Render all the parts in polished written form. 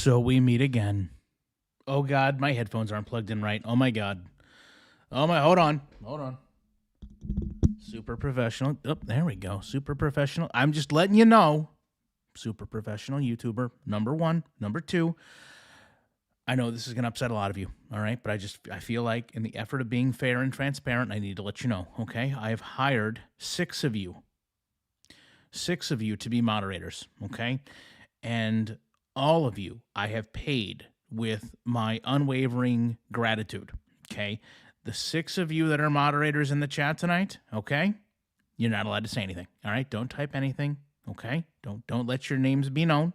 So we meet again. Oh God, my headphones aren't plugged in right. Oh my God. Oh my, hold on. Super professional. Oh, there we go. Super professional. I'm just letting you know. Super professional YouTuber, number one. Number two, I know this is going to upset a lot of you, all right? But I feel like in the effort of being fair and transparent, I need to let you know, okay? I have hired six of you to be moderators, okay? And all of you I have paid with my unwavering gratitude, okay? The six of you that are moderators in the chat tonight, okay? You're not allowed to say anything, all right? Don't type anything, okay? Don't let your names be known.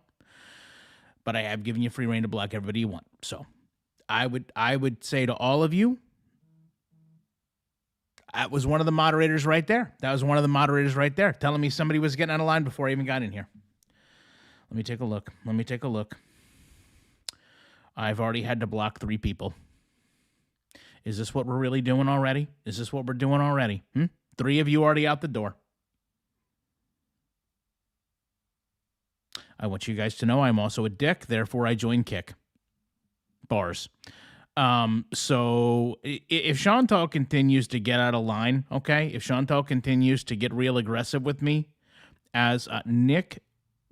But I have given you free reign to block everybody you want. So I would say to all of you, that was one of the moderators right there. Telling me somebody was getting out of line before I even got in here. Let me take a look. I've already had to block 3 people. Is this what we're really doing already? 3 of you already out the door. I want you guys to know I'm also a dick, therefore I join Kick. Bars. So if Chantal continues to get out of line, okay? If Chantal continues to get real aggressive with me, as Nick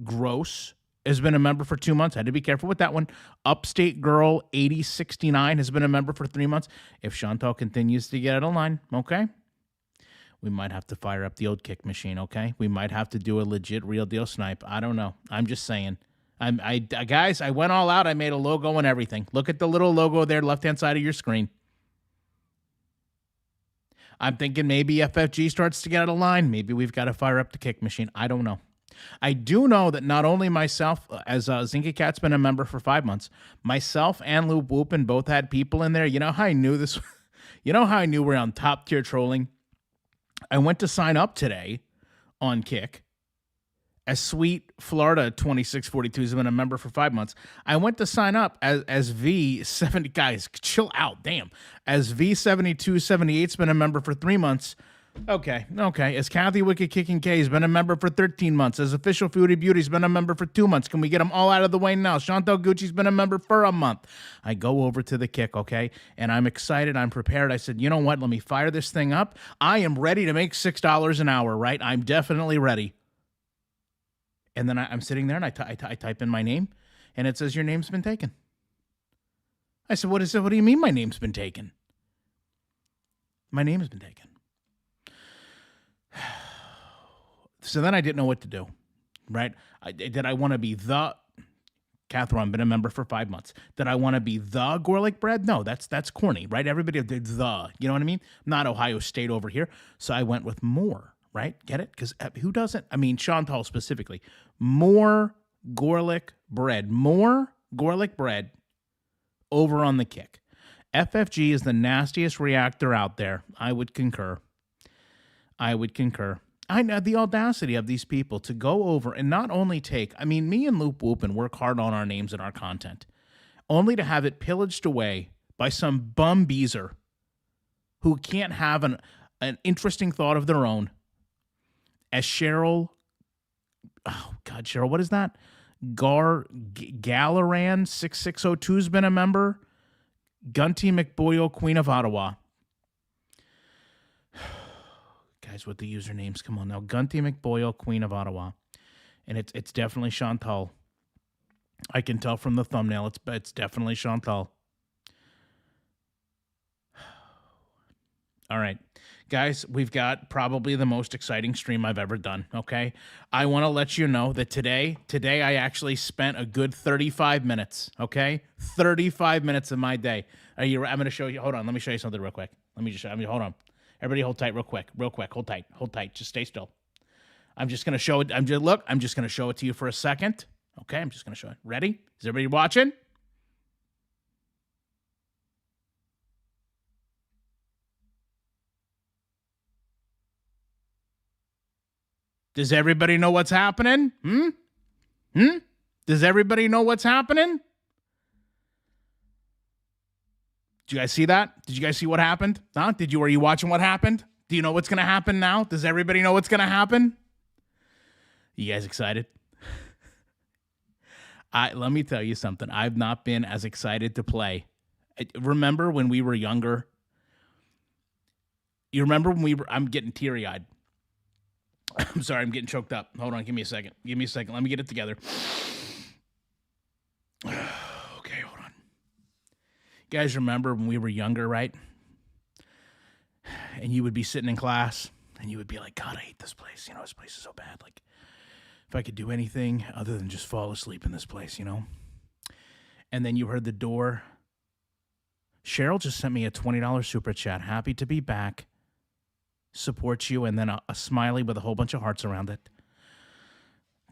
Gross has been a member for 2 months. I had to be careful with that one. Upstate Girl 8069 has been a member for 3 months. If Chantal continues to get out of line, okay? We might have to fire up the old Kick machine, okay? We might have to do a legit real deal snipe. I don't know. I'm just saying. Guys, I went all out. I made a logo and everything. Look at the little logo there, left-hand side of your screen. I'm thinking maybe FFG starts to get out of line. Maybe we've got to fire up the Kick machine. I don't know. I do know that not only myself, as Zinky Cat's been a member for 5 months, myself and Lou Whoopin both had people in there. You know how I knew this? You know how I knew we're on top-tier trolling? I went to sign up today on Kick. As Sweet Florida 2642 has been a member for 5 months. I went to sign up as V70. Guys, chill out. Damn. As V7278's been a member for 3 months. Okay. As Kathy Wicked Kicking K has been a member for 13 months. As Official Foodie Beauty's been a member for 2 months. Can we get them all out of the way now? Chantal Gucci's been a member for a month. I go over to the Kick, okay? And I'm excited. I'm prepared. I said, you know what? Let me fire this thing up. I am ready to make $6 an hour, right? I'm definitely ready. And then I'm sitting there and I type in my name and it says, your name's been taken. I said, what is it? What do you mean my name's been taken? My name has been taken. So then I didn't know what to do, right? Did I want to be the Catherine, been a member for 5 months. Did I want to be the Gorlick bread? No, that's corny, right? Everybody did the, you know what I mean? Not Ohio State over here. So I went with more. Right? Get it? Because who doesn't? I mean, Chantal specifically. More Gorlick bread. More Gorlick bread over on the Kick. FFG is the nastiest reactor out there. I would concur. I know the audacity of these people to go over and not only take, I mean, me and Loop Whoop and work hard on our names and our content, only to have it pillaged away by some bum beezer who can't have an interesting thought of their own. As Cheryl, oh God, Cheryl, what is that? Galaran 6602 has been a member. Gunty McBoyle, Queen of Ottawa. Guys, with the usernames, come on now. Gunty McBoyle, Queen of Ottawa, and it's definitely Chantal. I can tell from the thumbnail. It's definitely Chantal. All right. Guys, we've got probably the most exciting stream I've ever done, okay? I want to let you know that today I actually spent a good 35 minutes, okay? 35 minutes of my day. I'm going to show you. Hold on. Let me show you something real quick. Hold on. Everybody hold tight real quick. Hold tight. Just stay still. I'm just going to show it. I'm just going to show it to you for a second, okay? I'm just going to show it. Ready? Is everybody watching? Does everybody know what's happening? Does everybody know what's happening? Did you guys see that? Did you guys see what happened? Huh? Are you watching what happened? Do you know what's going to happen now? Does everybody know what's going to happen? You guys excited? Let me tell you something. I've not been as excited to play. Remember when we were younger? You remember when we were? I'm getting teary eyed. I'm sorry. I'm getting choked up. Hold on. Give me a second. Give me a second. Let me get it together. Okay, hold on. You guys remember when we were younger, right? And you would be sitting in class and you would be like, God, I hate this place. You know, this place is so bad. Like, if I could do anything other than just fall asleep in this place, you know? And then you heard the door. Cheryl just sent me a $20 super chat. Happy to be back. Support you. And then a smiley with a whole bunch of hearts around it.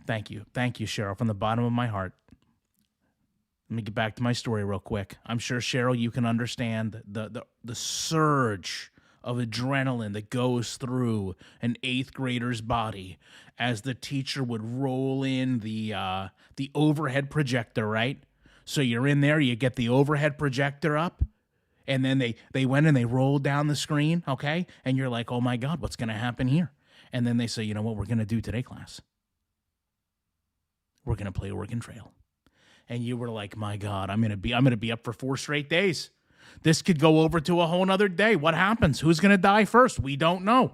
Thank you. Thank you, Cheryl, from the bottom of my heart. Let me get back to my story real quick. I'm sure, Cheryl, you can understand the surge of adrenaline that goes through an 8th grader's body as the teacher would roll in the overhead projector, right? So you're in there, you get the overhead projector up, and then they went and they rolled down the screen, okay? And you're like, oh my God, what's going to happen here? And then they say, you know what we're going to do today, class? We're going to play Oregon Trail. And you were like, my God, I'm going to be up for 4 straight days. This could go over to a whole nother day. What happens? Who's going to die first? We don't know.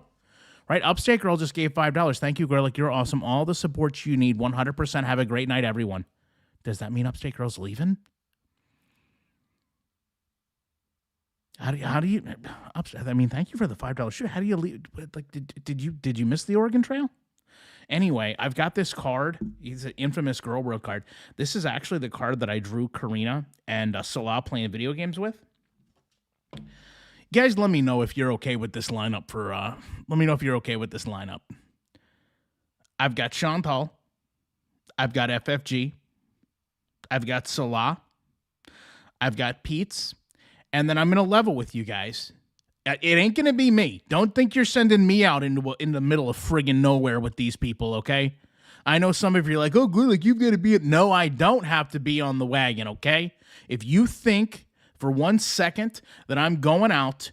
Right? Upstate Girl just gave $5. Thank you, girl. Like, you're awesome. All the support you need. 100%. Have a great night, everyone. Does that mean Upstate Girl's leaving? How do you? I mean, thank you for the $5. Sure. How do you leave? Like, did you miss the Oregon Trail? Anyway, I've got this card. It's an infamous Girl World card. This is actually the card that I drew Karina and Salah playing video games with. Guys, let me know if you're okay with this lineup let me know if you're okay with this lineup. I've got Chantal. I've got FFG. I've got Salah. I've got Pete's. And then I'm going to level with you guys. It ain't going to be me. Don't think you're sending me out in the middle of friggin' nowhere with these people, okay? I know some of you are like, oh, good, like you've got to be. No, I don't have to be on the wagon, okay? If you think for 1 second that I'm going out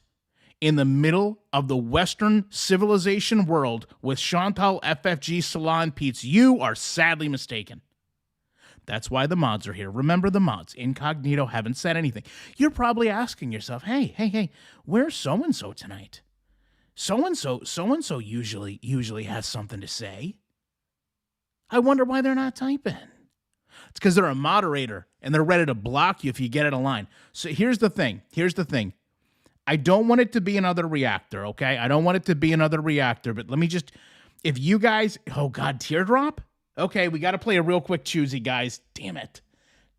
in the middle of the Western civilization world with Chantal, FFG, Salah, and Pete's, you are sadly mistaken. That's why the mods are here. Remember the mods. Incognito, haven't said anything. You're probably asking yourself, hey, where's so-and-so tonight? So-and-so usually has something to say. I wonder why they're not typing. It's because they're a moderator, and they're ready to block you if you get out of line. So here's the thing. I don't want it to be another reactor, okay? I don't want it to be another reactor, but let me just, if you guys, oh God, teardrop? Okay, we got to play a real quick choosy, guys. Damn it.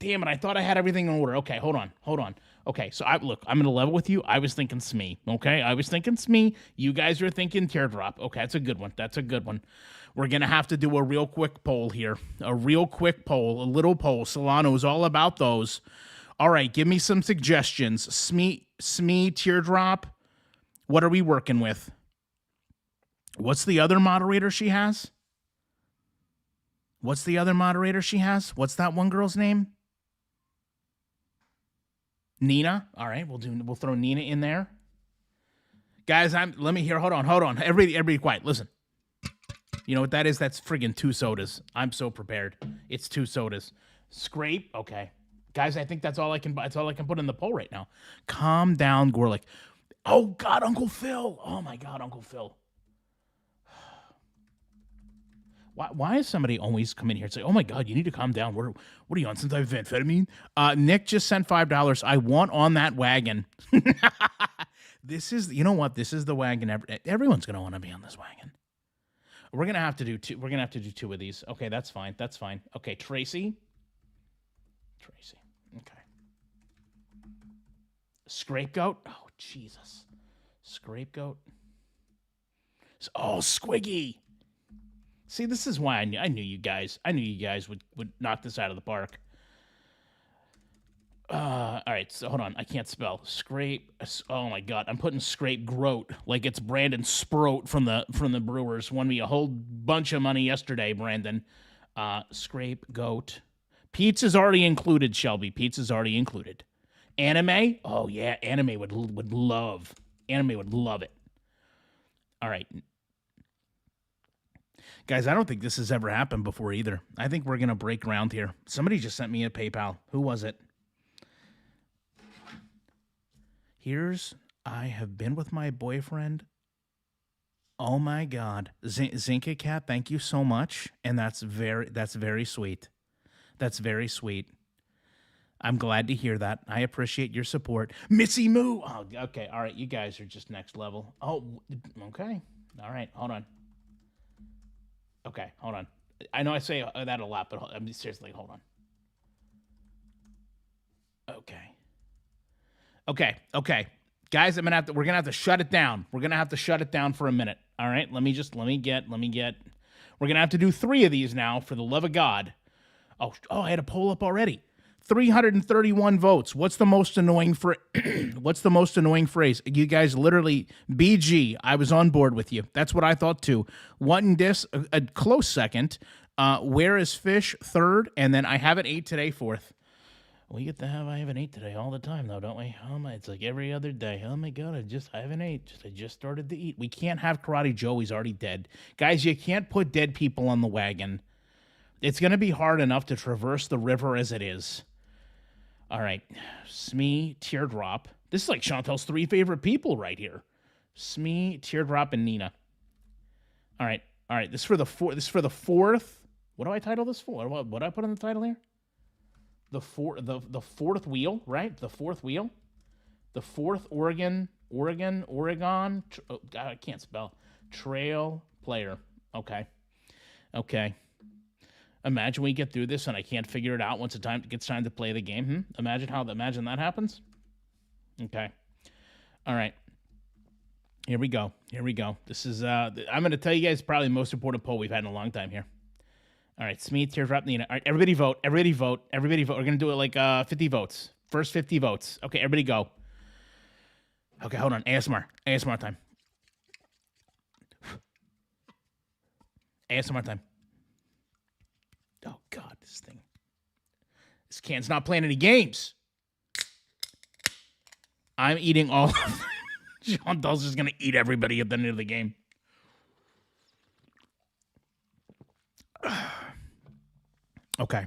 I thought I had everything in order. Okay, hold on. Okay, so I'm going to level with you. I was thinking Smee, okay? I was thinking Smee. You guys are thinking teardrop. Okay, that's a good one. We're going to have to do a real quick poll here. A little poll. Solano's all about those. All right, give me some suggestions. Smee, teardrop. What are we working with? What's the other moderator she has? What's that one girl's name? Nina. All right, we'll throw Nina in there. Guys, let me hear. Hold on. Everybody quiet. Listen. You know what that is? That's friggin' 2 sodas. I'm so prepared. It's 2 sodas. Scrape. Okay. Guys, I think that's all I can put in the poll right now. Calm down, Gorlick. Oh God, Uncle Phil. Oh my God, Uncle Phil. Why is somebody always come in here and say, oh my God, you need to calm down? What are you on, some type of amphetamine? Nick just sent $5. I want on that wagon. This is, you know what? This is the wagon. Everyone's going to want to be on this wagon. We're going to have to do 2. We're going to have to do 2 of these. Okay, that's fine. Okay, Tracy. Okay. Scapegoat. Oh, Jesus. Scapegoat. Oh, Squiggy. See, this is why I knew you guys. I knew you guys would knock this out of the park. All right, so hold on. I can't spell. Scrape. Oh my God, I'm putting Scrape Groat like it's Brandon Sproat from the Brewers. Won me a whole bunch of money yesterday, Brandon. Scrape Goat. Pizza's already included, Shelby. Pizza's already included. Anime. Oh yeah, anime would love. Anime would love it. All right. Guys, I don't think this has ever happened before either. I think we're going to break ground here. Somebody just sent me a PayPal. Who was it? I have been with my boyfriend. Oh my God. Zinka Cat, thank you so much. And that's very sweet. That's very sweet. I'm glad to hear that. I appreciate your support. Missy Moo. Oh, okay. All right. You guys are just next level. Oh, okay. All right. Hold on. Okay. Hold on. I know I say that a lot, but seriously, hold on. Okay. Okay. Guys, we're gonna have to shut it down. We're gonna have to shut it down for a minute. All right. Let me get. We're gonna have to do 3 of these now, for the love of God. Oh, I had a poll up already. 331 votes. What's the most annoying What's the most annoying phrase? You guys literally, BG, I was on board with you. That's what I thought too. One dis, a close second. Where is fish? Third. And then I haven't ate today, fourth. We get to have I haven't ate today all the time though, don't we? Oh my, it's like every other day. Oh my God, I haven't ate. I just started to eat. We can't have Karate Joe. He's already dead. Guys, you can't put dead people on the wagon. It's going to be hard enough to traverse the river as it is. All right. Smee, Teardrop. This is like Chantel's 3 favorite people right here. Smee, Teardrop, and Nina. All right. This is for the fourth. What do I title this for? What do I put in the title here? The fourth wheel, right? The fourth wheel. The fourth Oregon. Oh, God, I can't spell. Trail player. Okay. Imagine we get through this and I can't figure it out once it gets time to play the game. Imagine that happens. Okay. All right. Here we go. This is I'm going to tell you guys probably the most important poll we've had in a long time here. All right, Smee, Teardrop, Nina. All right, everybody vote. We're going to do it like 50 votes. First 50 votes. Okay, everybody go. Okay, hold on. ASMR time. ASMR time. Oh, God, this thing. This can's not playing any games. I'm eating all of them. Chantal's just going to eat everybody at the end of the game. Okay.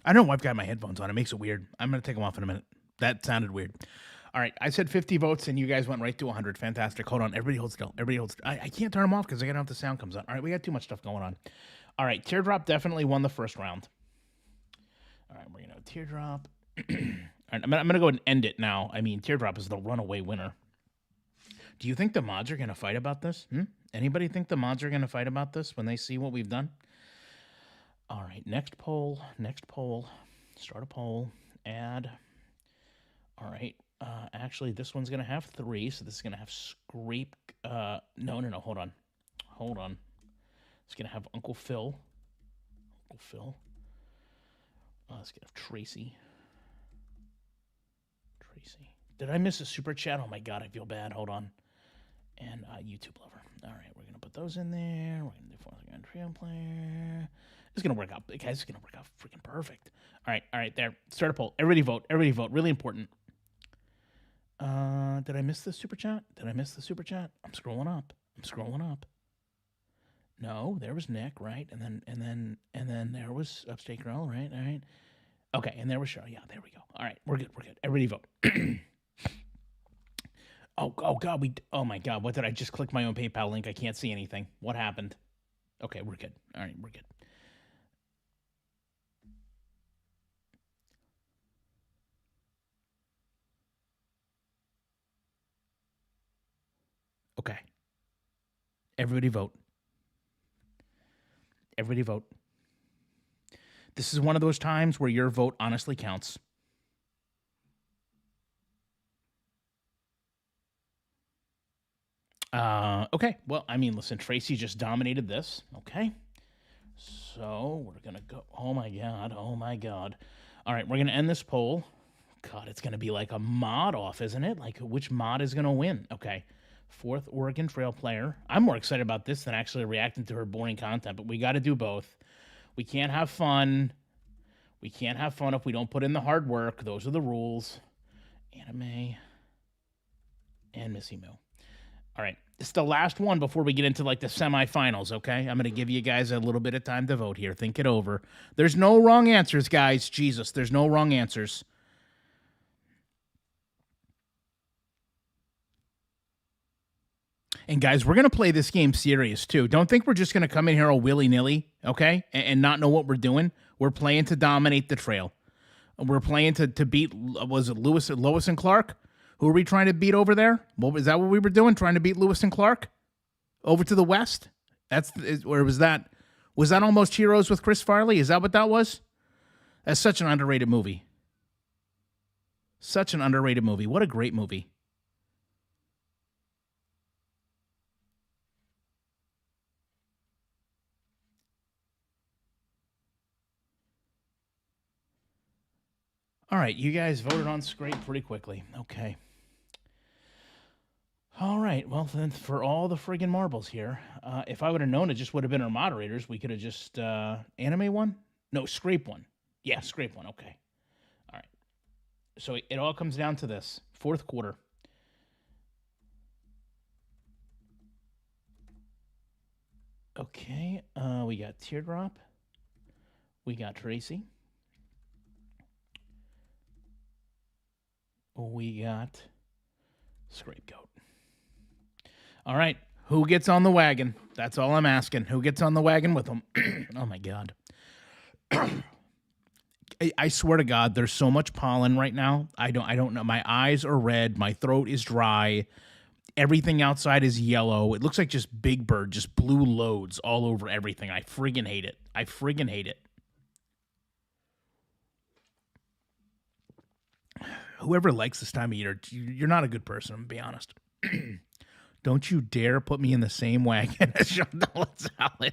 I don't know why I've got my headphones on. It makes it weird. I'm going to take them off in a minute. That sounded weird. All right. I said 50 votes, and you guys went right to 100. Fantastic. Hold on. Everybody hold still. I can't turn them off because I got to know if the sound comes on. All right. We got too much stuff going on. All right. Teardrop definitely won the first round. All right. We're going to Teardrop. All right. I'm going to go and end it now. I mean, Teardrop is the runaway winner. Do you think the mods are going to fight about this? Anybody think the mods are going to fight about this when they see what we've done? All right, next poll. Start a poll. Add. All right. Actually, this one's going to have 3, so this is going to have Scrape. No. Hold on. It's going to have Uncle Phil. It's going to have Tracy. Did I miss a super chat? Oh, my God, I feel bad. Hold on. And YouTube lover. All right, we're going to put those in there. We're going to do 4th trio player. It's going to work out. Guys, it's going to work out freaking perfect. All right, there. Start a poll. Everybody vote. Really important. Did I miss the super chat? I'm scrolling up. No, there was Nick, right? And then there was Upstate Girl, right? All right. Okay, and there was Cheryl. Yeah, there we go. All right, we're good. Everybody vote. Oh God, oh my God, what did I just click my own PayPal link? I can't see anything. What happened? Okay, we're good. All right, we're good. Okay. Everybody vote. This is one of those times where your vote honestly counts. Okay. Well, I mean, listen, Tracy just dominated this. Okay. So we're going to go. Oh my God. All right. We're going to end this poll. God, it's going to be like a mod off, isn't it? Like which mod is going to win? Okay. 4th Oregon Trail player. I'm more excited about this than actually reacting to her boring content, but we got to do both. We can't have fun. If we don't put in the hard work. Those are the rules. Anime and Missy Moo. All right. It's the last one before we get into like the semifinals, okay? I'm going to give you guys a little bit of time to vote here. Think it over. There's no wrong answers, guys. Jesus, there's no wrong answers. And guys, we're going to play this game serious too. Don't think we're just going to come in here all willy-nilly, okay? And not know what we're doing. We're playing to dominate the trail. We're playing to beat, was it Lois and Clark? Who are we trying to beat over there? Is that what we were doing? Trying to beat Lewis and Clark over to the west? Or was that Almost Heroes with Chris Farley? Is that what that was? That's such an underrated movie. Such an underrated movie. What a great movie. All right, you guys voted on Scrape pretty quickly. Okay. All right, well, then for all the friggin' marbles here, if I would have known it just would have been our moderators, we could have just anime one? No, Scrape one. Yeah, Scrape one. Okay. All right. So it all comes down to this. Fourth quarter. Okay, we got Teardrop. We got Tracy. We got Scapegoat. All right, who gets on the wagon? That's all I'm asking. Who gets on the wagon with them? Oh my God. I swear to God, there's so much pollen right now. I don't know. My eyes are red. My throat is dry. Everything outside is yellow. It looks like just Big Bird, just blue loads all over everything. I friggin' hate it. I friggin' hate it. Whoever likes this time of year, you're not a good person, I'm going to be honest. Don't you dare put me in the same wagon as Chantal Salad.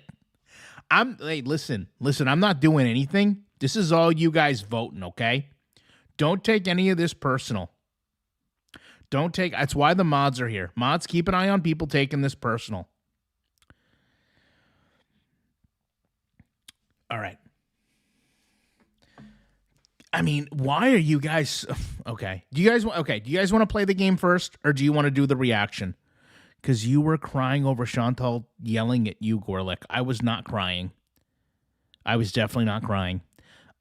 Hey, listen, I'm not doing anything. This is all you guys voting, okay? Don't take any of this personal. That's why the mods are here. Mods, keep an eye on people taking this personal. All right. I mean, why are you guys okay? Do you guys want to play the game first, or do you want to do the reaction? Because you were crying over Chantal yelling at you, Gorlick. I was not crying. I was definitely not crying.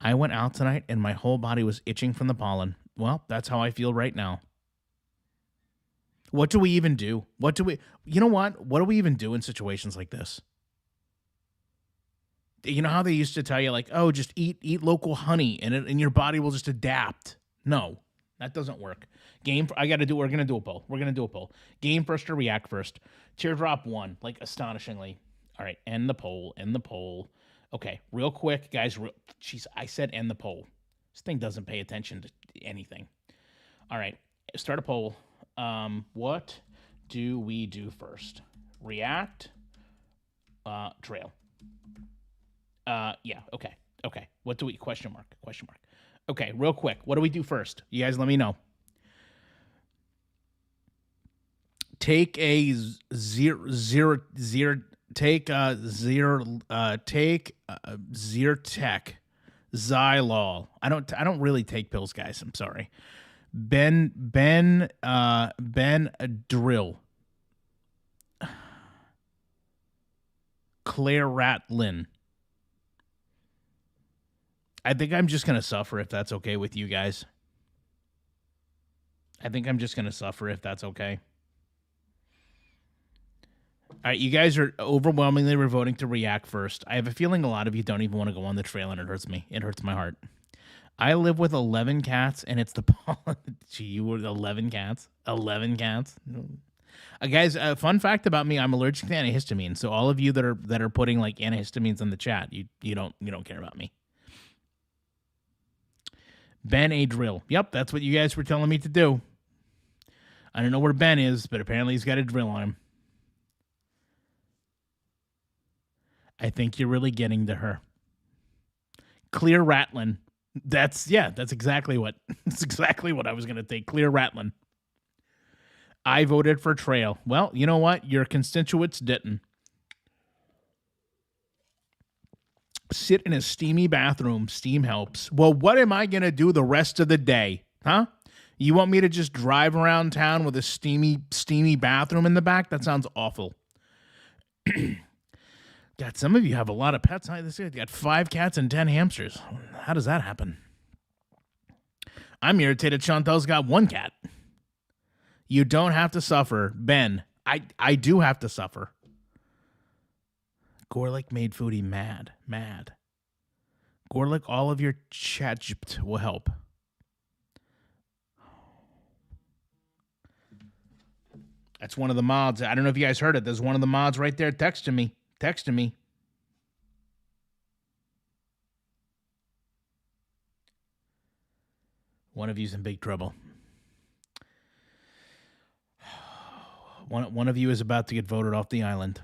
I went out tonight and my whole body was itching from the pollen. Well, that's how I feel right now. What do we even do? You know what? What do we even do in situations like this? You know how they used to tell you, like, oh, just eat local honey and your body will just adapt. No, that doesn't work. We're going to do a poll. Game first or react first? Teardrop won, like, astonishingly. All right, end the poll. Okay, real quick, guys. Jeez, I said end the poll. This thing doesn't pay attention to anything. All right, start a poll. What do we do first? React, trail. Yeah, okay. What do we, question mark. Okay, real quick. What do we do first? You guys let me know. Take a Zyrtec, Xylol. I don't really take pills, guys. I'm sorry. Ben Drill. Claratlin. I think I'm just going to suffer if that's okay with you guys. All right, you guys are overwhelmingly voting to react first. I have a feeling a lot of you don't even want to go on the trail, and it hurts me. It hurts my heart. I live with 11 cats, and it's the pollen. Gee, you were 11 cats? 11 cats? Guys, fun fact about me, I'm allergic to antihistamine. So all of you that are putting like antihistamines in the chat, you don't care about me. Ben A. Drill. Yep, that's what you guys were telling me to do. I don't know where Ben is, but apparently he's got a drill on him. I think you're really getting to her. Clear Ratlin. That's exactly what I was going to take. Clear Ratlin. I voted for Trail. Well, you know what? Your constituents didn't. Sit in a steamy bathroom. Steam helps. Well, what am I going to do the rest of the day? Huh? You want me to just drive around town with a steamy bathroom in the back? That sounds awful. God, some of you have a lot of pets. You got 5 cats and 10 hamsters. How does that happen? I'm irritated Chantel's got 1 cat. You don't have to suffer. Ben, I do have to suffer. Gorlick made Foodie mad. Gorlick, all of your chat will help. That's one of the mods. I don't know if you guys heard it. There's one of the mods right there texting me. One of you's in big trouble. One of you is about to get voted off the island.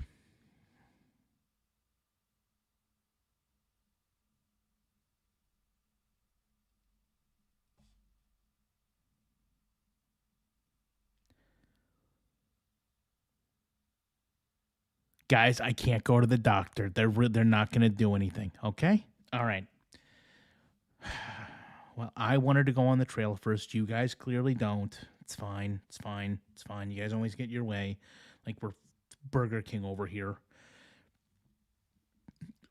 Guys, I can't go to the doctor. They're not going to do anything, okay? All right. Well, I wanted to go on the trail first. You guys clearly don't. It's fine. You guys always get your way. Like we're Burger King over here.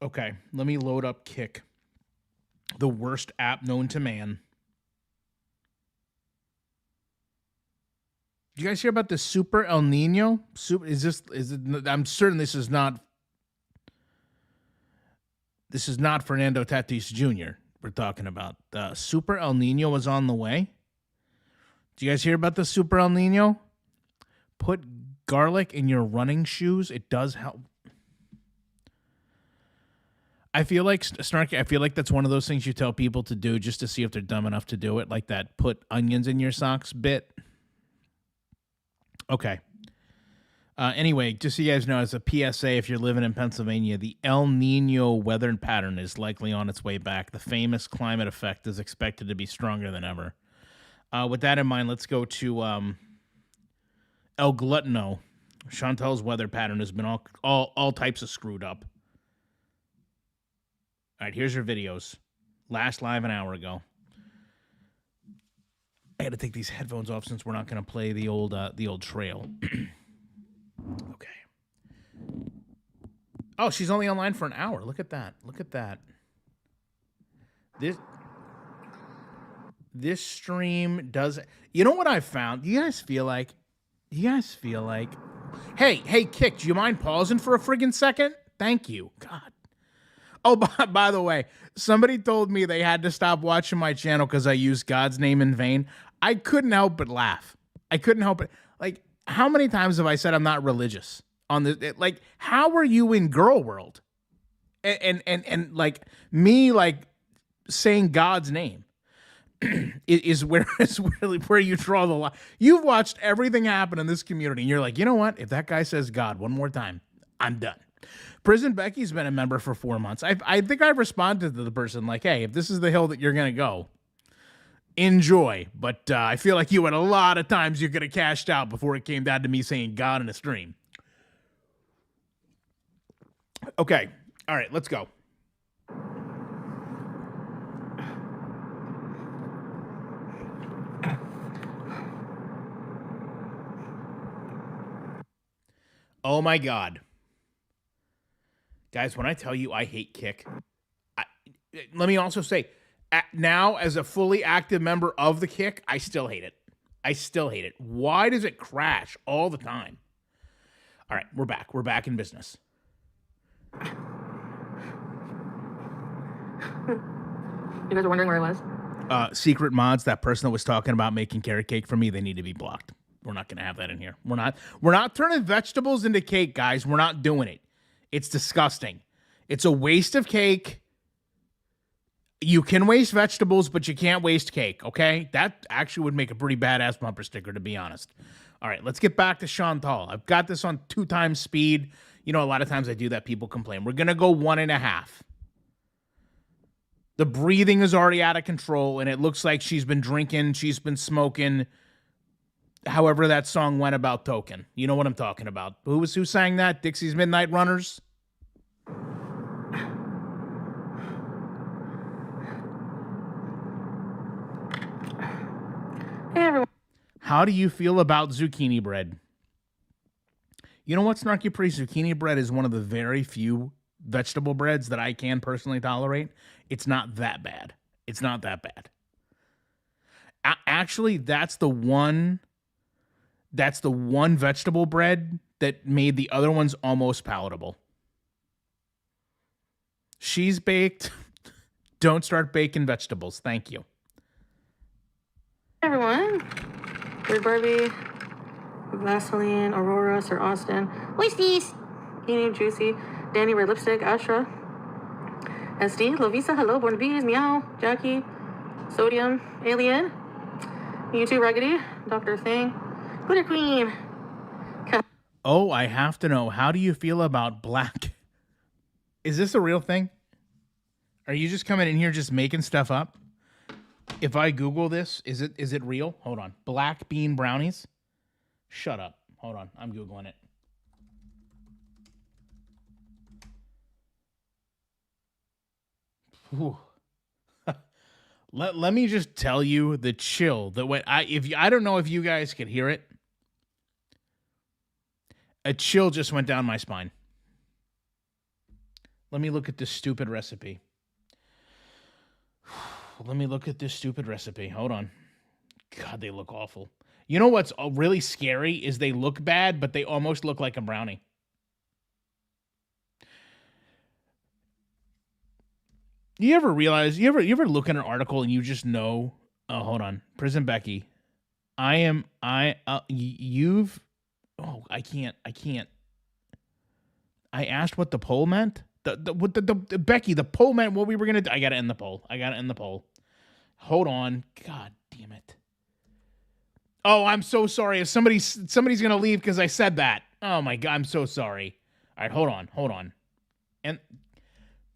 Okay, let me load up Kick. The worst app known to man. Did you guys hear about the Super El Nino? I'm certain this is not Fernando Tatis Jr. we're talking about. The Super El Nino was on the way. Did you guys hear about the Super El Nino? Put garlic in your running shoes. It does help. I feel like, Snarky, that's one of those things you tell people to do just to see if they're dumb enough to do it. Like that put onions in your socks bit. Okay. Anyway, just so you guys know, as a PSA, if you're living in Pennsylvania, the El Nino weather pattern is likely on its way back. The famous climate effect is expected to be stronger than ever. With that in mind, let's go to El Gluttano. Chantel's weather pattern has been all types of screwed up. All right, here's your videos. Last live an hour ago. I had to take these headphones off since we're not going to play the old trail. Okay. Oh, she's only online for an hour. Look at that. This stream does. You know what I found? You guys feel like? Hey, Kick, do you mind pausing for a friggin' second? Thank you. God. Oh, by the way, somebody told me they had to stop watching my channel because I used God's name in vain. I couldn't help but laugh. Like, how many times have I said I'm not religious on this? Like, how are you in girl world? And like me, like saying God's name is really where you draw the line. You've watched everything happen in this community, and you're like, you know what? If that guy says God one more time, I'm done. Prison Becky's been a member for 4 months. I think I've responded to the person like, hey, if this is the hill that you're going to go, enjoy. But I feel like you had a lot of times you could have cashed out before it came down to me saying God in a stream. Okay. All right, let's go. Oh, my God. Guys, when I tell you I hate Kick, let me also say, now as a fully active member of the Kick, I still hate it. Why does it crash all the time? All right, we're back. We're back in business. You guys are wondering where I was? Secret mods, that person that was talking about making carrot cake for me, they need to be blocked. We're not going to have that in here. We're not turning vegetables into cake, guys. We're not doing it. It's disgusting. It's a waste of cake. You can waste vegetables, but you can't waste cake, okay? That actually would make a pretty badass bumper sticker, to be honest. All right, let's get back to Chantal. I've got this on 2 times speed. You know, a lot of times I do that. People complain. We're going to go 1.5. The breathing is already out of control, and it looks like she's been drinking, she's been smoking. However that song went about Token. You know what I'm talking about. Who sang that? Dixie's Midnight Runners? Hey, Hey, everyone. How do you feel about zucchini bread? You know what, Snarky Priest? Zucchini bread is one of the very few vegetable breads that I can personally tolerate. It's not that bad. It's not that bad. Actually, that's the one vegetable bread that made the other ones almost palatable. She's baked. Don't start baking vegetables. Thank you. Hey, everyone. Weird Barbie, Vaseline, Aurora, Sir Austin, Wasties, Kenny, Juicy, Danny, Red Lipstick, Astra, SD, Lovisa, hello, Born to Bees, Meow, Jackie, Sodium, Alien, YouTube Raggedy, Dr. Thing, Glitter Queen. Oh, I have to know. How do you feel about black? Is this a real thing? Are you just coming in here just making stuff up? If I Google this, is it real? Hold on. Black bean brownies? Shut up. Hold on. I'm Googling it. Whew. Let me just tell you the chill that when I don't know if you guys could hear it. A chill just went down my spine. Let me look at this stupid recipe. Let me look at this stupid recipe. Hold on. God, they look awful. You know what's really scary is they look bad, but they almost look like a brownie. You ever realize, you ever look at an article and you just know, oh, hold on. Prison Becky. I can't. I asked what the poll meant. The Becky, the poll meant what we were going to do. I got to end the poll. Hold on. God damn it. Oh, I'm so sorry. If somebody's going to leave because I said that. Oh my God. I'm so sorry. All right. Hold on. And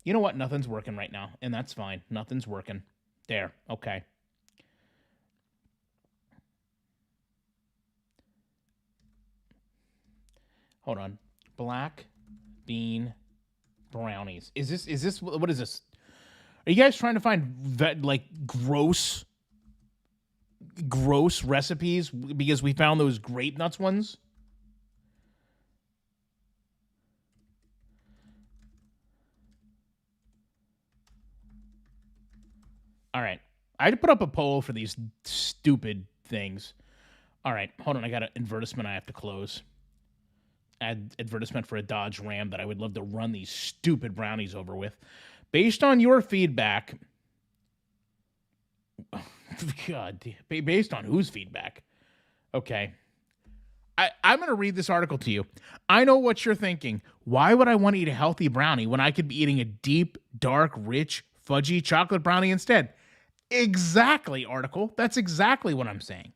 you know what? Nothing's working right now. And that's fine. Nothing's working. There. Okay. Hold on. Black bean brownies. Is this what is this? Are you guys trying to find gross recipes because we found those grape nuts ones? All right. I had to put up a poll for these stupid things. All right. Hold on. I got an advertisement I have to close. Advertisement for a Dodge Ram that I would love to run these stupid brownies over with. Based on your feedback, God, based on whose feedback? Okay. I'm going to read this article to you. I know what you're thinking. Why would I want to eat a healthy brownie when I could be eating a deep, dark, rich, fudgy chocolate brownie instead? Exactly, article. That's exactly what I'm saying.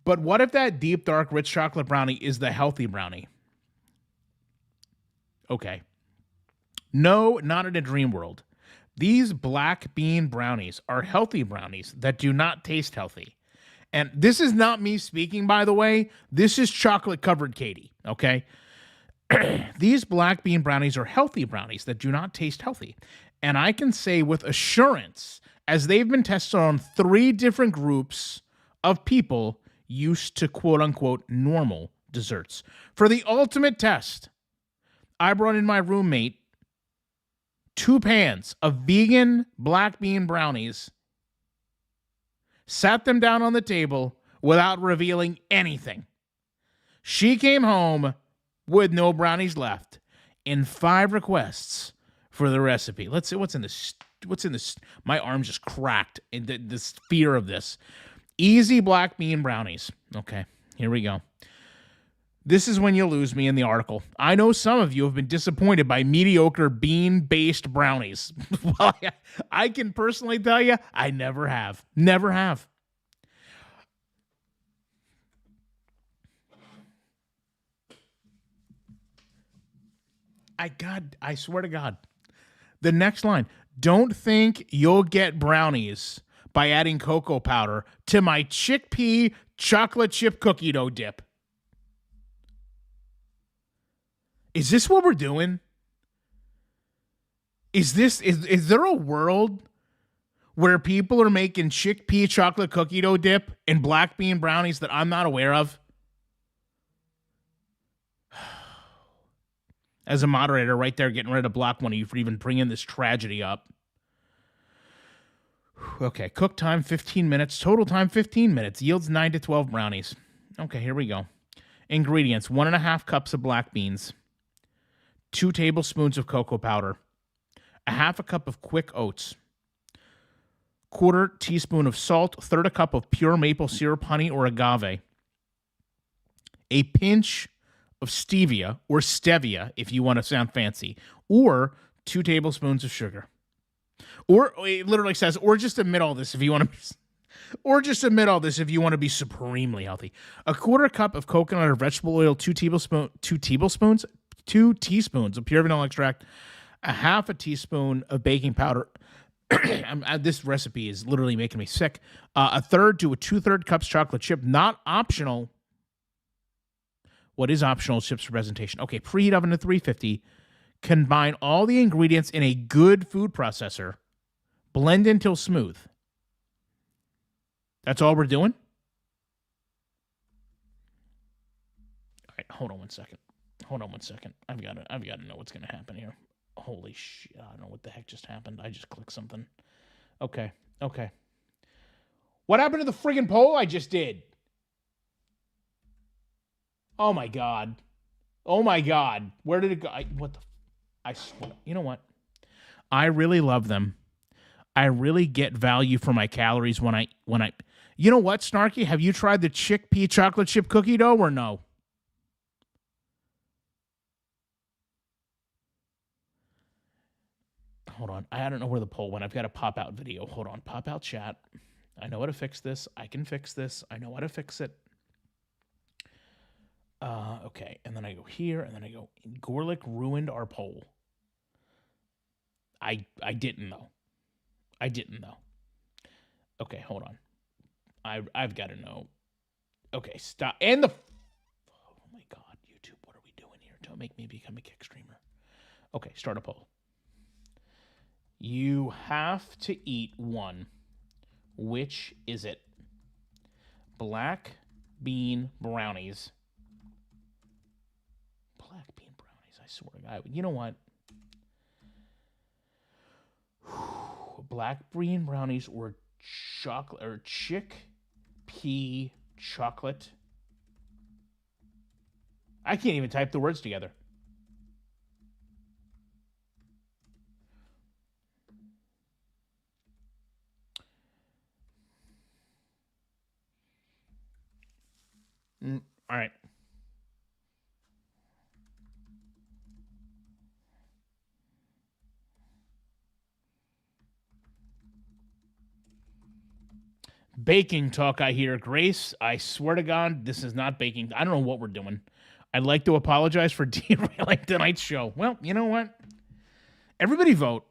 But what if that deep, dark, rich chocolate brownie is the healthy brownie? Okay. No, not in a dream world. These black bean brownies are healthy brownies that do not taste healthy. And this is not me speaking, by the way. This is chocolate-covered Katie, okay? These black bean brownies are healthy brownies that do not taste healthy. And I can say with assurance, as they've been tested on 3 different groups of people used to quote-unquote normal desserts. For the ultimate test, I brought in my roommate 2 pans of vegan black bean brownies, sat them down on the table without revealing anything. She came home with no brownies left and 5 requests for the recipe. Let's see what's in this. My arm just cracked in this fear of this. Easy black bean brownies. Okay, here we go. This is when you lose me in the article. I know some of you have been disappointed by mediocre bean-based brownies. Well, I can personally tell you, I never have. Never have. I swear to God. The next line. Don't think you'll get brownies by adding cocoa powder to my chickpea chocolate chip cookie dough dip. Is this what we're doing? Is there a world where people are making chickpea chocolate cookie dough dip and black bean brownies that I'm not aware of. As a moderator right there, getting ready to block one of you for even bringing this tragedy up. Okay, cook time 15 minutes. Total time 15 minutes. Yields 9 to 12 brownies. Okay, here we go. Ingredients: 1.5 cups of black beans, 2 tablespoons of cocoa powder, 1/2 cup of quick oats, 1/4 teaspoon of salt, 1/3 cup of pure maple syrup, honey, or agave, a pinch of stevia or stevia if you want to sound fancy, or 2 tablespoons of sugar. Or it literally says, or just omit all this if you want to, or just omit all this if you want to be supremely healthy. 1/4 cup of coconut or vegetable oil, 2 teaspoons of pure vanilla extract, 1/2 teaspoon of baking powder. This recipe is literally making me sick. 1/3 to 2/3 cups chocolate chip, not optional. What is optional? Chips for presentation. Okay, preheat oven to 350. Combine all the ingredients in a good food processor. Blend until smooth. That's all we're doing? All right, hold on one second. I've got to know what's going to happen here. Holy shit, I don't know what the heck just happened. I just clicked something. Okay. What happened to the friggin' poll I just did? Oh my god. Where did it go? I swear. You know what? I really love them. I really get value for my calories when I you know what, Snarky? Have you tried the chickpea chocolate chip cookie dough or no? Hold on. I don't know where the poll went. I've got a pop out video. Hold on. Pop out chat. I know how to fix this. I can fix this. I know how to fix it. Okay. And then I go here, and then I go, Gorlick ruined our poll. I didn't know. Okay, hold on. I've got to know. Okay, stop. And oh my god, YouTube, what are we doing here? Don't make me become a kick streamer. Okay, start a poll. You have to eat one. Which is it? Black bean brownies. Black bean brownies, I swear to God. You know what? Black bean brownies or chocolate or chickpea chocolate. I can't even type the words together. All right. Baking talk, I hear. Grace, I swear to God, this is not baking. I don't know what we're doing. I'd like to apologize for derailing tonight's show. Well, you know what? Everybody vote.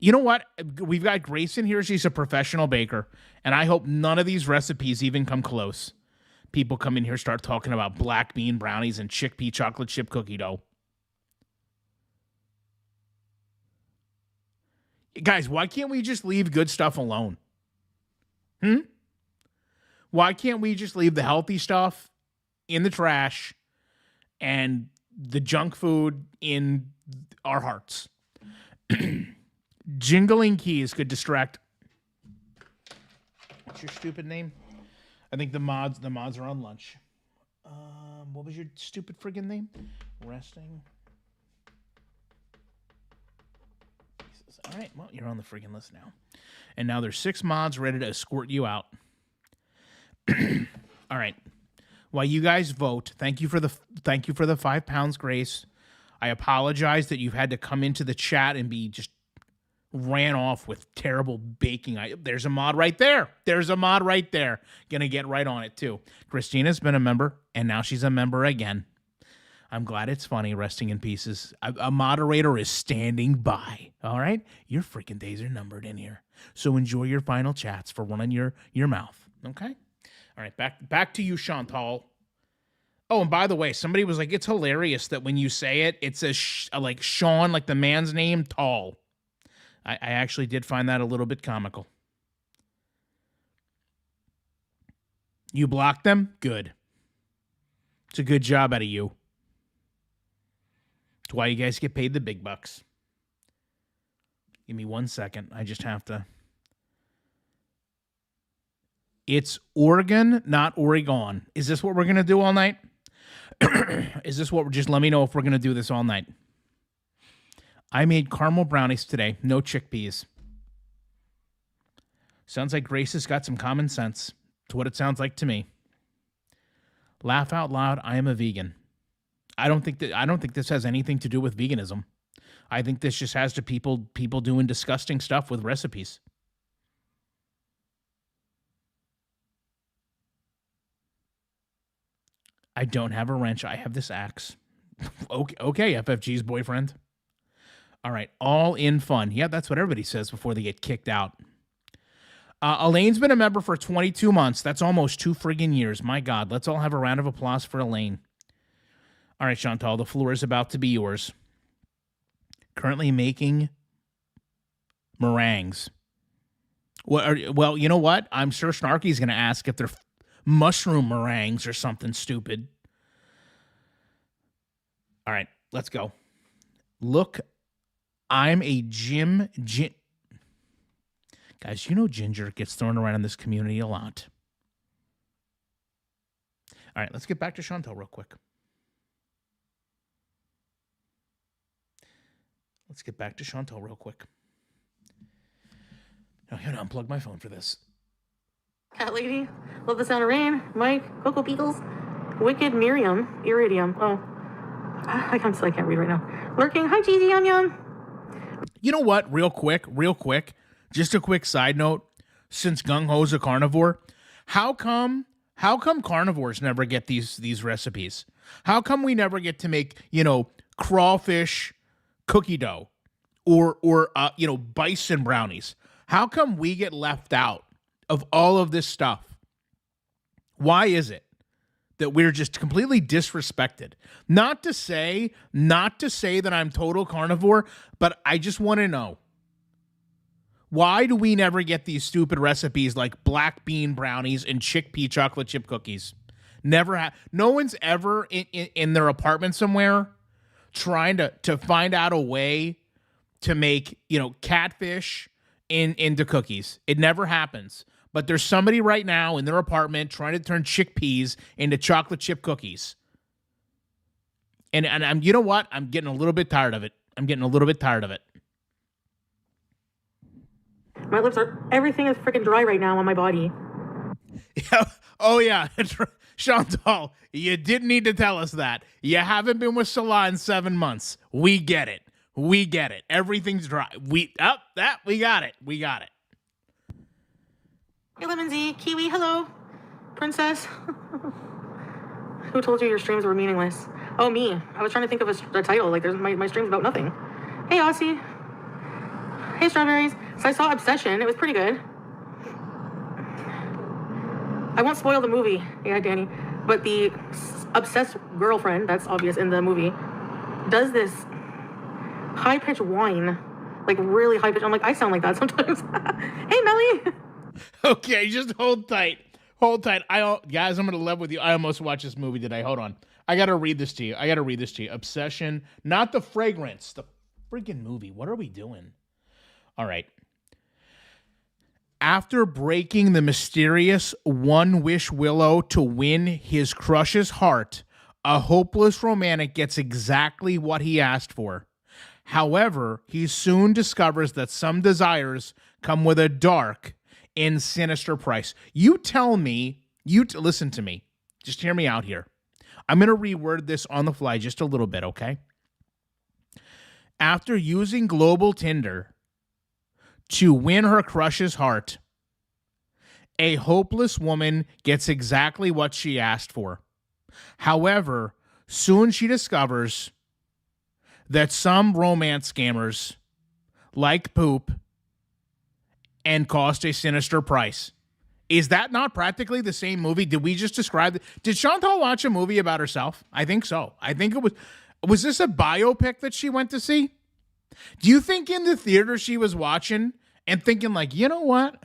You know what? We've got Grace in here. She's a professional baker. And I hope none of these recipes even come close. People come in here, start talking about black bean brownies and chickpea chocolate chip cookie dough. Guys, why can't we just leave good stuff alone? Why can't we just leave the healthy stuff in the trash and the junk food in our hearts? Jingling keys could distract. What's your stupid name? I think the mods are on lunch. What was your stupid friggin' name? Resting. All right, well, you're on the friggin' list now. And now there's 6 mods ready to escort you out. All right. While you guys vote, thank you for the £5, Grace. I apologize that you've had to come into the chat and be just ran off with terrible baking. There's a mod right there. Gonna get right on it too. Christina's been a member, and now she's a member again. I'm glad it's funny. Resting in pieces. A moderator is standing by. All right? Your freaking days are numbered in here. So enjoy your final chats for one in your mouth. Okay? All right, back to you, Chantal. Oh, and by the way, somebody was like, it's hilarious that when you say it, it says like Sean, like the man's name, tall. I actually did find that a little bit comical. You blocked them? Good. It's a good job out of you. It's why you guys get paid the big bucks. Give me 1 second. I just have to. It's Oregon, not Oregon. Is this what we're going to do all night? Is this what we're just let me know if we're going to do this all night? I made caramel brownies today. No chickpeas. Sounds like Grace has got some common sense. It's what it sounds like to me. Laugh out loud. I am a vegan. I don't think this has anything to do with veganism. I think this just has to people doing disgusting stuff with recipes. I don't have a wrench. I have this axe. Okay, FFG's boyfriend. All right, all in fun. Yeah, that's what everybody says before they get kicked out. Elaine's been a member for 22 months. That's almost 2 friggin' years. My God, let's all have a round of applause for Elaine. All right, Chantal, the floor is about to be yours. Currently making meringues. Well, you know what? I'm sure Snarky's going to ask if they're mushroom meringues or something stupid. All right, let's go. Look, I'm a Jim. Guys, you know ginger gets thrown around in this community a lot. All right, let's get back to Chantal real quick. Now, I'm going to unplug my phone for this. Cat lady. Love the sound of rain. Mike. Cocoa Beagles. Wicked Miriam. Iridium. Oh. I can't read right now. Lurking. Hi, Cheesy Yum Yum. You know what? Real quick. Just a quick side note. Since Gung Ho's a carnivore, how come carnivores never get these recipes? How come we never get to make, crawfish cookie dough or bison brownies? How come we get left out of all of this stuff? Why is it that we're just completely disrespected? Not to say that I'm total carnivore, but I just want to know, why do we never get these stupid recipes like black bean brownies and chickpea chocolate chip cookies? Never no one's ever in their apartment somewhere trying to find out a way to make, catfish into cookies. It never happens. But there's somebody right now in their apartment trying to turn chickpeas into chocolate chip cookies. And I'm, you know what? I'm getting a little bit tired of it. My lips everything is freaking dry right now on my body. Yeah. Oh, yeah. Chantal, you didn't need to tell us that. You haven't been with Salah in 7 months. We get it. Everything's dry. We got it. Hey, Lemon Z. Kiwi. Hello. Princess. Who told you your streams were meaningless? Oh, me. I was trying to think of a title. Like, my stream's about nothing. Hey, Aussie. Hey, Strawberries. So I saw Obsession. It was pretty good. I won't spoil the movie. Yeah, Danny. But the obsessed girlfriend, that's obvious in the movie, does this high-pitched whine. Like, really high-pitched. I'm like, I sound like that sometimes. Hey, Melly. Okay, just hold tight. Guys, I'm going to live with you. I almost watched this movie today. Hold on. I got to read this to you. Obsession. Not the fragrance. The freaking movie. What are we doing? All right. After breaking the mysterious one-wish willow to win his crush's heart, a hopeless romantic gets exactly what he asked for. However, he soon discovers that some desires come with a dark and sinister price. You tell me, listen to me. Just hear me out here. I'm going to reword this on the fly just a little bit, okay? After using Global Tinder to win her crush's heart, a hopeless woman gets exactly what she asked for. However, soon she discovers that some romance scammers like poop and cost a sinister price. Is that not practically the same movie? Did we just describe it? Did Chantal watch a movie about herself? I think so. I think it was this a biopic that she went to see? Do you think in the theater she was watching and thinking like, you know what?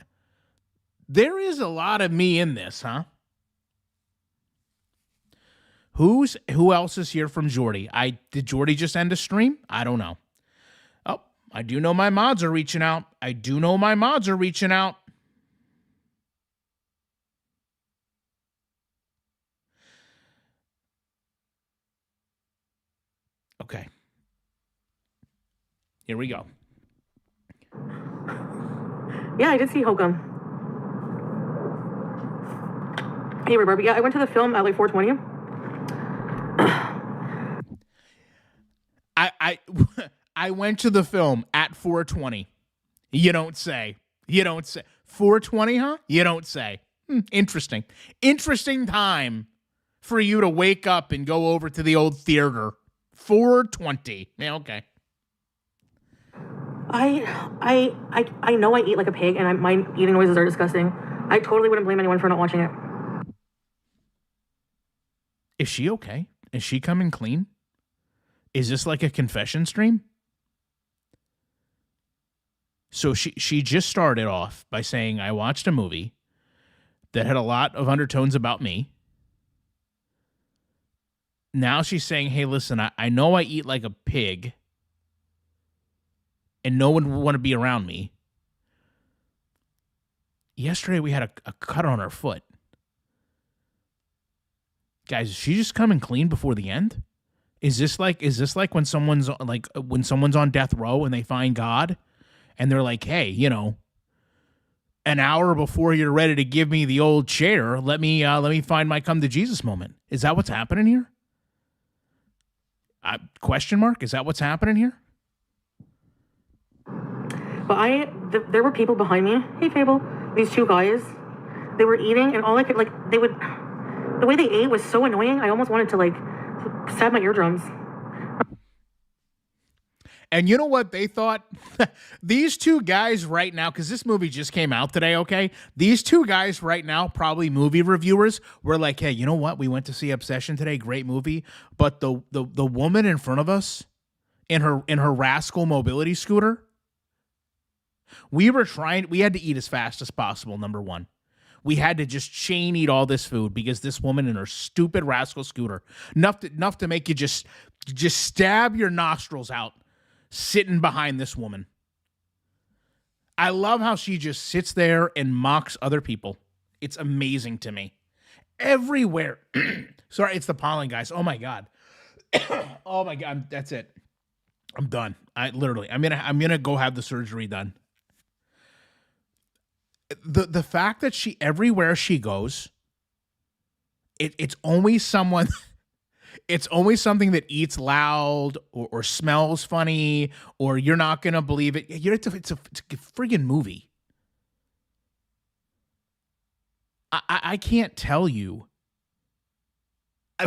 There is a lot of me in this, huh? Who else is here from Jordy? Did Jordy just end a stream? I don't know. Oh, I do know my mods are reaching out. Okay. Here we go. Yeah, I did see Hokum. Hey, Barbie. Yeah, I went to the film at like 4:20. I went to the film at 4:20. You don't say. 4:20, huh? You don't say. Interesting. Interesting time for you to wake up and go over to the old theater. 4:20. Yeah, okay. I know I eat like a pig, and my eating noises are disgusting. I totally wouldn't blame anyone for not watching it. Is she okay? Is she coming clean? Is this like a confession stream? So she just started off by saying, I watched a movie that had a lot of undertones about me. Now she's saying, hey, listen, I know I eat like a pig and no one would want to be around me. Yesterday we had a cut on her foot. Guys, is she just coming clean before the end? Is this like when someone's on death row and they find God and they're like, hey, an hour before you're ready to give me the old chair, let me find my come to Jesus moment. Is that what's happening here? Question mark? Is that what's happening here? But there were people behind me. Hey, Fable. These two guys, they were eating, and all I could, the way they ate was so annoying. I almost wanted to, stab my eardrums. And you know what they thought? These two guys right now, because this movie just came out today, okay? These two guys right now, probably movie reviewers, were like, hey, you know what? We went to see Obsession today. Great movie. But the woman in front of us in her rascal mobility scooter, we had to eat as fast as possible, number one. We had to just chain eat all this food because this woman in her stupid rascal scooter, enough to make you just stab your nostrils out sitting behind this woman. I love how she just sits there and mocks other people. It's amazing to me. Everywhere. Sorry, it's the pollen, guys. Oh my God. Oh my God. That's it. I'm done. I'm gonna go have the surgery done. The fact that everywhere she goes, it's always someone. It's always something that eats loud or smells funny, or you're not gonna believe it. It's a friggin' movie. I can't tell you.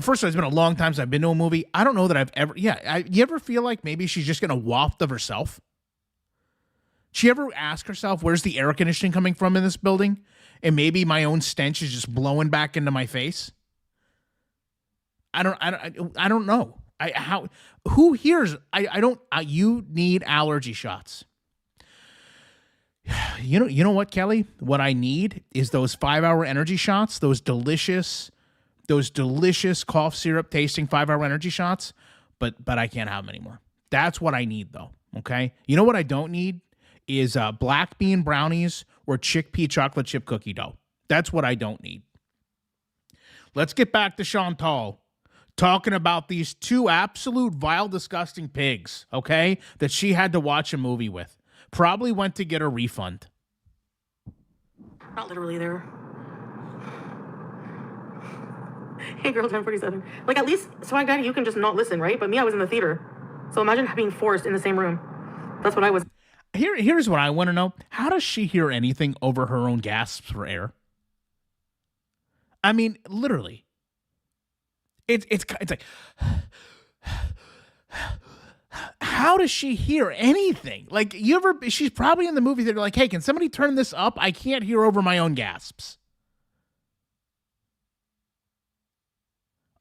First of all, it's been a long time since I've been to a movie. I don't know that I've ever. Yeah, you ever feel like maybe she's just gonna waft of herself? She ever ask herself, where's the air conditioning coming from in this building? And maybe my own stench is just blowing back into my face. I don't know. Who hears? You need allergy shots. You know what, Kelly? What I need is those 5-hour energy shots, those delicious cough syrup tasting 5-hour energy shots, but I can't have them anymore. That's what I need though. Okay. You know what I don't need is black bean brownies or chickpea chocolate chip cookie dough. That's what I don't need. Let's get back to Chantal talking about these two absolute vile, disgusting pigs, okay, that she had to watch a movie with. Probably went to get a refund. Not literally there. Hey, girl, 1047. At least, so I got you can just not listen, right? But me, I was in the theater. So imagine being forced in the same room. That's what I was. Here's what I want to know. How does she hear anything over her own gasps for air? I mean, literally. It's like, how does she hear anything? She's probably in the movie. They're like, hey, can somebody turn this up? I can't hear over my own gasps.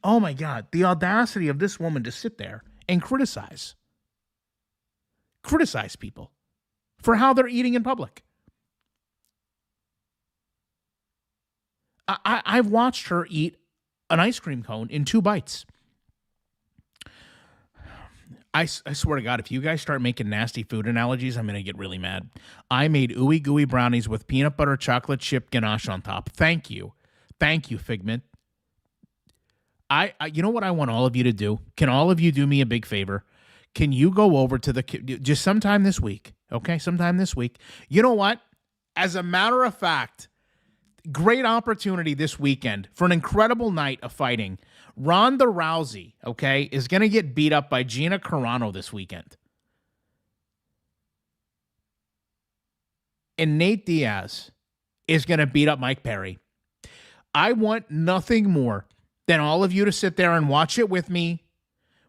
Oh my God, the audacity of this woman to sit there and criticize people for how they're eating in public. I've watched her eat an ice cream cone in 2 bites. I swear to God, if you guys start making nasty food analogies, I'm going to get really mad. I made ooey gooey brownies with peanut butter chocolate chip ganache on top. Thank you. Thank you, Figment. I you know what I want all of you to do? Can all of you do me a big favor? Can you go over to just sometime this week, okay? Sometime this week. You know what? As a matter of fact, great opportunity this weekend for an incredible night of fighting. Ronda Rousey, okay, is going to get beat up by Gina Carano this weekend. And Nate Diaz is going to beat up Mike Perry. I want nothing more than all of you to sit there and watch it with me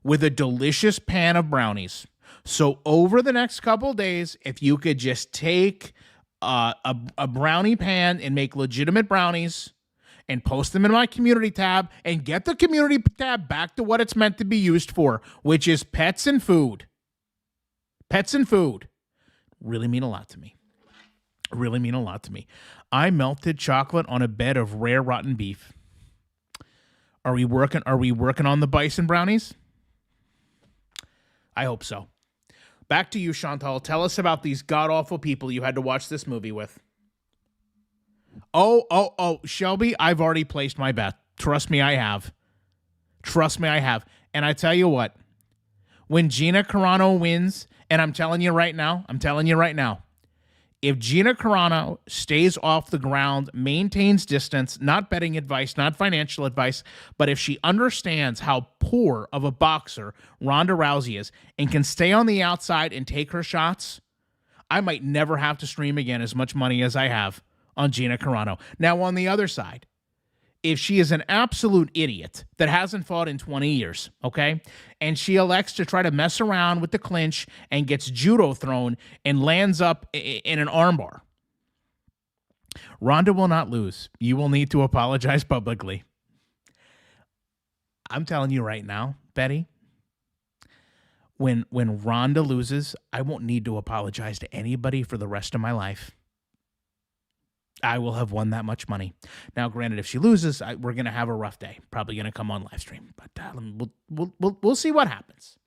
with a delicious pan of brownies. So over the next couple days, if you could just take a brownie pan and make legitimate brownies and post them in my community tab and get the community tab back to what it's meant to be used for, which is pets and food. Pets and food really mean a lot to me. Really mean a lot to me. I melted chocolate on a bed of rare rotten beef. Are we working on the bison brownies? I hope so. Back to you, Chantal. Tell us about these god-awful people you had to watch this movie with. Oh, Shelby, I've already placed my bet. Trust me, I have. And I tell you what, when Gina Carano wins, and I'm telling you right now, if Gina Carano stays off the ground, maintains distance, not betting advice, not financial advice, but if she understands how poor of a boxer Ronda Rousey is and can stay on the outside and take her shots, I might never have to stream again as much money as I have on Gina Carano. Now, on the other side, if she is an absolute idiot that hasn't fought in 20 years, okay, and she elects to try to mess around with the clinch and gets judo thrown and lands up in an armbar, Ronda will not lose. You will need to apologize publicly. I'm telling you right now, Betty, when Ronda loses, I won't need to apologize to anybody for the rest of my life. I will have won that much money. Now, granted, if she loses, we're going to have a rough day. Probably going to come on live stream, but we'll see what happens.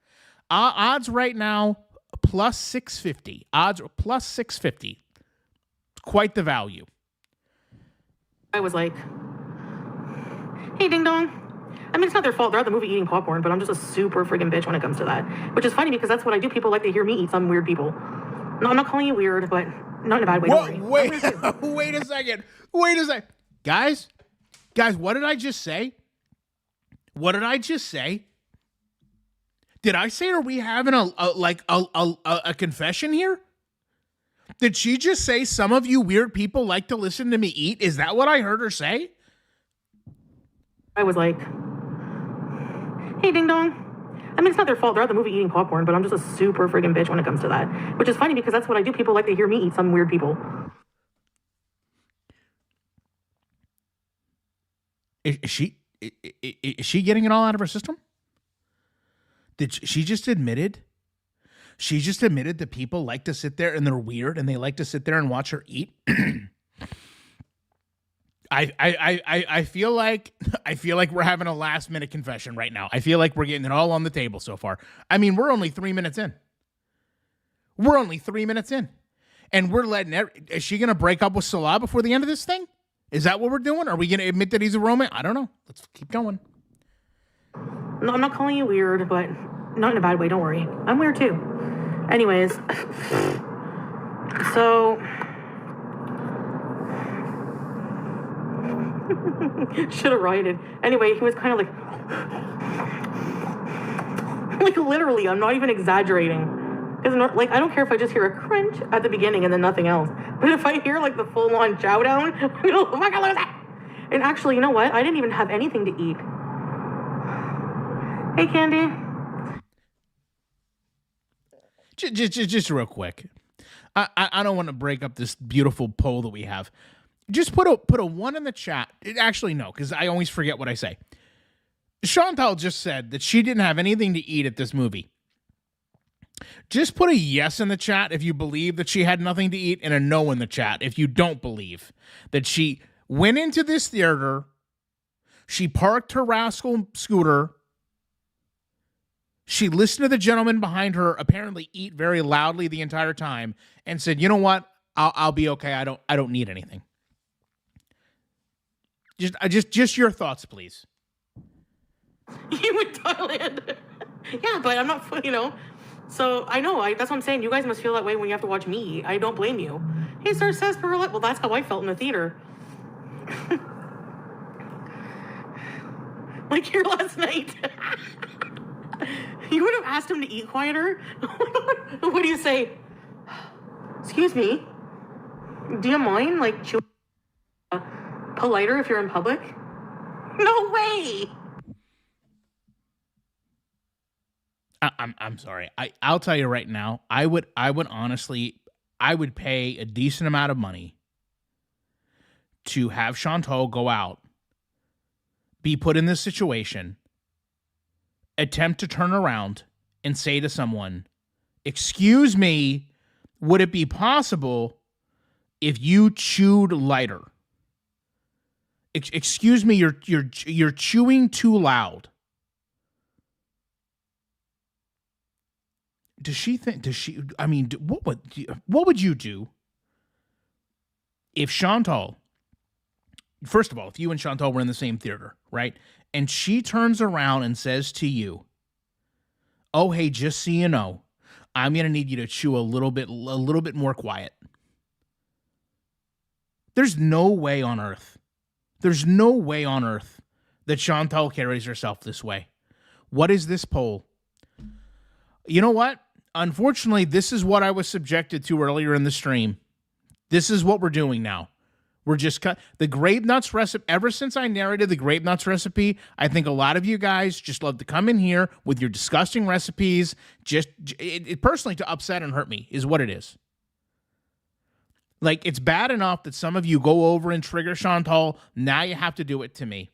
Odds right now, plus 650. Odds are plus 650. Quite the value. I was like, hey, ding dong. I mean, it's not their fault. They're at the movie eating popcorn, but I'm just a super freaking bitch when it comes to that. Which is funny because that's what I do. People like to hear me eat some weird people. No, I'm not calling you weird, but not in a bad way. Whoa, wait a second. Guys, what did I just say? Did I say, are we having a confession here? Did she just say some of you weird people like to listen to me eat? Is that what I heard her say? I was like, hey, ding dong. I mean, it's not their fault. They're at the movie eating popcorn, but I'm just a super freaking bitch when it comes to that. Which is funny because that's what I do. People like to hear me eat some weird people. Is she getting it all out of her system? She just admitted that people like to sit there and they're weird and they like to sit there and watch her eat? I feel like we're having a last minute confession right now. I feel like we're getting it all on the table so far. I mean, we're only 3 minutes in. And we're letting is she going to break up with Salah before the end of this thing? Is that what we're doing? Are we going to admit that he's a Roman? I don't know. Let's keep going. No, I'm not calling you weird, but not in a bad way. Don't worry. I'm weird too. Anyways, so should have rioted. Anyway, he was kind of like literally, I'm not even exaggerating. Because I don't care if I just hear a crunch at the beginning and then nothing else. But if I hear like the full-on chow down, I'm gonna look at that. And actually, you know what? I didn't even have anything to eat. Hey, Candy. Just real quick. I don't want to break up this beautiful poll that we have. Just put a 1 in the chat. Actually, no, because I always forget what I say. Chantal just said that she didn't have anything to eat at this movie. Just put a yes in the chat if you believe that she had nothing to eat, and a no in the chat if you don't believe that she went into this theater, She parked her rascal scooter. She listened to the gentleman behind her apparently eat very loudly the entire time and said, "You know what? I'll be okay. I don't need anything." Just your thoughts, please. You went to Thailand. Yeah, but I'm not, So I know, that's what I'm saying. You guys must feel that way when you have to watch me eat. I don't blame you. Hey, sir, sarsaparilla. Well, that's how I felt in the theater. Like here last night. You would have asked him to eat quieter. What do you say? Excuse me. Do you mind, like, chewing politer if you're in public? No way. I'm sorry. I'll tell you right now. I would honestly, I would pay a decent amount of money to have Chantal go out, be put in this situation, attempt to turn around and say to someone, "Excuse me, would it be possible if you chewed lighter? Excuse me, you're chewing too loud." I mean, what would you do if Chantal, first of all, if you and Chantal were in the same theater, right? And she turns around and says to you, "Oh, hey, just so you know, I'm going to need you to chew a little bit more quiet." There's no way on earth that Chantal carries herself this way. What is this poll? You know what? Unfortunately, this is what I was subjected to earlier in the stream. This is what we're doing now. We're just the grape nuts recipe. Ever since I narrated the grape nuts recipe, I think a lot of you guys just love to come in here with your disgusting recipes. It personally to upset and hurt me is what it is. Like, it's bad enough that some of you go over and trigger Chantal. Now you have to do it to me.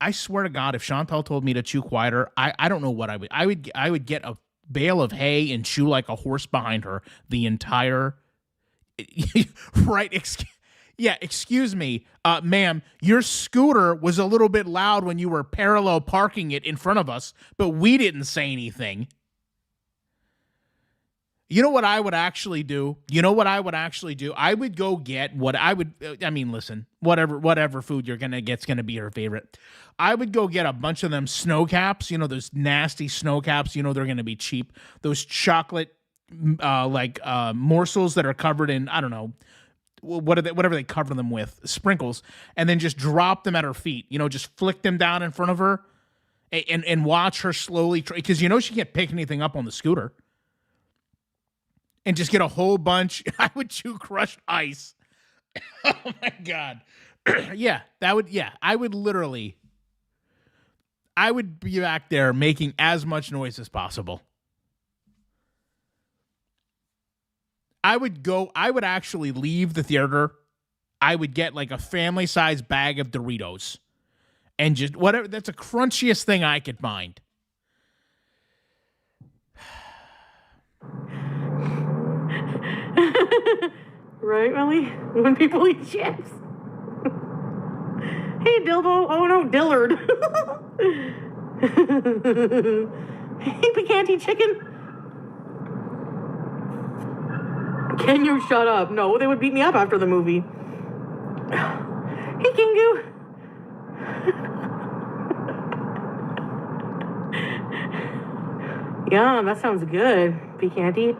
I swear to God, if Chantal told me to chew quieter, I don't know what I would. I would get a bale of hay and chew like a horse behind her the entire. Right? Excuse me, ma'am. Your scooter was a little bit loud when you were parallel parking it in front of us, but we didn't say anything. You know what I would actually do? I would go get what I would. I mean, listen, whatever food you're gonna get's gonna be her favorite. I would go get a bunch of them snow caps. You know, those nasty snow caps. You know, they're gonna be cheap. Those chocolate morsels that are covered in, I don't know, whatever they cover them with, sprinkles, and then just drop them at her feet. You know, just flick them down in front of her, and watch her slowly, because you know she can't pick anything up on the scooter. And just get a whole bunch. I would chew crushed ice. Oh my God. I would be back there making as much noise as possible. I would actually leave the theater. I would get like a family-sized bag of Doritos. And just whatever, that's the crunchiest thing I could find. Right, Melly? When people eat chips. Hey, Dilbo. Oh, no, Dillard. Hey, Picanti Chicken. Can you shut up? No, they would beat me up after the movie. Hey, Kingu. Yeah, that sounds good, Picanti.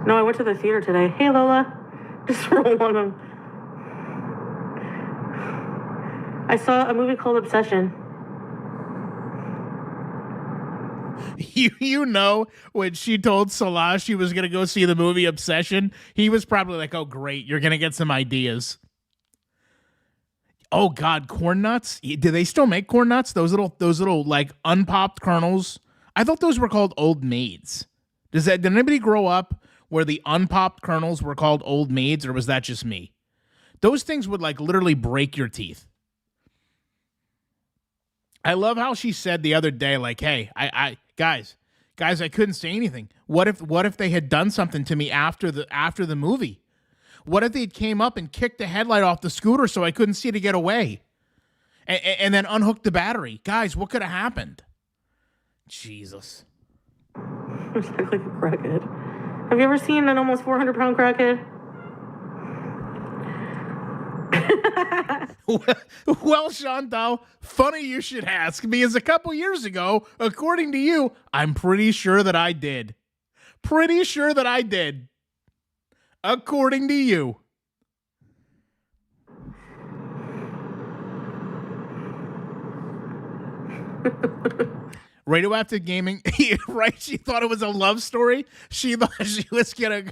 No, I went to the theater today. Hey, Lola. Just roll on them. I saw a movie called Obsession. You know, when she told Salah she was going to go see the movie Obsession, he was probably like, "Oh, great, you're going to get some ideas." Oh God, corn nuts? Do they still make corn nuts? Those little like unpopped kernels. I thought those were called Old Maids. Did anybody grow up where the unpopped kernels were called Old Maids, or was that just me? Those things would like literally break your teeth. I love how she said the other day, like, "Hey, I guys, I couldn't say anything. What if they had done something to me after the movie? What if they came up and kicked the headlight off the scooter so I couldn't see to get away? And then unhooked the battery. Guys, what could have happened? Jesus. Looks like a crackhead. Have you ever seen an almost 400-pound crackhead? Well, Chantal, funny you should ask, because a couple years ago, according to you, I'm pretty sure that I did. Pretty sure that I did. According to you. Radioactive Gaming, right? She thought it was a love story. She thought she was gonna,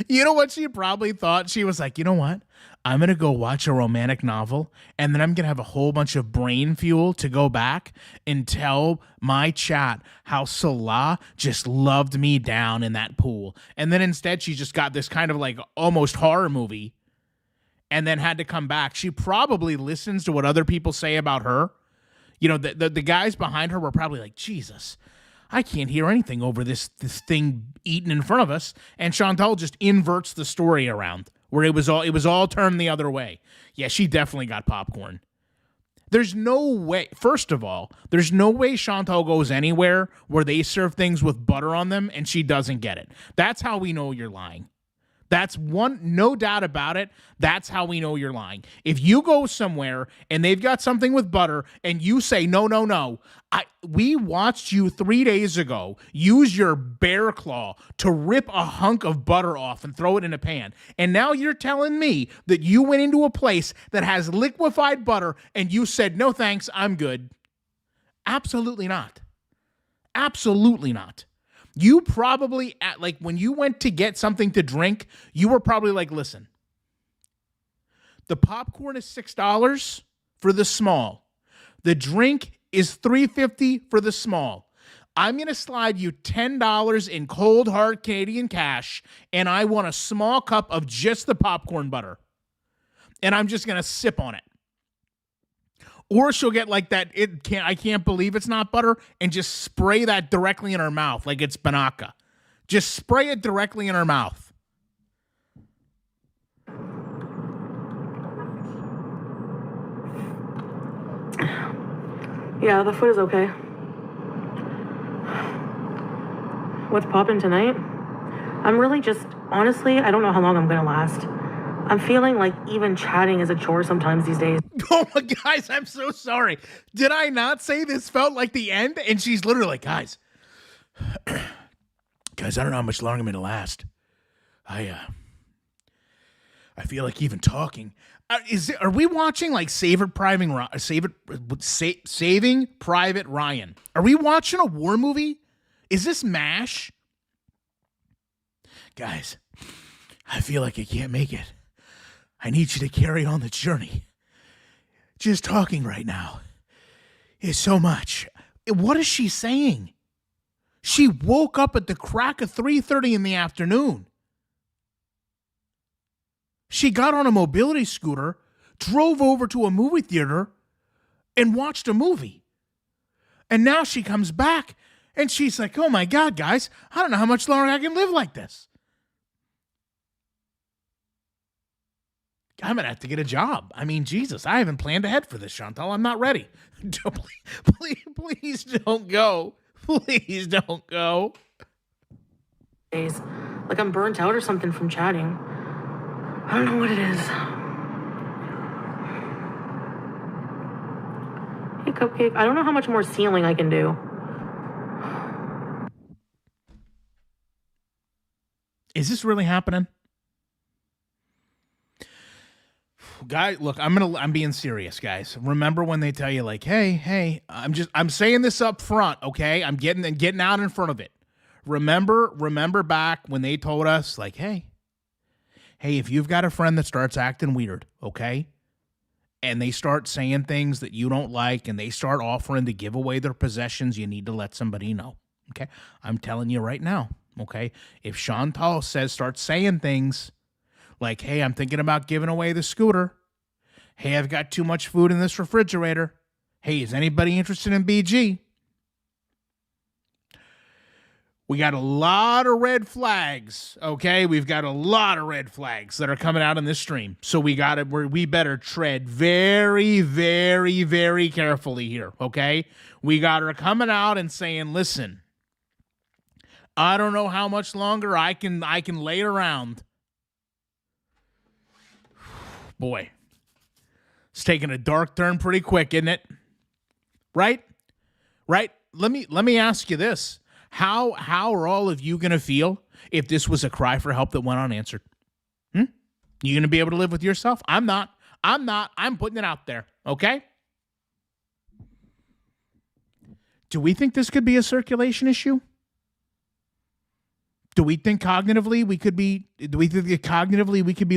you know what she probably thought? She was like, you know what? I'm gonna go watch a romantic novel, and then I'm gonna have a whole bunch of brain fuel to go back and tell my chat how Salah just loved me down in that pool. And then instead, she just got this kind of like almost horror movie, and then had to come back. She probably listens to what other people say about her. You know, the guys behind her were probably like, Jesus, I can't hear anything over this thing eating in front of us. And Chantal just inverts the story around where it was all turned the other way. Yeah, she definitely got popcorn. There's no way. First of all, there's no way Chantal goes anywhere where they serve things with butter on them and she doesn't get it. That's how we know you're lying. That's one, no doubt about it. That's how we know you're lying. If you go somewhere and they've got something with butter and you say, no, we watched you 3 days ago use your bear claw to rip a hunk of butter off and throw it in a pan. And now you're telling me that you went into a place that has liquefied butter and you said, no, thanks, I'm good. Absolutely not. Absolutely not. You probably, when you went to get something to drink, you were probably like, listen, the popcorn is $6 for the small. The drink is $3.50 for the small. I'm going to slide you $10 in cold, hard Canadian cash, and I want a small cup of just the popcorn butter. And I'm just going to sip on it. Or she'll get like that, I can't believe it's not butter, and just spray that directly in her mouth like it's Banaka. Just spray it directly in her mouth. Yeah, the food is okay. What's poppin' tonight? I'm really just, honestly, I don't know how long I'm gonna last. I'm feeling like even chatting is a chore sometimes these days. Oh my guys, I'm so sorry. Did I not say this felt like the end? And she's literally like, guys, I don't know how much longer I'm gonna last. I feel like even talking. Are we watching like Saving Private Ryan? Are we watching a war movie? Is this MASH? Guys, I feel like I can't make it. I need you to carry on the journey. Just talking right now is so much. What is she saying? She woke up at the crack of 3:30 in the afternoon. She got on a mobility scooter, drove over to a movie theater, and watched a movie. And now she comes back, and she's like, oh my God, guys, I don't know how much longer I can live like this. I'm going to have to get a job. I mean, Jesus, I haven't planned ahead for this, Chantal. I'm not ready. Please don't go. Please don't go. Like I'm burnt out or something from chatting. I don't know what it is. Hey, Cupcake, I don't know how much more sealing I can do. Is this really happening? Guys, look, I'm being serious, guys. Remember when they tell you like, hey, I'm saying this up front, okay? I'm getting out in front of it. Remember back when they told us like, hey, if you've got a friend that starts acting weird, okay? And they start saying things that you don't like and they start offering to give away their possessions, you need to let somebody know, okay? I'm telling you right now, okay? If Chantal starts saying things like, hey, I'm thinking about giving away the scooter. Hey, I've got too much food in this refrigerator. Hey, is anybody interested in BG? We got a lot of red flags, okay? We've got a lot of red flags that are coming out in this stream. So we better tread very, very, very carefully here, okay? We got her coming out and saying, listen, I don't know how much longer I can lay around. Boy, it's taking a dark turn pretty quick, isn't it? Right? Let me ask you this. How are all of you going to feel if this was a cry for help that went unanswered? You going to be able to live with yourself? I'm not. I'm putting it out there, okay? Do we think this could be a circulation issue? Do we think cognitively we could be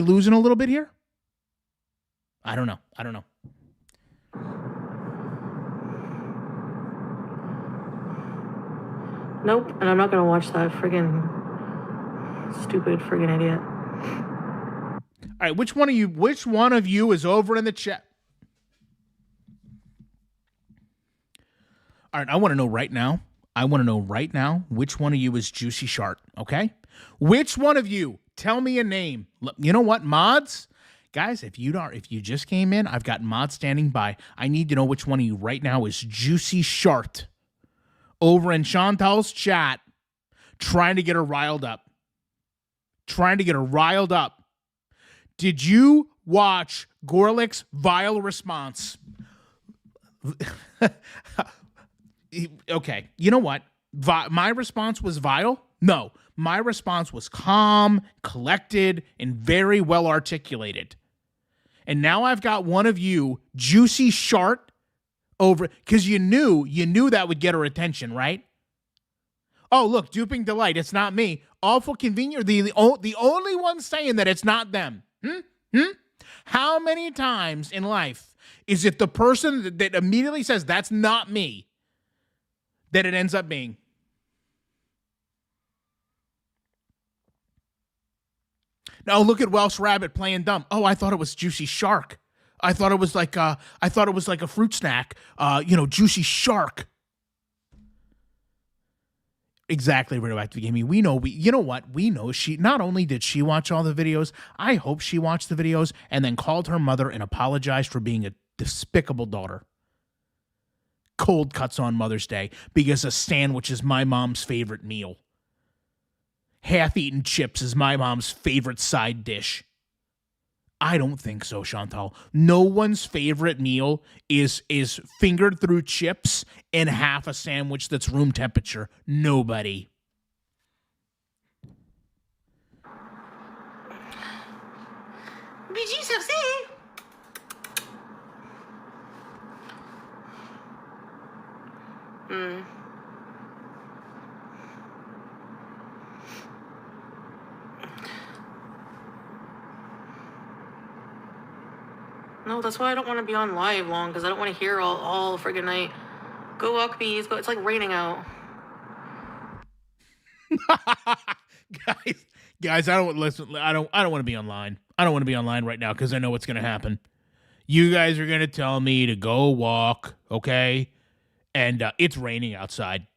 losing a little bit here? I don't know. Nope, and I'm not gonna watch that friggin' stupid friggin' idiot. All right, which one of you is over in the chat? All right, I want to know right now which one of you is Juicy Shark, okay? Which one of you? Tell me a name. You know what, mods? Guys, if you just came in, I've got mods standing by. I need to know which one of you right now is Juicy Shark. Over in Chantal's chat, trying to get her riled up. Did you watch Gorlick's vile response? Okay, you know what? My response was vile? No, my response was calm, collected, and very well articulated. And now I've got one of you, Juicy Shark, over, because you knew that would get her attention, right? Oh, look, duping delight. It's not me. Awful convenient. The only one saying that it's not them. How many times in life is it the person that immediately says that's not me that it ends up being? Now look at Welsh Rabbit playing dumb. Oh, I thought it was Juicy Shark. I thought it was like a fruit snack. Juicy Shark. Exactly, Radioactive Gaming. We know she not only did she watch all the videos, I hope she watched the videos and then called her mother and apologized for being a despicable daughter. Cold cuts on Mother's Day because a sandwich is my mom's favorite meal. Half-eaten chips is my mom's favorite side dish. I don't think so, Chantal. No one's favorite meal is fingered through chips and half a sandwich that's room temperature. Nobody. No, that's why I don't want to be on live long, because I don't want to hear all friggin' night. Go walk bees. Go. It's like raining out. guys, I don't want to be online. I don't want to be online right now because I know what's going to happen. You guys are going to tell me to go walk, okay? And it's raining outside.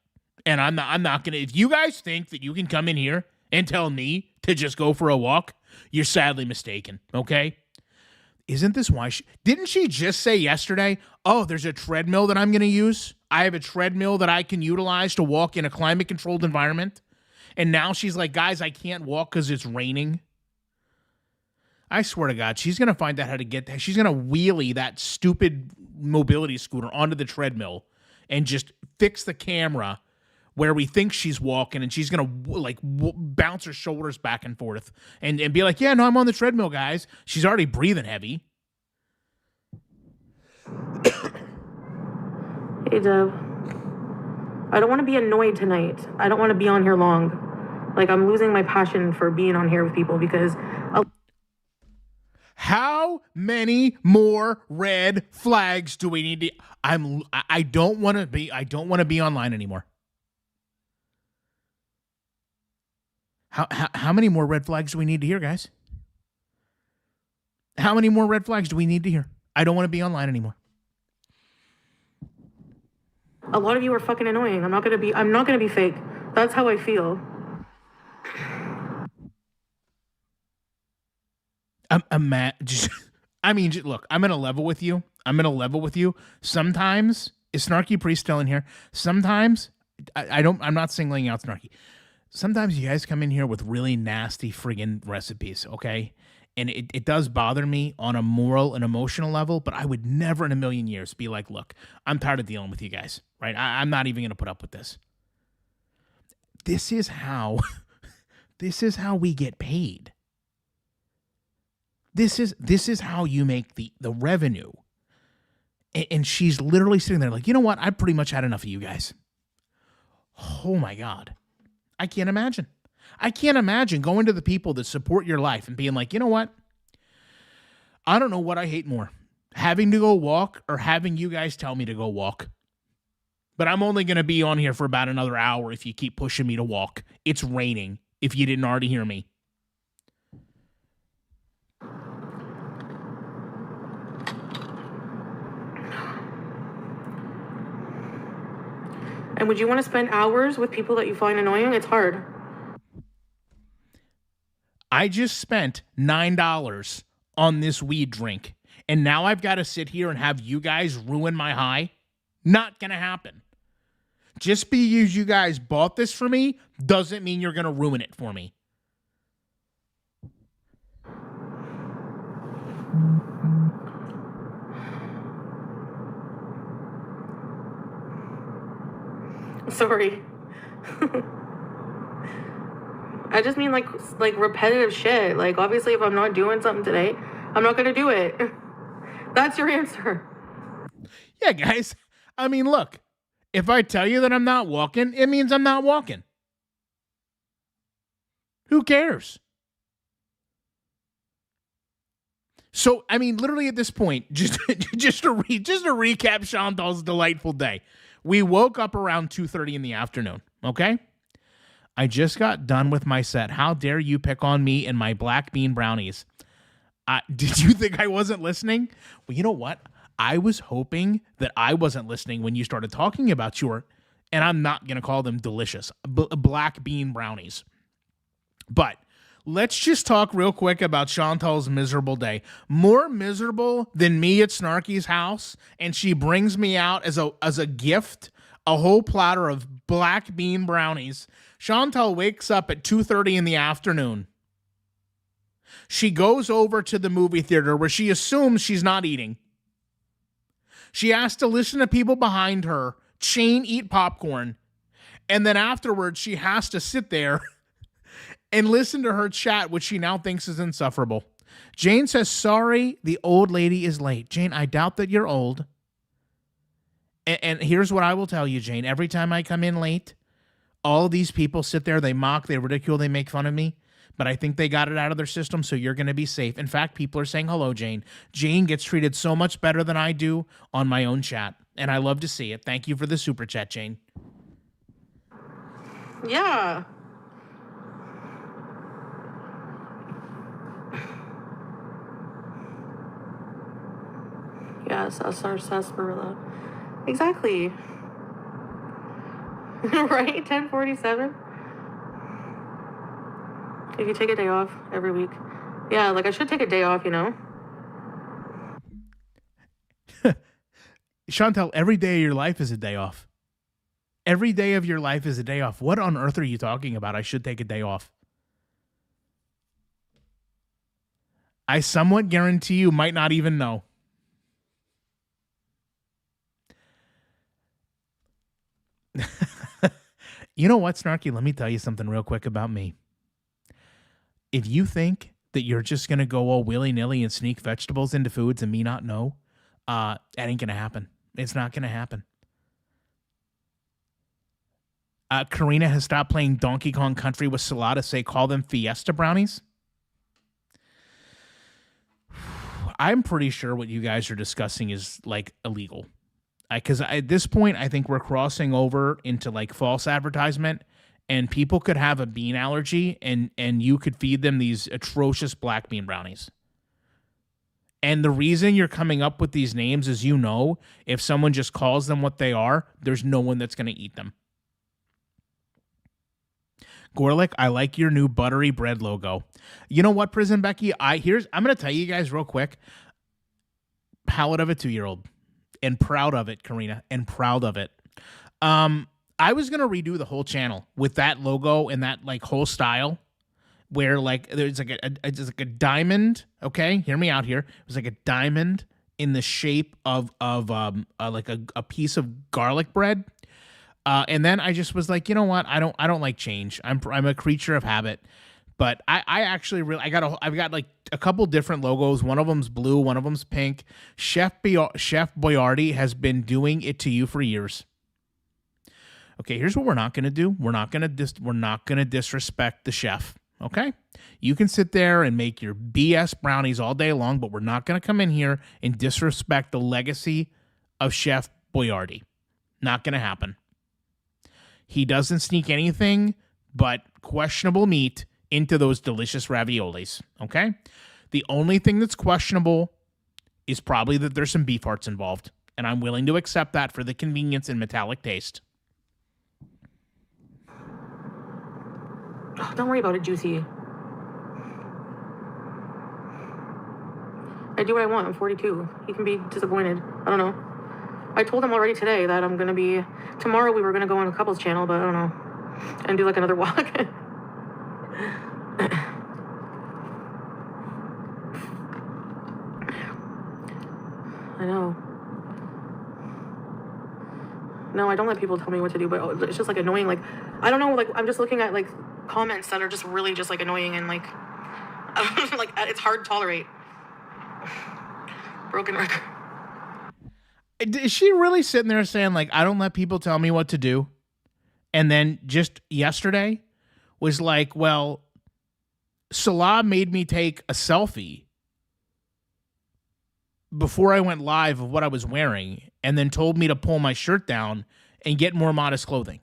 And I'm not going to, if you guys think that you can come in here and tell me to just go for a walk, you're sadly mistaken, okay? Isn't this why didn't she just say yesterday, oh, there's a treadmill that I'm going to use? I have a treadmill that I can utilize to walk in a climate-controlled environment. And now she's like, guys, I can't walk because it's raining. I swear to God, she's going to find out how to get there. She's going to wheelie that stupid mobility scooter onto the treadmill and just fix the camera where we think she's walking, and she's going to bounce her shoulders back and forth and be like, yeah, no, I'm on the treadmill, guys. She's already breathing heavy. Hey, Deb. I don't want to be annoyed tonight. I don't want to be on here long. Like, I'm losing my passion for being on here with people because... How many more red flags do we need to... I don't want to be online anymore. How many more red flags do we need to hear, guys? How many more red flags do we need to hear? I don't want to be online anymore. A lot of you are fucking annoying. I'm not gonna be fake. That's how I feel. I mean, look, I'm gonna level with you. Sometimes is Snarky Priest still in here? Sometimes I don't. I'm not singling out Snarky. Sometimes you guys come in here with really nasty friggin' recipes, okay? And it does bother me on a moral and emotional level, but I would never in a million years be like, look, I'm tired of dealing with you guys, right? I'm not even gonna put up with this. This is how we get paid. This is how you make the revenue. And she's literally sitting there like, you know what? I pretty much had enough of you guys. Oh my God. I can't imagine. I can't imagine going to the people that support your life and being like, you know what? I don't know what I hate more, having to go walk or having you guys tell me to go walk. But I'm only going to be on here for about another hour if you keep pushing me to walk. It's raining, if you didn't already hear me. And would you want to spend hours with people that you find annoying? It's hard. I just spent $9 on this weed drink, and now I've got to sit here and have you guys ruin my high? Not going to happen. Just because you guys bought this for me doesn't mean you're going to ruin it for me. Sorry. I just mean like repetitive shit. Like, obviously, if I'm not doing something today, I'm not gonna do it. That's your answer. Yeah, guys. I mean, look, if I tell you that I'm not walking, it means I'm not walking. Who cares? So, I mean, literally at this point, just to recap Chantal's delightful day. We woke up around 2:30 in the afternoon, okay? I just got done with my set. How dare you pick on me and my black bean brownies? Did you think I wasn't listening? Well, you know what? I was hoping that I wasn't listening when you started talking about and I'm not going to call them delicious, black bean brownies. But let's just talk real quick about Chantal's miserable day. More miserable than me at Snarky's house, and she brings me out as a gift a whole platter of black bean brownies. Chantal wakes up at 2:30 in the afternoon. She goes over to the movie theater where she assumes she's not eating. She has to listen to people behind her chain eat popcorn, and then afterwards she has to sit there and listen to her chat, which she now thinks is insufferable. Jane says, sorry, the old lady is late. Jane, I doubt that you're old. And here's what I will tell you, Jane. Every time I come in late, all these people sit there, they mock, they ridicule, they make fun of me. But I think they got it out of their system, so you're going to be safe. In fact, people are saying hello, Jane. Jane gets treated so much better than I do on my own chat. And I love to see it. Thank you for the super chat, Jane. Yeah. Yes, our sarsaparilla. Exactly. Right? 10:47. If you take a day off every week. Yeah, like I should take a day off, you know? Chantal, every day of your life is a day off. Every day of your life is a day off. What on earth are you talking about? I should take a day off. I somewhat guarantee you might not even know. You know what, Snarky? Let me tell you something real quick about me. If you think that you're just going to go all willy-nilly and sneak vegetables into foods and me not know, that ain't going to happen. It's not going to happen. Karina has stopped playing Donkey Kong Country with Salada. Say, call them Fiesta brownies. I'm pretty sure what you guys are discussing is like illegal. Because at this point, I think we're crossing over into like false advertisement, and people could have a bean allergy, and you could feed them these atrocious black bean brownies. And the reason you're coming up with these names is, you know, if someone just calls them what they are, there's no one that's going to eat them. Gorlick, I like your new buttery bread logo. You know what, Prison Becky? I'm gonna tell you guys real quick. Palate of a 2-year-old, and proud of it, Karina, and proud of it. I was gonna redo the whole channel with that logo and that like whole style, where like there's like it's like a diamond. Okay, hear me out here. It was like a diamond in the shape of like a piece of garlic bread. And then I just was like, you know what? I don't like change. I'm a creature of habit. But I actually really I've got like a couple different logos. One of them's blue, one of them's pink. Chef Boyardee has been doing it to you for years. Okay, here's what we're not gonna do. We're not gonna disrespect the chef. Okay, you can sit there and make your BS brownies all day long, but we're not gonna come in here and disrespect the legacy of Chef Boyardee. Not gonna happen. He doesn't sneak anything but questionable meat into those delicious raviolis, okay? The only thing that's questionable is probably that there's some beef hearts involved, and I'm willing to accept that for the convenience and metallic taste. Oh, don't worry about it, Juicy. I do what I want. I'm 42. He can be disappointed. I don't know. I told him already today that I'm going to be... Tomorrow we were going to go on a couple's channel, but I don't know. And do like another walk. I know. No, I don't let people tell me what to do, but it's just like annoying. Like, I don't know, like, I'm just looking at like comments that are just really just like annoying and like, like it's hard to tolerate. Broken record. Is she really sitting there saying, like, I don't let people tell me what to do? And then just yesterday was like, well, Salah made me take a selfie before I went live of what I was wearing and then told me to pull my shirt down and get more modest clothing.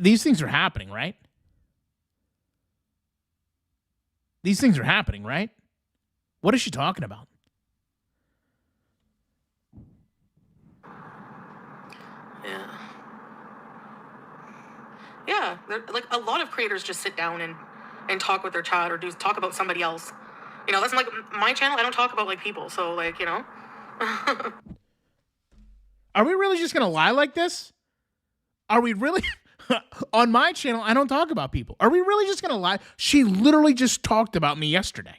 These things are happening, right? These things are happening, right? What is she talking about? Yeah, like a lot of creators just sit down and talk with their chat or talk about somebody else. You know, that's like my channel. I don't talk about like people, so like, you know. Are we really just gonna lie like this? Are we really? On my channel, I don't talk about people. Are we really just gonna lie? She literally just talked about me yesterday.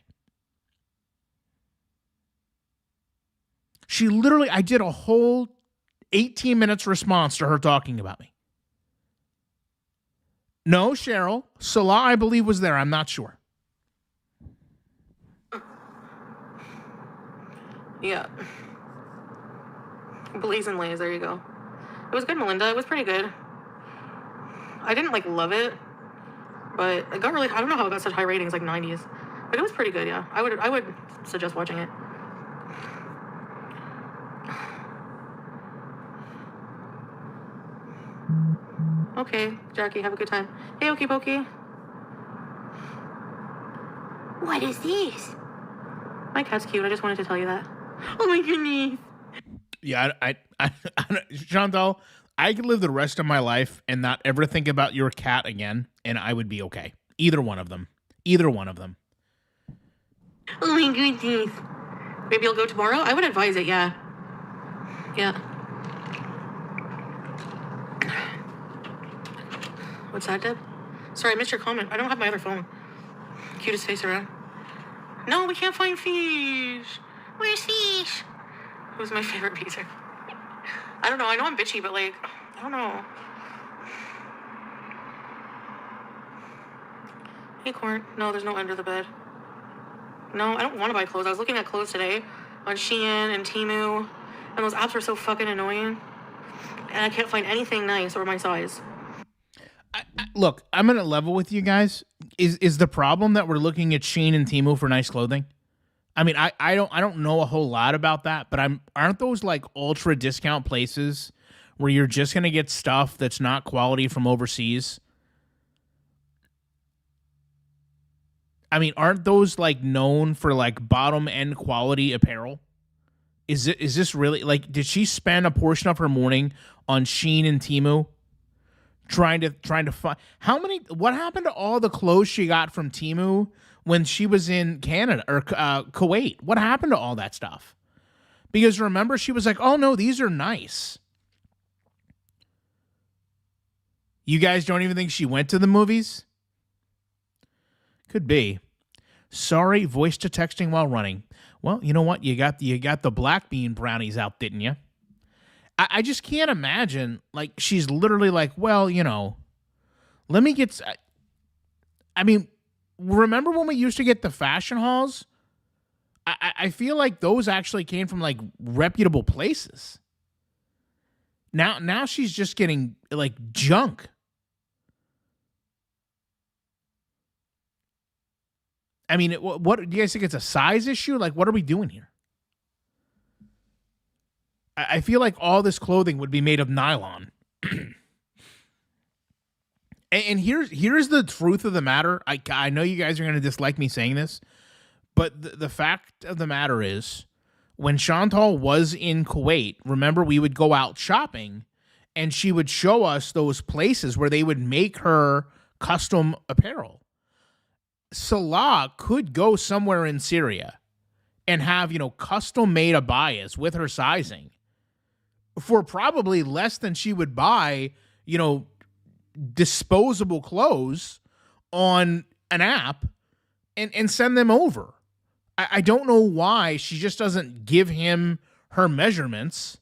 I did a whole 18 minutes response to her talking about me. No, Cheryl. Salah, I believe, was there. I'm not sure. Yeah. Blazing Lays, there you go. It was good, Melinda. It was pretty good. I didn't, like, love it, but it got really... I don't know how it got such high ratings, like 90s. But it was pretty good, yeah. I would suggest watching it. Okay, Jackie, have a good time. Hey, Okie Pokey. What is this? My cat's cute. I just wanted to tell you that. Oh my goodness. Yeah, I Chantal, I could live the rest of my life and not ever think about your cat again, and I would be okay. Either one of them. Either one of them. Oh my goodness. Maybe you'll go tomorrow? I would advise it, yeah. Yeah. What's that, Deb? Sorry, I missed your comment. I don't have my other phone. Cutest face around. No, we can't find fish. Where's fish? Who's my favorite pizza? I don't know. I know I'm bitchy, but like, I don't know. Hey, Corn. No, there's no under the bed. No, I don't want to buy clothes. I was looking at clothes today on Shein and Temu, and those apps are so fucking annoying. And I can't find anything nice or my size. Look, I'm gonna level with you guys. Is the problem that we're looking at Shein and Temu for nice clothing? I mean, I don't know a whole lot about that, but aren't those like ultra discount places where you're just gonna get stuff that's not quality from overseas? I mean, aren't those like known for like bottom end quality apparel? Is this really like? Did she spend a portion of her morning on Shein and Temu trying to find what happened to all the clothes she got from Temu when she was in Canada or Kuwait? What happened to all that stuff? Because remember, she was like, oh no, these are nice. You guys don't even think she went to the movies? Could be. Sorry, voice to texting while running. Well, you know what? You got the black bean brownies out, didn't you? I just can't imagine. Like, she's literally like, well, let me get. I mean, remember when we used to get the fashion hauls? I feel like those actually came from like reputable places. Now she's just getting like junk. I mean, what do you guys think? It's a size issue? Like, what are we doing here? I feel like all this clothing would be made of nylon. and here's the truth of the matter. I know you guys are going to dislike me saying this, but the fact of the matter is, when Chantal was in Kuwait, remember, we would go out shopping, and she would show us those places where they would make her custom apparel. Salah could go somewhere in Syria and have, custom made abayas with her sizing for probably less than she would buy, disposable clothes on an app and send them over. I don't know why she just doesn't give him her measurements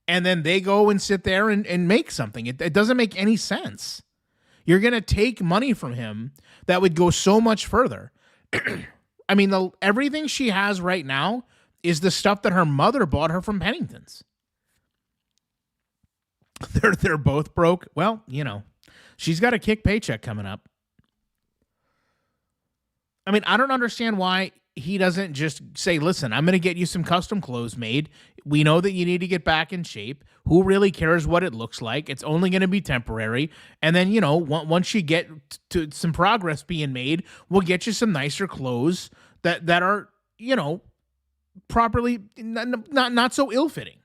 and then they go and sit there and make something. It doesn't make any sense. You're going to take money from him that would go so much further. I mean, everything she has right now is the stuff that her mother bought her from Pennington's. They're both broke. Well, she's got a kick paycheck coming up. I mean, I don't understand why he doesn't just say, listen, I'm going to get you some custom clothes made. We know that you need to get back in shape. Who really cares what it looks like? It's only going to be temporary. And then, once you get to some progress being made, we'll get you some nicer clothes that are, properly, not so ill-fitting.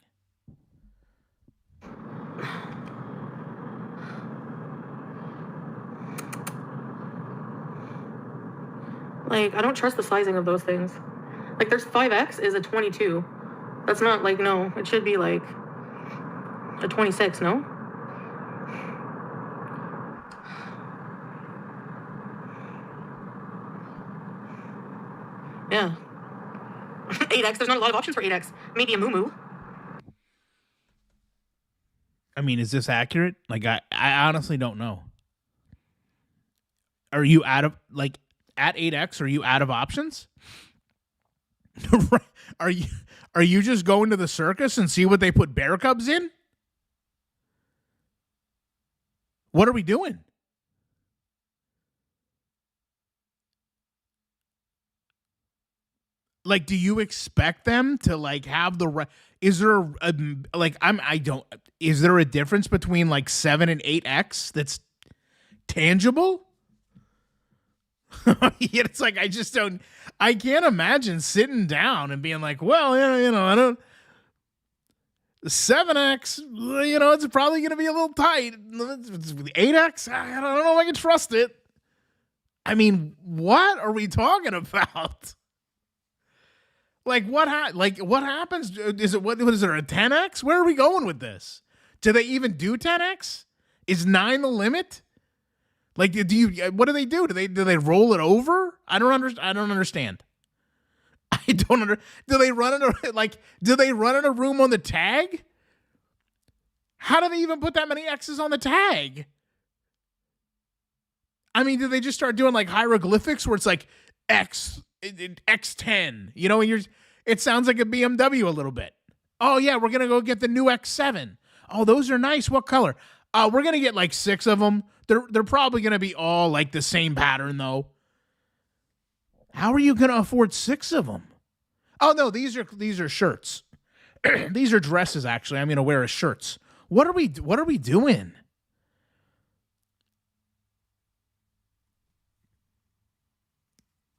Like, I don't trust the sizing of those things. Like, there's 5X is a 22. That's not, like, no. It should be, like, a 26, no? Yeah. 8X, there's not a lot of options for 8X. Maybe a moo. I mean, is this accurate? Like, I honestly don't know. Are you out of, like, at 8X, are you out of options? Are you just going to the circus and see what they put bear cubs in? What are we doing? Like, do you expect them to like have the right? Is there is there a difference between like 7 and 8X that's tangible? It's like, I can't imagine sitting down and being like, well, I don't. 7X, it's probably going to be a little tight. 8X, I don't know if I can trust it. I mean, what are we talking about? Like, what happens? Is it, what is there, a 10X? Where are we going with this? Do they even do 10X? Is 9 the limit? Like, what do they do? Do they roll it over? I don't understand. Do they run in a room on the tag? How do they even put that many X's on the tag? I mean, do they just start doing like hieroglyphics where it's like X10, and it sounds like a BMW a little bit. Oh yeah, we're going to go get the new X7. Oh, those are nice. What color? We're going to get like 6 of them. They're probably going to be all like the same pattern though. How are you going to afford 6 of them? Oh no, these are shirts. These are dresses actually. I'm going to wear as shirts. What are we doing?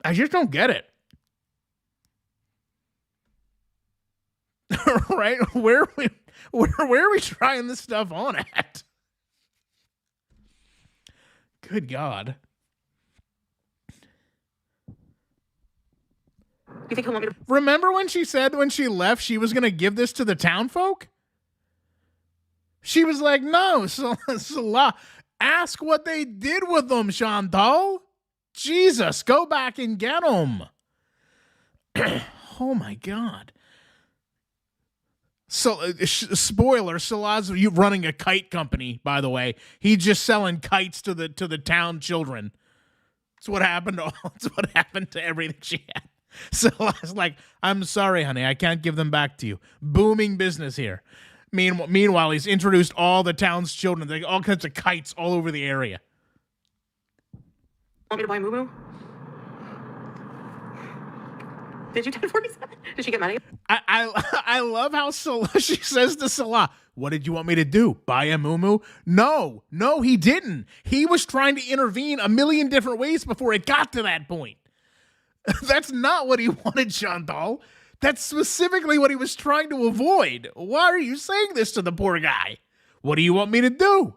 I just don't get it. Right? Where are we trying this stuff on at? Good God. You think he'll want me to? Remember when she said when she left she was going to give this to the town folk? She was like, no, Salah, ask what they did with them, Chantal. Jesus, go back and get them. Oh, my God. So, spoiler, Salah's running a kite company, by the way. He's just selling kites to the town children. That's what happened to everything she had. Salah's like, I'm sorry, honey, I can't give them back to you. Booming business here. Meanwhile, he's introduced all the town's children, all kinds of kites all over the area. Want me to buy Moo Moo? Did you 1047? Did she get mad at you? I love how she says to Salah, what did you want me to do? Buy a Moo Moo? No, he didn't. He was trying to intervene a million different ways before it got to that point. That's not what he wanted, Chantal. That's specifically what he was trying to avoid. Why are you saying this to the poor guy? What do you want me to do?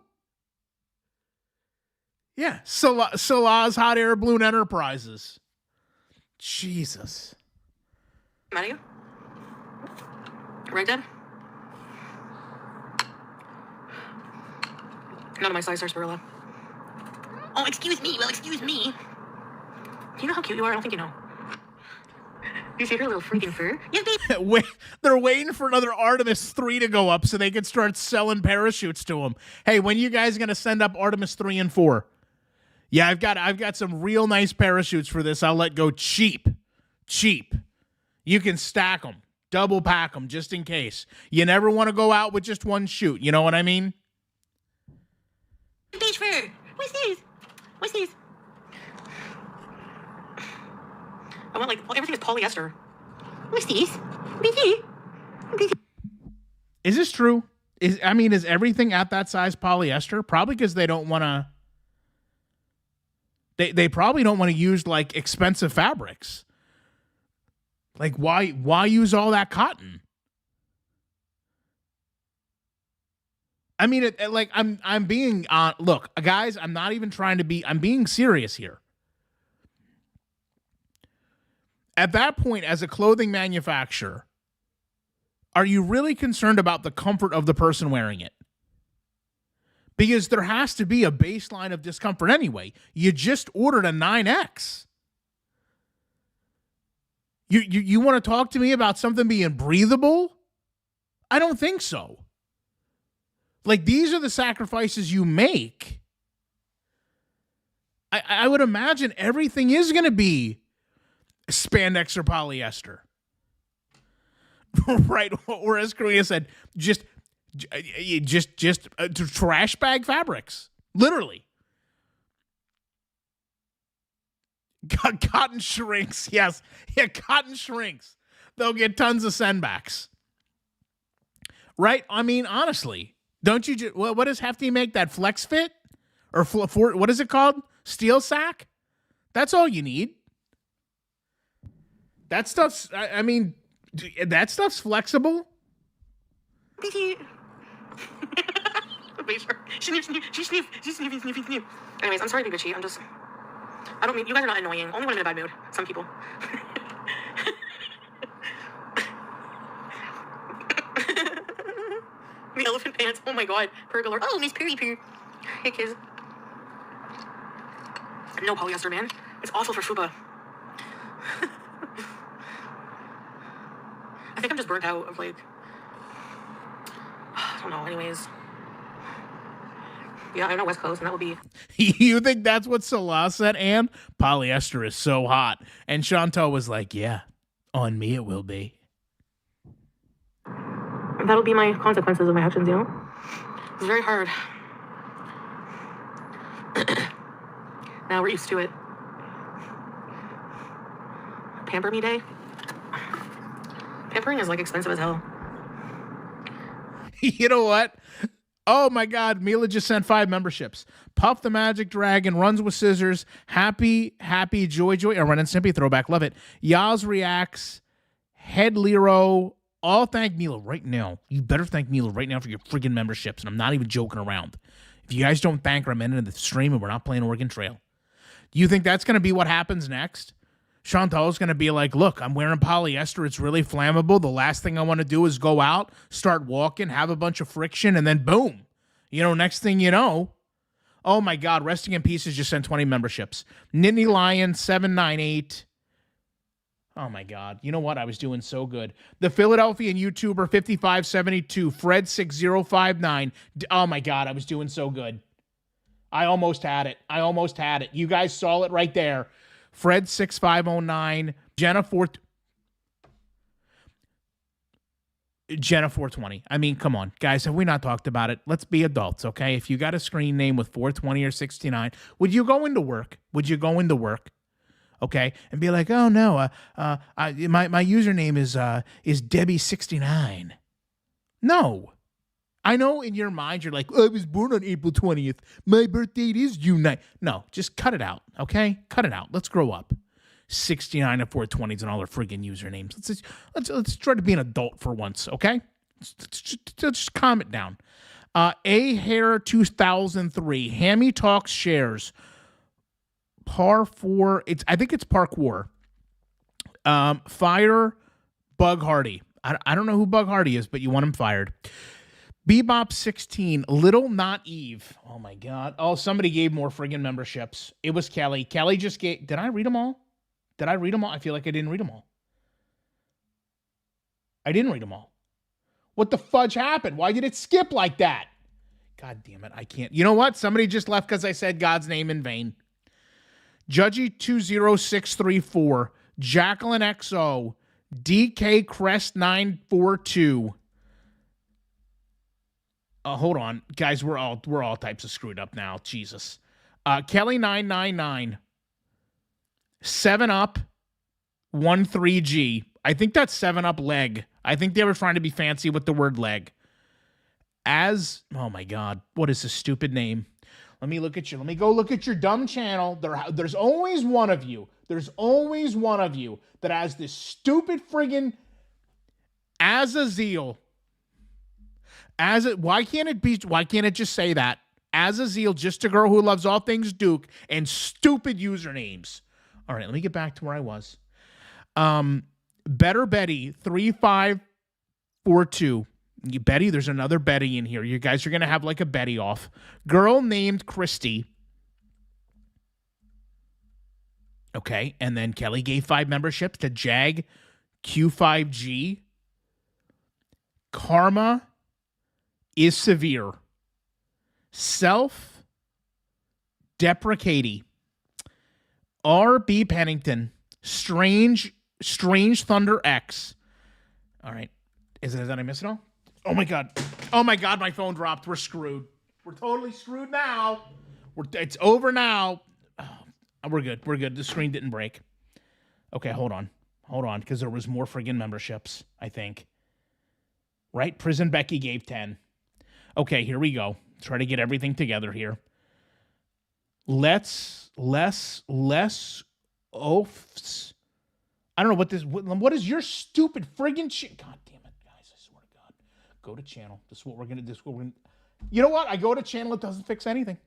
Yeah, Salah's Hot Air Balloon Enterprises. Jesus. Mad at you? Right, Dad? None of my size sarsaparilla. Oh, excuse me. Well, excuse me. Do you know how cute you are? I don't think you know. You see her little freaking fur? Yes, babe. They're waiting for another Artemis 3 to go up so they can start selling parachutes to them. Hey, when you guys going to send up Artemis 3 and 4? Yeah, I've got some real nice parachutes for this. I'll let go cheap. You can stack them, double pack them just in case. You never want to go out with just one chute. You know what I mean? Beach fur. What's this? I want everything is polyester. What's this? Is this true? Is everything at that size polyester? Probably because they don't want to. They probably don't want to use like expensive fabrics. Like why use all that cotton? I mean, I'm being look, guys. I'm not even trying to be. I'm being serious here. At that point, as a clothing manufacturer, are you really concerned about the comfort of the person wearing it? Because there has to be a baseline of discomfort anyway. You just ordered a 9X. You want to talk to me about something being breathable? I don't think so. Like, these are the sacrifices you make. I would imagine everything is going to be spandex or polyester. Right? Or as Korea said, just trash bag fabrics. Literally. Cotton shrinks. Yes. Yeah, cotton shrinks. They'll get tons of sendbacks. Right? I mean, honestly, don't you just, what does Hefty make? That flex fit? Or what is it called? Steel sack? That's all you need. That stuff's, that stuff's flexible. Sniffing. Anyways, I'm sorry to be bitchy. I don't mean, you guys are not annoying. Only when I'm in a bad mood. Some people. The elephant pants. Oh my god. Pergola. Oh, Miss Peri Poo. Hey, kids. No polyester, man. It's awful for fupa. I think I'm just burnt out of I don't know. Anyways. Yeah, I know West Coast, and that would be. You think that's what Salah said, Anne? Polyester is so hot. And Chantal was like, yeah, on me it will be. That'll be my consequences of my actions, you know? It's very hard. Now we're used to it. Pamper me day. Pampering is expensive as hell. You know what? Oh my God, Mila just sent 5 memberships. Puff the Magic Dragon, Runs with Scissors, Happy, Joy, or Ren and Stimpy, throwback, love it. Yaz Reacts, Head Lero, all thank Mila right now. You better thank Mila right now for your freaking memberships, and I'm not even joking around. If you guys don't thank her a minute in the stream and we're not playing Oregon Trail. You think that's going to be what happens next? Chantal's going to be like, look, I'm wearing polyester. It's really flammable. The last thing I want to do is go out, start walking, have a bunch of friction, and then boom. Next thing you know, oh my God, Resting in Pieces just sent 20 memberships. Nittany Lion 798. Oh my God. You know what? I was doing so good. The Philadelphian YouTuber 5572, Fred 6059. Oh my God, I was doing so good. I almost had it. You guys saw it right there. Fred 6509, Jenna 420. I mean, come on, guys, have we not talked about it? Let's be adults, okay? If you got a screen name with 420 or 69, would you go into work? Okay, and be like, oh no, my username is Debbie69. No. I know in your mind you're like, I was born on April 20th. My birth date is June 9th. No, just cut it out, okay? Cut it out. Let's grow up. 69 and 420s and all their friggin' usernames. Let's try to be an adult for once, okay? Let's just calm it down. A Hair 2003, Hammy Talks shares. Par 4, I think it's Park War. Fire Bug Hardy. I don't know who Bug Hardy is, but you want him fired. Bebop 16, Little Not Eve. Oh my God. Oh, somebody gave more friggin' memberships. It was Kelly. Kelly just gave. Did I read them all? I feel like I didn't read them all. I didn't read them all. What the fudge happened? Why did it skip like that? God damn it. I can't. You know what? Somebody just left because I said God's name in vain. Judgy 20634, Jacqueline XO, DK Crest 942. Hold on, guys. We're all types of screwed up now. Jesus. Kelly 999. 7-Up 13G. I think that's 7-Up leg. I think they were trying to be fancy with the word leg. Oh my God, what is this stupid name? Let me look at you. Let me go look at your dumb channel. There's always one of you. That has this stupid friggin' Azazel. Why can't it just say that? Azazel, just a girl who loves all things Duke, and stupid usernames. All right, let me get back to where I was. Better Betty 3542. Betty, there's another Betty in here. You guys are gonna have like a Betty off. Girl named Christy. Okay, and then Kelly gave 5 memberships to Jag Q5G. Karma is severe. Self-deprecating. R.B. Pennington. Strange Thunder X. All right. Is that I miss it all? Oh my God, my phone dropped. We're screwed. We're totally screwed now. It's over now. Oh, we're good. The screen didn't break. Okay, hold on, because there was more friggin' memberships, I think. Right? Prison Becky gave 10. Okay, here we go. Try to get everything together here. Less oafs. I don't know what is your stupid friggin' shit? God damn it, guys, I swear to God. Go to channel. This is what we're gonna. You know what? I go to channel, it doesn't fix anything.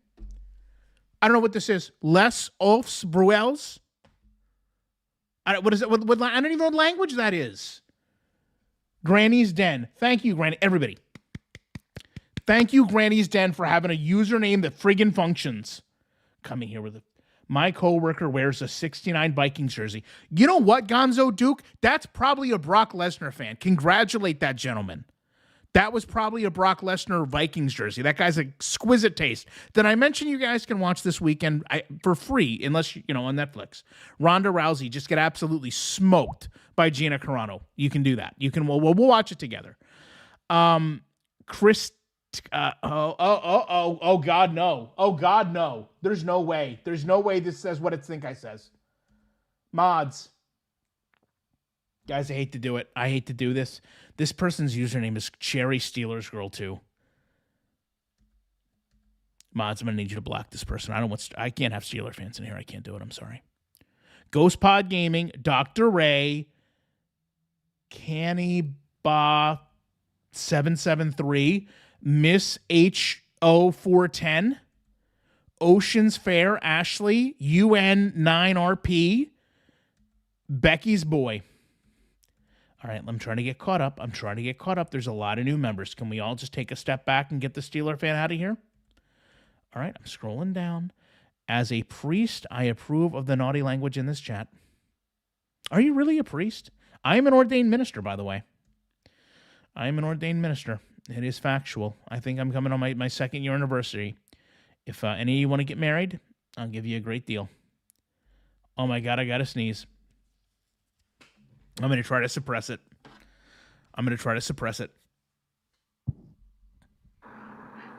I don't know what this is. Les Oafs Bruels. What is it? I don't even know what language that is. Granny's Den. Thank you, Granny. Everybody. Thank you, Granny's Den, for having a username that friggin' functions. Coming here with my coworker wears a 69 Vikings jersey. You know what, Gonzo Duke? That's probably a Brock Lesnar fan. Congratulate that gentleman. That was probably a Brock Lesnar Vikings jersey. That guy's exquisite taste. Did I mention you guys can watch this weekend for free, unless, on Netflix? Ronda Rousey just get absolutely smoked by Gina Carano. You can do that. We'll watch it together. Chris, oh God, no. Oh God, no. There's no way. There's no way this says what it think I says. Mods. Guys, I hate to do it. I hate to do this. This person's username is Cherry Steelers Girl 2. Mods, I'm going to need you to block this person. I can't have Steeler fans in here. I can't do it. I'm sorry. Ghost Pod Gaming, Dr. Ray, Canny Ba 773, Miss H 0410, Oceans Fair, Ashley, UN9RP, Becky's Boy. All right, I'm trying to get caught up. There's a lot of new members. Can we all just take a step back and get the Steeler fan out of here? All right, I'm scrolling down. As a priest, I approve of the naughty language in this chat. Are you really a priest? I am an ordained minister, by the way. I am an ordained minister. It is factual. I think I'm coming on my second year anniversary. If any of you want to get married, I'll give you a great deal. Oh my God, I got to sneeze. I'm going to try to suppress it.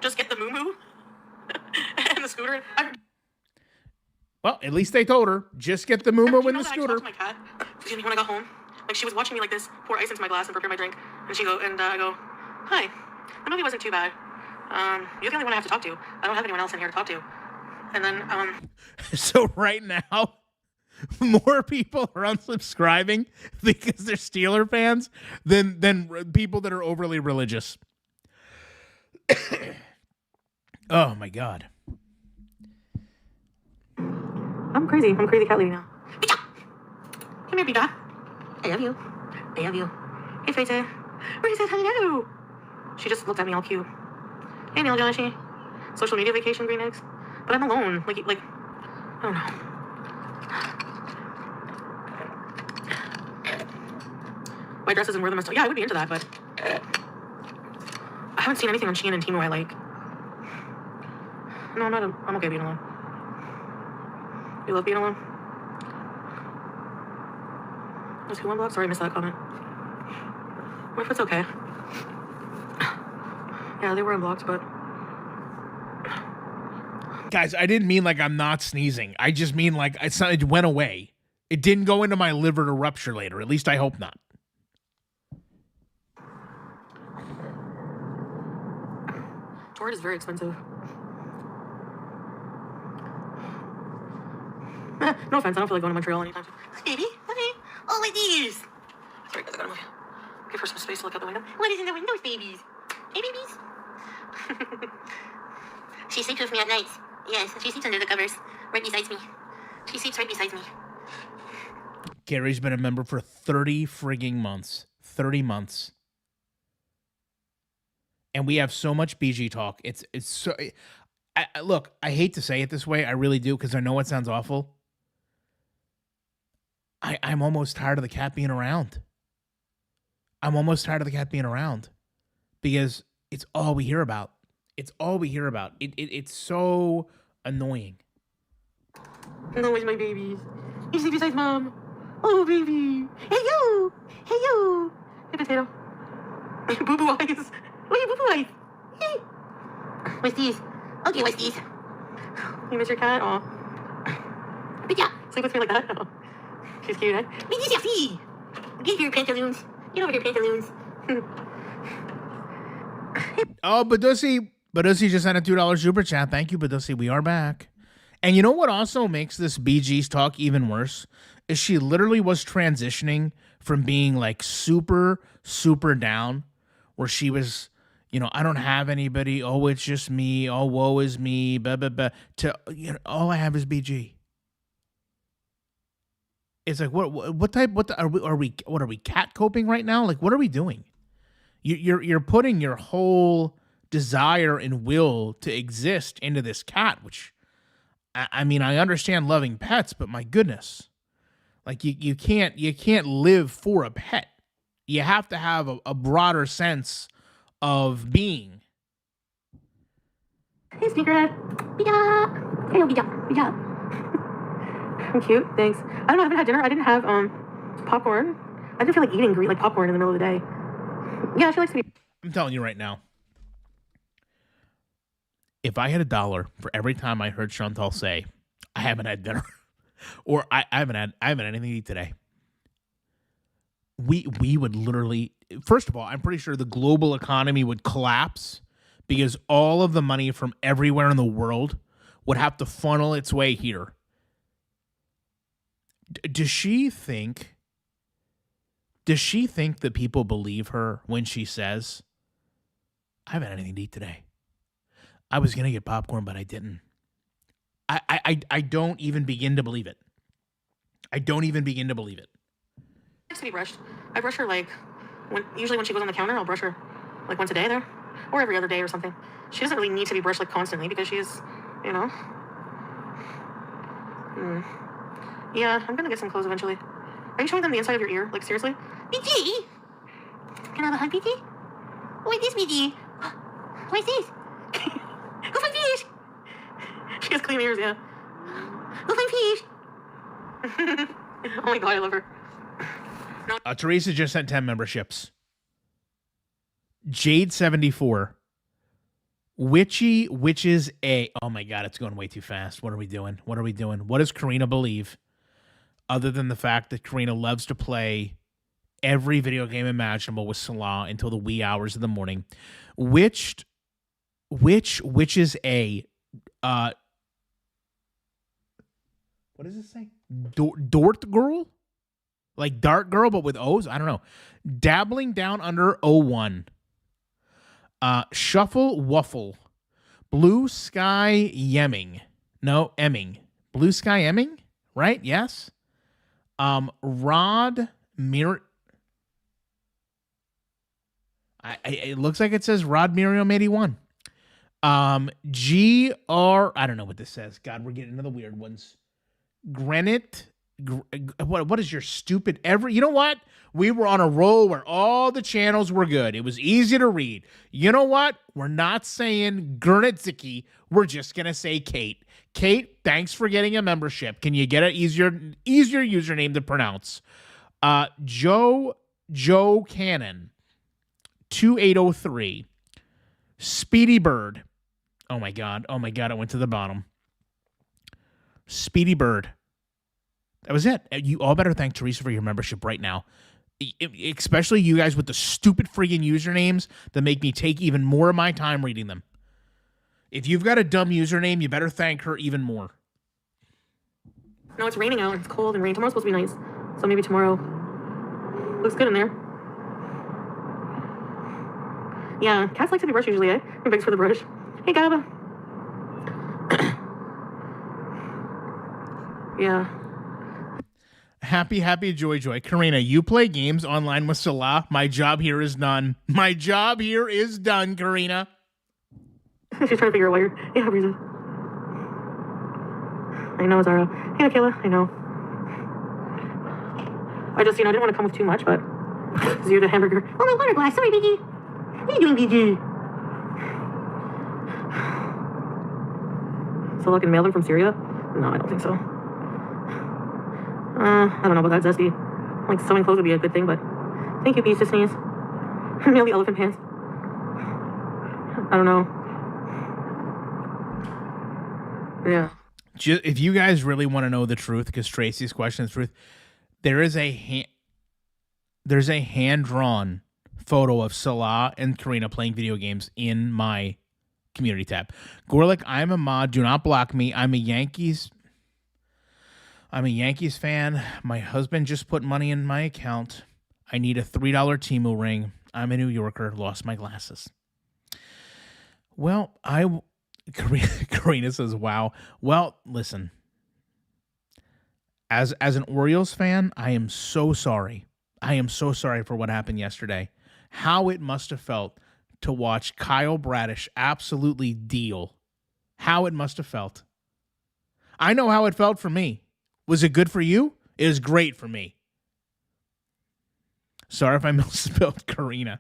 Just get the moo-moo and the scooter. Well, at least they told her, just get the moo-moo and the scooter. I talked to my cat, excuse me, when I got home. Like, she was watching me like this, pour ice into my glass and prepare my drink. And I go, hi, the movie wasn't too bad. You're the only one I have to talk to. I don't have anyone else in here to talk to. And then, So right now, more people are unsubscribing because they're Steeler fans than people that are overly religious. Oh my God. I'm crazy cat lady now. Pizza! Come here, Pizza. I love you. Hey, Fraser. Where says hello? She just looked at me all cute. Hey, Neil Joshi. Social media vacation, green eggs. But I'm alone. Like, I don't know. My dress isn't worth the most. Yeah, I would be into that, but I haven't seen anything on Shein and Temu I like. No, I'm okay being alone. You love being alone? Was who unblocked? Sorry, I missed that comment. What if it's okay? Yeah, they were unblocked, but... Guys, I didn't mean like I'm not sneezing. I just mean like it went away. It didn't go into my liver to rupture later. At least I hope not. Torrid is very expensive. No offense, I don't feel like going to Montreal anytime soon. Baby, honey, oh, my these. Sorry, guys, I gotta give her some space to look out the window. What is in the windows, babies? Hey, babies. She sleeps with me at night. Yes, she sleeps under the covers, right beside me. She sleeps right beside me. Gary's been a member for 30 frigging months. 30 months. And we have so much BG talk. It's so... Look, I hate to say it this way. I really do, because I know it sounds awful. I'm almost tired of the cat being around. Because it's all we hear about. It's so annoying. No, where's my babies? You sleep beside mom. Oh, baby. Hey, you. Hey, potato. Boo-boo eyes. What are your boo-boo eyes? Hey. What's these? Okay, what's these? You miss your cat? Aw. Yeah. Sleep with me like that? Oh. She's cute, eh? Me, Jeffy. Get your pantaloons. Get over your pantaloons. Oh, Badusi just sent a $2 super chat. Thank you, Badusi. We are back. And you know what also makes this BG's talk even worse? Is she literally was transitioning from being like super, super down, where she was, you know, I don't have anybody. Oh, it's just me. Oh, woe is me. Blah, blah, blah. To, you know, all I have is BG. It's like, what are we cat coping right now? Like, what are we doing? You're putting your whole desire and will to exist into this cat, which, I mean, I understand loving pets, but my goodness, like you can't live for a pet. You have to have a broader sense of being. Hey, Sneakerhead. Be-da. I'm cute, thanks. I don't know, I haven't had dinner. I didn't have popcorn. I didn't feel like eating like popcorn in the middle of the day. Yeah, she likes to be. I'm telling you right now, if I had $1 for every time I heard Chantal say, I haven't had dinner, or I haven't had anything to eat today, we would literally, first of all, I'm pretty sure the global economy would collapse because all of the money from everywhere in the world would have to funnel its way here. Does she think that people believe her when she says, I haven't had anything to eat today? I was gonna get popcorn, but I didn't. I don't even begin to believe it. I don't even begin to believe it. Needs to be brushed. I brush her like usually when she goes on the counter, I'll brush her like once a day there, or every other day or something. She doesn't really need to be brushed like constantly because she's, you know. Yeah, I'm gonna get some clothes eventually. Are you showing them the inside of your ear? Like seriously? BG, can I have a hug, BG? What is this, BG? What is this? Go find fish. She has clean ears, yeah. Go find fish. Oh my god, I love her. Teresa just sent 10 memberships. Jade74. Witches A. Oh my god, it's going way too fast. What are we doing? What does Karina believe? Other than the fact that Karina loves to play every video game imaginable with Salah until the wee hours of the morning. Witches A. What does it say? Dort girl? Like Dart Girl, but with O's? I don't know. Dabbling down under 01. Shuffle Waffle. Blue Sky Yemming. No, Emming. Blue Sky Emming? Right? Yes. Rod Mir. It looks like it says Rod Miriam 81. GR. I don't know what this says. God, we're getting into the weird ones. Granite. What is your stupid you know what? We were on a roll where all the channels were good. It was easy to read. You know what? We're not saying Gurnitziki. We're just going to say Kate. Kate, thanks for getting a membership. Can you get an easier username to pronounce? Joe Cannon 2803. Speedy Bird. Oh my god. It went to the bottom. Speedy Bird. That was it. You all better thank Teresa for your membership right now. Especially you guys with the stupid friggin' usernames that make me take even more of my time reading them. If you've got a dumb username, you better thank her even more. No, it's raining out. It's cold and rain. Tomorrow's supposed to be nice. So maybe tomorrow. Looks good in there. Yeah, cats like to be brushed usually, eh? And thanks for the brush. Hey, Gaba. Yeah. Happy, joy. Karina, you play games online with Salah. My job here is done. Karina. She's trying to figure out why you're... Yeah, Breeza. I know, Zara. Hey, Kayla. I know. I just, didn't want to come with too much, but... Because you're the hamburger. Oh, my water glass. Sorry, BG. What are you doing, BG? So, I can mail them from Syria? No, I don't think so. I don't know about that, Zesty. Like, sewing clothes would be a good thing, but... Thank you, Beast to sneeze. Mail the elephant pants. I don't know. Yeah. If you guys really want to know the truth, because Tracy's question is truth, there's a hand-drawn photo of Salah and Karina playing video games in my community tab. Gorlick, I'm a mod. Do not block me. I'm a Yankees fan. My husband just put money in my account. I need a $3 Temu ring. I'm a New Yorker. Lost my glasses. Well, Karina says, wow. Well, listen. As an Orioles fan, I am so sorry. I am so sorry for what happened yesterday. How it must have felt to watch Kyle Bradish absolutely deal. How it must have felt. I know how it felt for me. Was it good for you? It was great for me. Sorry if I misspelled Karina.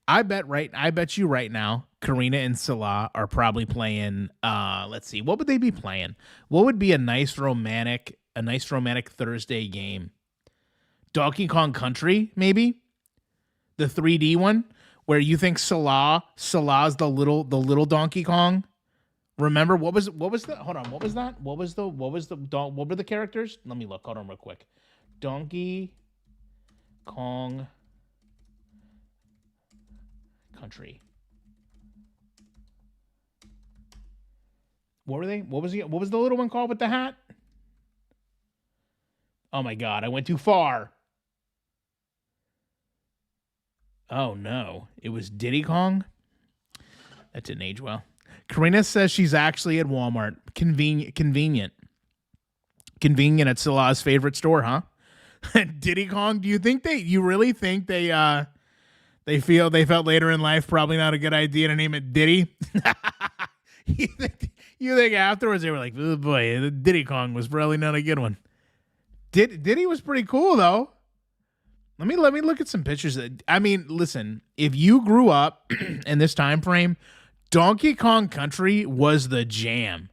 I bet you right now, Karina and Salah are probably playing, let's see, what would they be playing? What would be a nice romantic Thursday game? Donkey Kong Country, maybe? The 3D one? Where you think Salah's the little Donkey Kong? Remember what was the hold on, what was that? What were the characters? Let me look. Hold on real quick. Donkey Kong Country. What were they? What was the little one called with the hat? Oh my god, I went too far. Oh no. It was Diddy Kong? That didn't age well. Karina says she's actually at Walmart. Convenient. It's Sala's favorite store, huh? Diddy Kong, you really think they felt later in life probably not a good idea to name it Diddy? you think afterwards they were like, oh boy, the Diddy Kong was probably not a good one. Diddy was pretty cool though. Let me look at some pictures. I mean, listen, if you grew up in this time frame, Donkey Kong Country was the jam.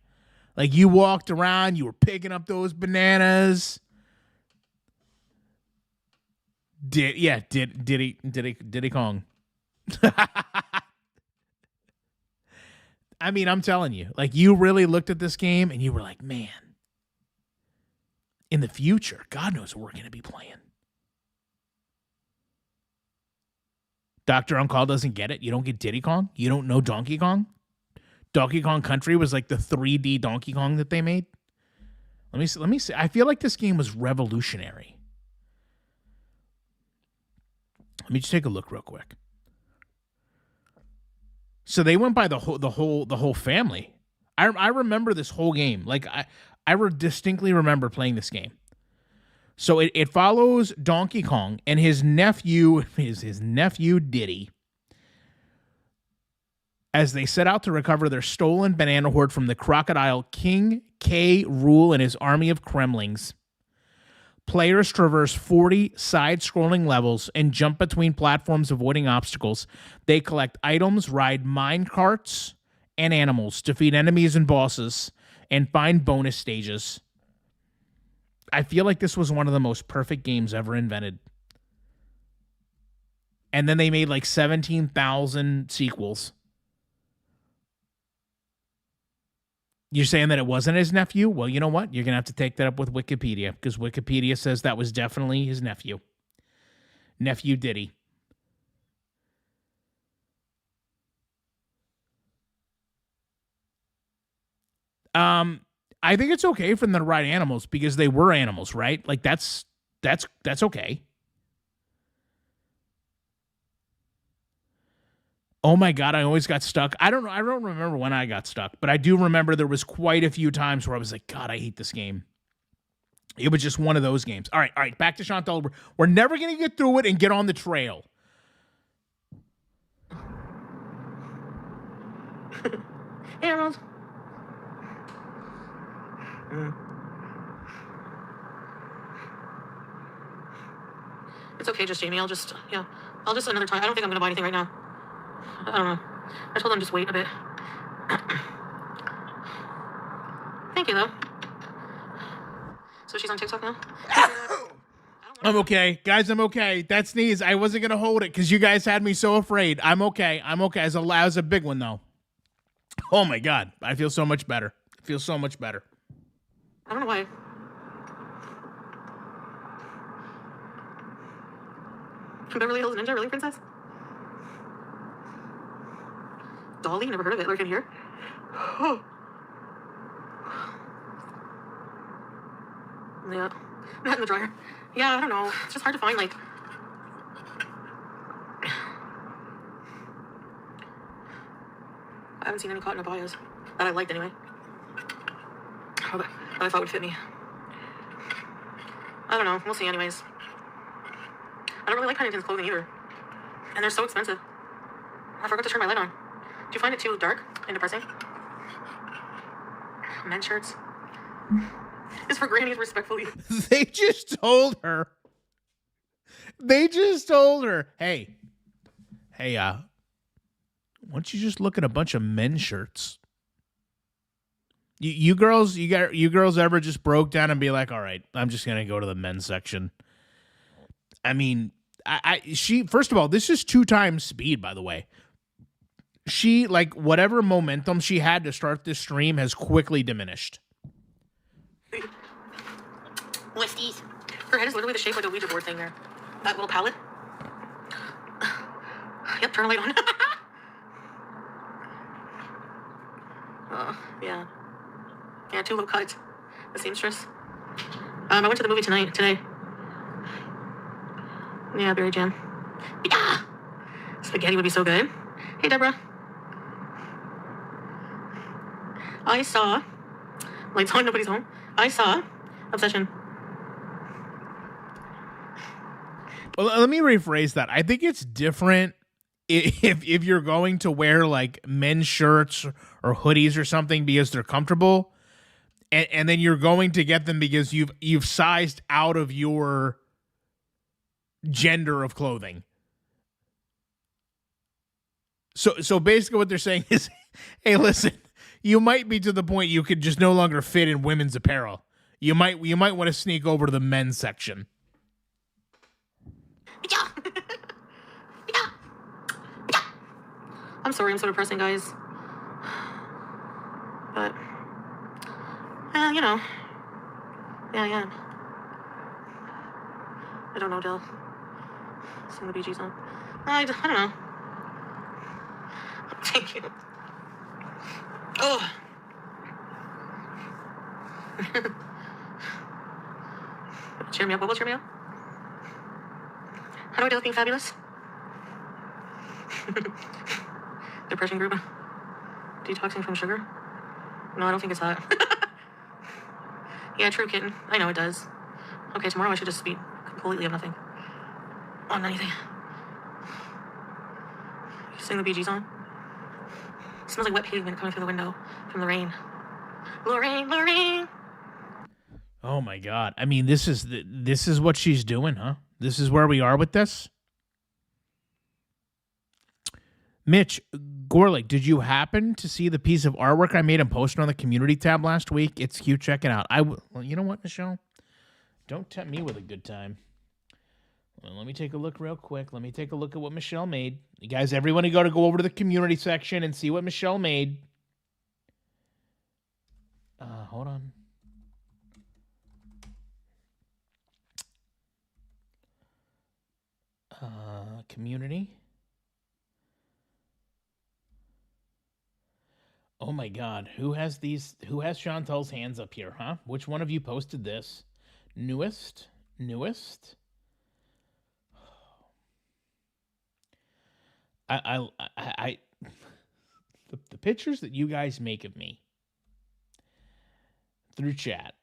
Like, you walked around, you were picking up those bananas. Diddy Kong. I mean, I'm telling you, like, you really looked at this game and you were like, man, in the future, God knows what we're going to be playing. Dr. On-Call doesn't get it. You don't get Diddy Kong? You don't know Donkey Kong? Donkey Kong Country was like the 3D Donkey Kong that they made. Let me see. I feel like this game was revolutionary. Let me just take a look real quick. So they went by the whole family. I remember this whole game. Like I distinctly remember playing this game. So it follows Donkey Kong and his nephew Diddy as they set out to recover their stolen banana hoard from the crocodile King K. Rool and his army of Kremlings. Players traverse 40 side-scrolling levels and jump between platforms avoiding obstacles. They collect items, ride mine carts and animals, defeat enemies and bosses, and find bonus stages. I feel like this was one of the most perfect games ever invented. And then they made like 17,000 sequels. You're saying that it wasn't his nephew? Well, you know what? You're going to have to take that up with Wikipedia, because Wikipedia says that was definitely his nephew. Nephew Diddy. I think it's okay for them to ride animals because they were animals, right? Like that's okay. Oh my God, I always got stuck. I don't remember when I got stuck, but I do remember there was quite a few times where I was like, God, I hate this game. It was just one of those games. All right, back to Chantal. We're never going to get through it and get on the trail. Hey, Emerald. It's okay, just Jamie. I'll just another time. I don't think I'm going to buy anything right now. I don't know. I told them just wait a bit. Thank you, though. So she's on TikTok now? I'm okay. Guys, I'm okay. That sneeze, I wasn't going to hold it because you guys had me so afraid. I'm okay. As a big one, though. Oh, my God. I feel so much better. I don't know why. Beverly Hills Ninja, really, princess? Dolly? Never heard of it. Lurk in here. Oh. Yeah. Not in the dryer. Yeah, I don't know. It's just hard to find, like... I haven't seen any cotton abayas that I liked anyway. That I thought would fit me. I don't know. We'll see anyways. I don't really like Huntington's clothing either. And they're so expensive. I forgot to turn my light on. Do you find it too dark and depressing? Men's shirts. It's for grannies, respectfully. They just told her, hey, why don't you just look at a bunch of men's shirts? You girls ever just broke down and be like, all right, I'm just gonna go to the men's section? I mean, she first of all, this is 2 times speed, by the way. She, like, whatever momentum she had to start this stream has quickly diminished. Lifties. Her head is literally the shape like a Ouija board thing there. That little palette. Yep, turn the light on. Yeah. Yeah, 2 little cuts. The seamstress. I went to the movie today. Yeah, berry jam. Yeah! Spaghetti would be so good. Hey, Deborah. I saw lights on, nobody's home. I saw Obsession. Well, let me rephrase that. I think it's different if you're going to wear like men's shirts or hoodies or something because they're comfortable, and then you're going to get them because you've sized out of your gender of clothing. So basically what they're saying is, hey, listen, you might be to the point you could just no longer fit in women's apparel. You might want to sneak over to the men's section. I'm sorry, I'm so depressing, guys. But, you know. Yeah, I am. I don't know, Del. Sing the Bee Gees song. I don't know. Thank you. Oh. Cheer me up. What will cheer me up? How do I deal with being fabulous? Depression group. Detoxing from sugar? No, I don't think it's that. Yeah, true, kitten. I know it does. Okay, tomorrow I should just be completely of nothing. On anything. Sing the Bee Gees song. It smells like wet pavement coming through the window from the rain. Lorraine, Lorraine. Oh my God! I mean, this is what she's doing, huh? This is where we are with this. Mitch Gorlick, did you happen to see the piece of artwork I made and posted on the community tab last week? It's cute. Check it out. Well, you know what, Michelle? Don't tempt me with a good time. Well, let me take a look real quick. Let me take a look at what Michelle made. You guys, everyone, you got to go over to the community section and see what Michelle made. Hold on. Community. Oh my God, who has Chantal's hands up here, huh? Which one of you posted this? Newest? I the pictures that you guys make of me through chat.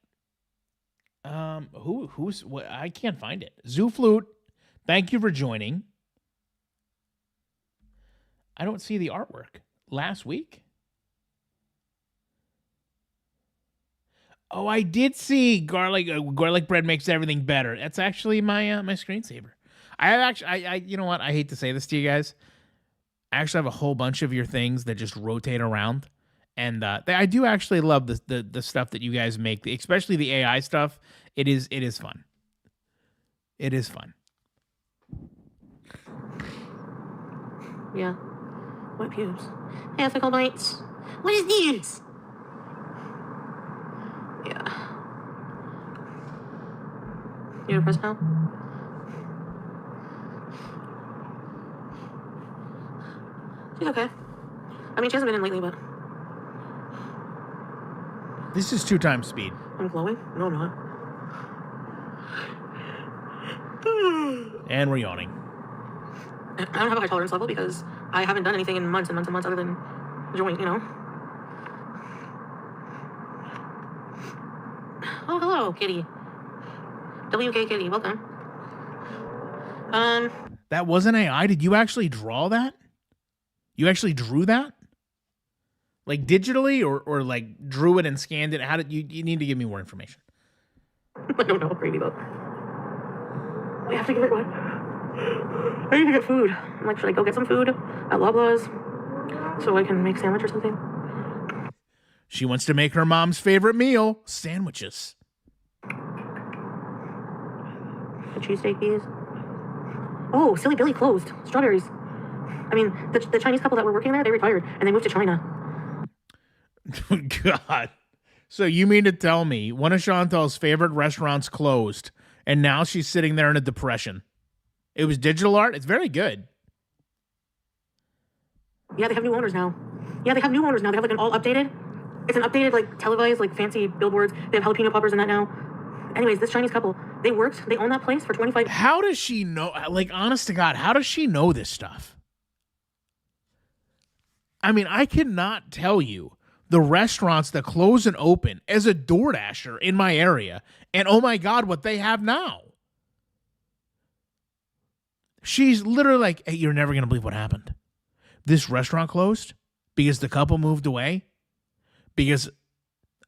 Who's what? I can't find it. Zoo Flute, thank you for joining. I don't see the artwork. Last week? Oh, I did see garlic bread makes everything better. That's actually my my screensaver. I you know what? I hate to say this to you guys. I actually have a whole bunch of your things that just rotate around, and I do actually love the stuff that you guys make, especially the AI stuff. It is fun. It is fun. Yeah. Wet pubes. Ethical bites. What is this? Yeah. You depressed now? She's okay. I mean, she hasn't been in lately, but... This is 2 times speed. I'm glowing? No, I'm not. And we're yawning. I don't have a high tolerance level because I haven't done anything in months and months and months other than joint, you know? Oh, hello, kitty. WK Kitty, welcome. That wasn't AI. Did you actually draw that? You actually drew that? Like digitally or like drew it and scanned it? How did you need to give me more information? I don't know, crazy though. We have to give it one. I need to get food. I'm like, should I go get some food at Loblaws so I can make a sandwich or something? She wants to make her mom's favorite meal, sandwiches. The cheesesteakies. Oh, Silly Billy closed. Strawberries. I mean, the Chinese couple that were working there, they retired and they moved to China. God. So you mean to tell me one of Chantal's favorite restaurants closed and now she's sitting there in a depression? It was digital art? It's very good. Yeah, they have new owners now. They have like an all updated. It's an updated, like, televised, like, fancy billboards. They have jalapeno poppers in that now. Anyways, this Chinese couple, they own that place for 25... How does she know, like, honest to God, how does she know this stuff? I mean, I cannot tell you the restaurants that close and open as a DoorDasher in my area. And oh my God, what they have now. She's literally like, hey, you're never going to believe what happened. This restaurant closed because the couple moved away, because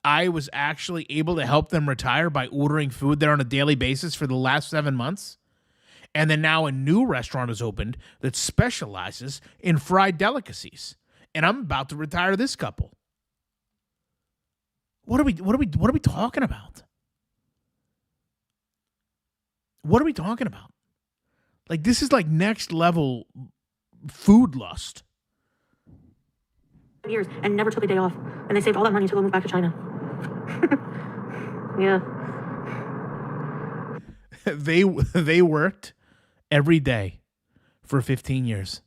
I was actually able to help them retire by ordering food there on a daily basis for the last 7 months. And then now a new restaurant has opened that specializes in fried delicacies. And I'm about to retire this couple. What are we talking about? What are we talking about? Like, this is like next level food lust. Years and never took a day off, and they saved all that money to go move back to China. Yeah. They worked every day for 15 years.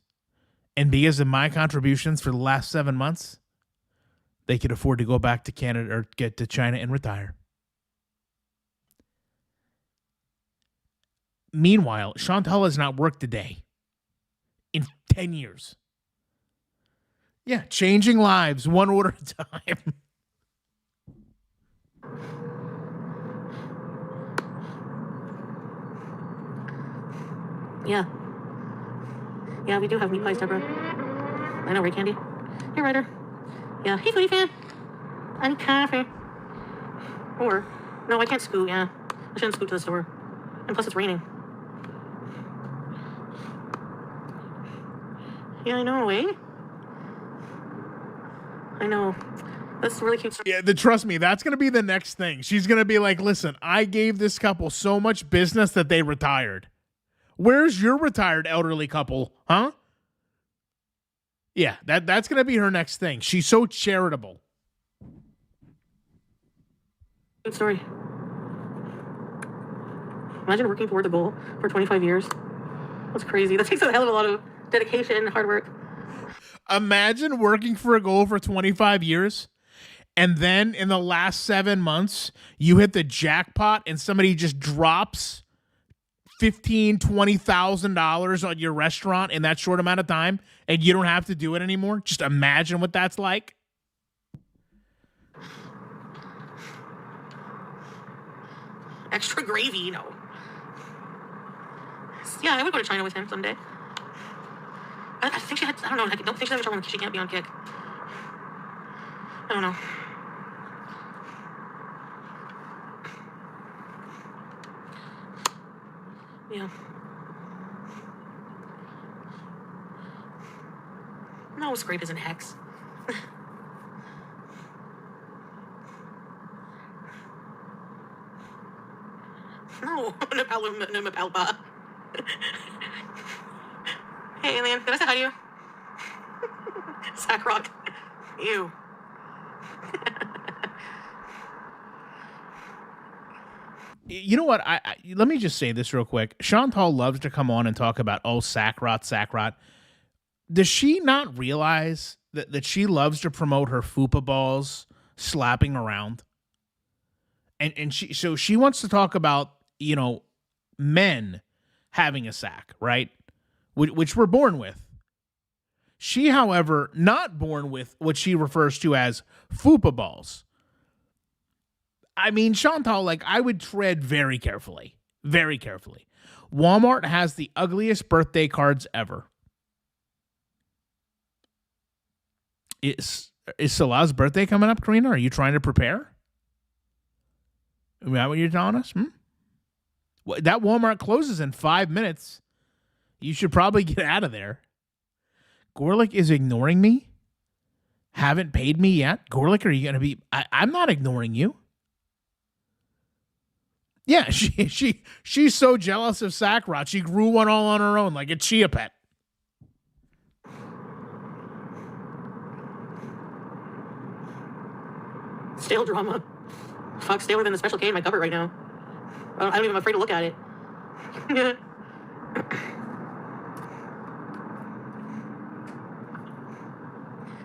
And because of my contributions for the last 7 months, they could afford to go back to Canada or get to China and retire. Meanwhile, Chantal has not worked a day in 10 years. Yeah, changing lives one order at a time. Yeah. Yeah, we do have meat pies, Deborah. I know, right, Candy? Hey, Ryder. Yeah. Hey, Foodie fan. I need coffee. Or, no, I can't scoot, yeah. I shouldn't scoot to the store. And plus, it's raining. Yeah, I know, eh? I know. That's really cute. Yeah, trust me, that's going to be the next thing. She's going to be like, listen, I gave this couple so much business that they retired. Where's your retired elderly couple, huh? Yeah, that's going to be her next thing. She's so charitable. Good story. Imagine working toward the goal for 25 years. That's crazy. That takes a hell of a lot of dedication and hard work. Imagine working for a goal for 25 years, and then in the last 7 months, you hit the jackpot and somebody just drops $15,000, $20,000 on your restaurant in that short amount of time, and you don't have to do it anymore. Just imagine what that's like. Extra gravy, you know. Yeah, I would go to China with him someday. I think she had, I don't know, I don't think she's having trouble when she can't be on Kick. I don't know. Yeah. No, Scrape isn't Hex. No, Napalpa. Hey, alien, did I say hi to you? Sack rock. Ew. You know what? I let me just say this real quick. Chantal loves to come on and talk about, sack rot. Does she not realize that she loves to promote her fupa balls slapping around? And she wants to talk about, men having a sack, right? Which we're born with. She, however, not born with what she refers to as fupa balls. I mean, Chantal, I would tread very carefully. Very carefully. Walmart has the ugliest birthday cards ever. Is Salah's birthday coming up, Karina? Are you trying to prepare? Is that what you're telling us? That Walmart closes in 5 minutes. You should probably get out of there. Gorlick is ignoring me? Haven't paid me yet? Gorlick, are you going to be... I'm not ignoring you. Yeah, she's so jealous of Sackrot, she grew one all on her own like a chia pet. Stale drama. Fuck, staler than the Special K in my cupboard right now. I don't even, I'm afraid to look at it.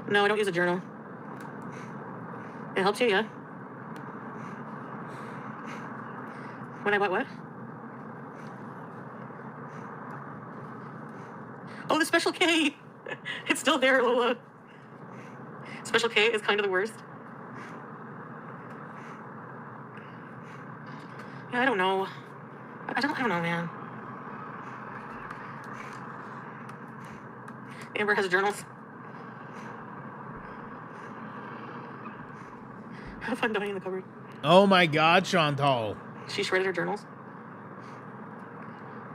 No, I don't use a journal. It helps you, yeah? When I what? Oh, the Special K! It's still there, Lola. Special K is kind of the worst. Yeah, I don't know. I don't know, man. Amber has journals. Have fun dying in the cupboard. Oh my God, Chantal. She shredded her journals.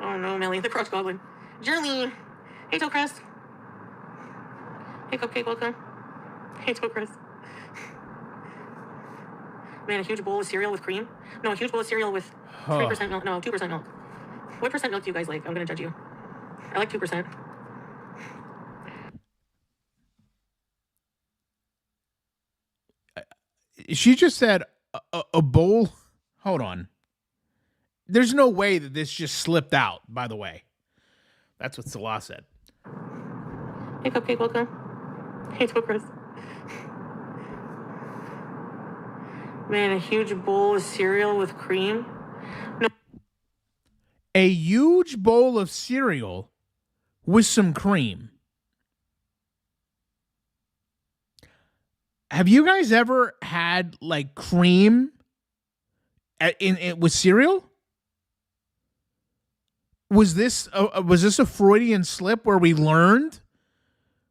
Oh no, Melly, the crotch goblin. Jeremy. Hey, Toecrest. Hey, Cupcake, welcome. Hey, Toecrest. Man, a huge bowl of cereal with cream? No, a huge bowl of cereal with 3% milk. No, 2% milk. What percent milk do you guys like? I'm going to judge you. I like 2%. She just said a bowl. Hold on. There's no way that this just slipped out, by the way. That's what Salah said. Hey, Cupcake, welcome. Hey, Toecrest. Man, a huge bowl of cereal with cream? No. A huge bowl of cereal with some cream. Have you guys ever had like cream in with cereal? Was this a Freudian slip where we learned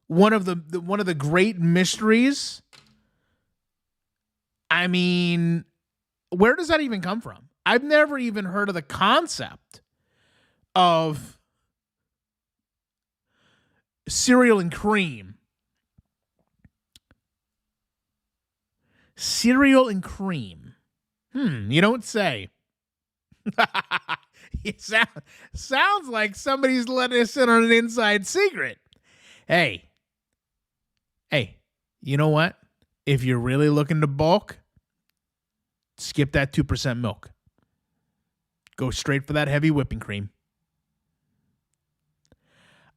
one of the great mysteries? I mean, where does that even come from? I've never even heard of the concept of cereal and cream. Cereal and cream. You don't say. It sounds like somebody's letting us in on an inside secret. Hey, you know what? If you're really looking to bulk, skip that 2% milk. Go straight for that heavy whipping cream.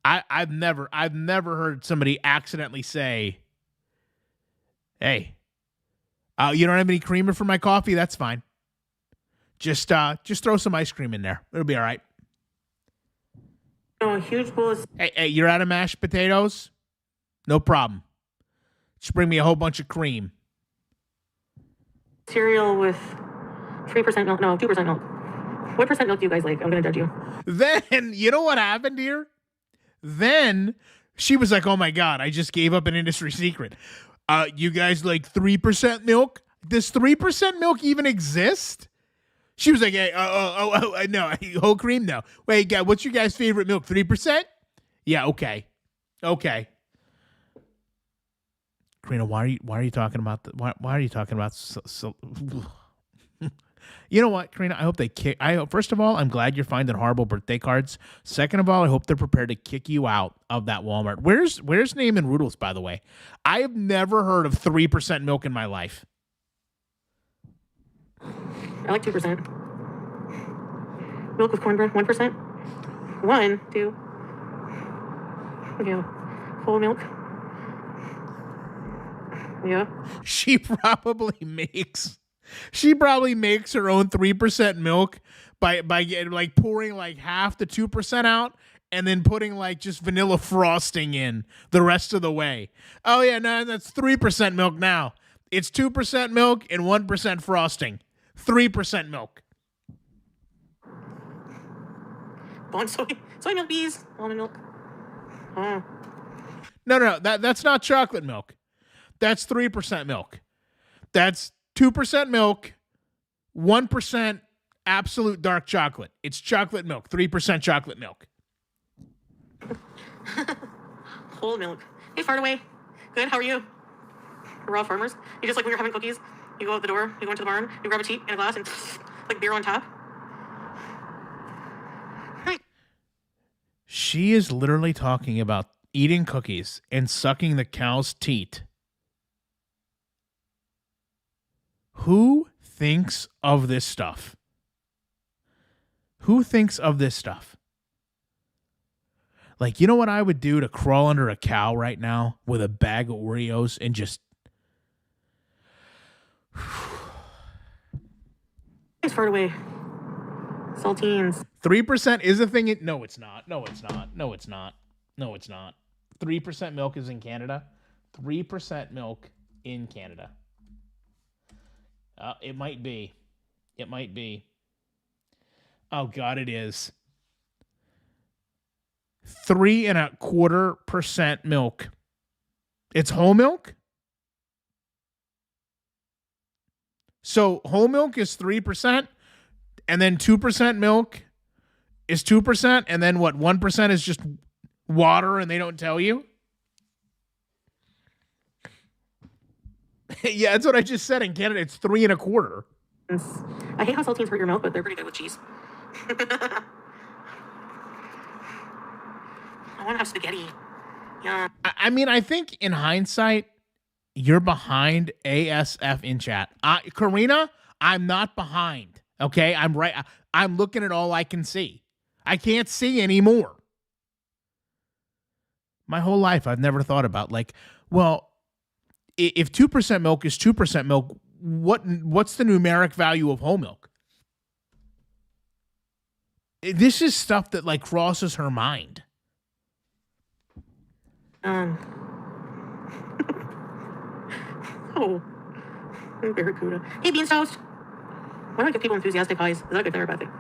I've never heard somebody accidentally say, "Hey, you don't have any creamer for my coffee? That's fine. Just throw some ice cream in there. It'll be all right." No, a huge bowl of Hey, you're out of mashed potatoes? No problem. Just bring me a whole bunch of cream. cereal with 3% milk. No, 2% milk. What percent milk do you guys like? I'm going to judge you. Then, you know what happened here? Then she was like, "Oh my God, I just gave up an industry secret. You guys like 3% milk? Does 3% milk even exist?" She was like, "Hey, no, whole cream, no. Wait, God, what's your guys' favorite milk? 3%? Yeah, okay. Karina, why are you talking about why are you talking about You know what, Karina? I hope they kick. First of all, I'm glad you're finding horrible birthday cards. Second of all, I hope they're prepared to kick you out of that Walmart. Where's Naaman Rudels, by the way? I have never heard of 3% milk in my life. I like 2%. Milk with cornbread, 1%. 1, 2. Yeah. Whole milk. Yeah. She probably makes her own 3% milk by getting, like, pouring like half the 2% out and then putting like just vanilla frosting in the rest of the way. Oh yeah, no, that's 3% milk now. It's 2% milk and 1% frosting. 3% milk. Bond soy milk bees, almond milk. Oh. No, that's not chocolate milk. That's 3% milk. That's 2% milk, 1% absolute dark chocolate. It's chocolate milk, 3% chocolate milk. Whole milk. Hey, fart away. Good, how are you? We're all farmers. You just like when you're having cookies, you go out the door, you go into the barn, you grab a teat and a glass and like beer on top. Hi. She is literally talking about eating cookies and sucking the cow's teat. Who thinks of this stuff? Who thinks of this stuff? Like, you know what I would do to crawl under a cow right now with a bag of Oreos and just... Thanks, fart away. Saltines. 3% is a thing. No, it's not. No, it's not. No, it's not. No, it's not. 3% milk is in Canada. 3% milk in Canada. It might be. It might be. Oh, God, it is. 3.25% milk. It's whole milk? So whole milk is 3%, and then 2% milk is 2%, and then what, 1% is just water and they don't tell you? Yeah, that's what I just said. In Canada, it's 3.25%. I hate how saltines hurt your mouth, but they're pretty good with cheese. I want to have spaghetti. Yeah. I mean, I think in hindsight, you're behind ASF in chat. Karina, I'm not behind. Okay, I'm right. I'm looking at all I can see. I can't see anymore. My whole life, I've never thought about like, well, if 2% milk is 2% milk, what's the numeric value of whole milk? This is stuff that like crosses her mind. Oh, Barracuda. Hey, Beans Toast. Why do I give people enthusiastic highs? Is that a good thing or a bad thing?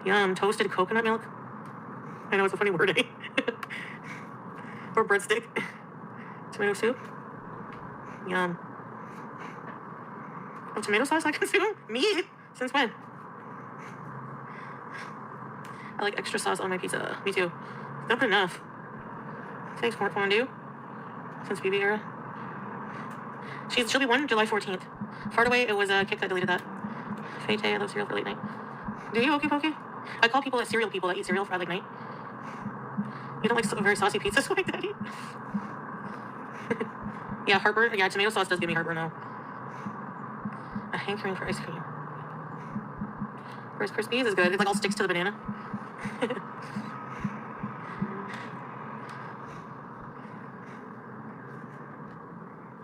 Yum, toasted coconut milk. I know it's a funny word, eh? Or breadstick. Tomato soup. Yum. Oh, tomato sauce I consume? Me? Since when? I like extra sauce on my pizza. Me too. Not enough. Thanks, Corn Fondue. Since BB era. She'll be 1 July 14th. Far away, it was a Kick that deleted that. Fate, I love cereal for late night. Do you, Okie Pokey? I call people cereal people that eat cereal for late night. You don't like very saucy pizzas like Daddy? Yeah, heartburn. Yeah, tomato sauce does give me heartburn now. A hankering for ice cream. Rice Krispies is good. It like all sticks to the banana.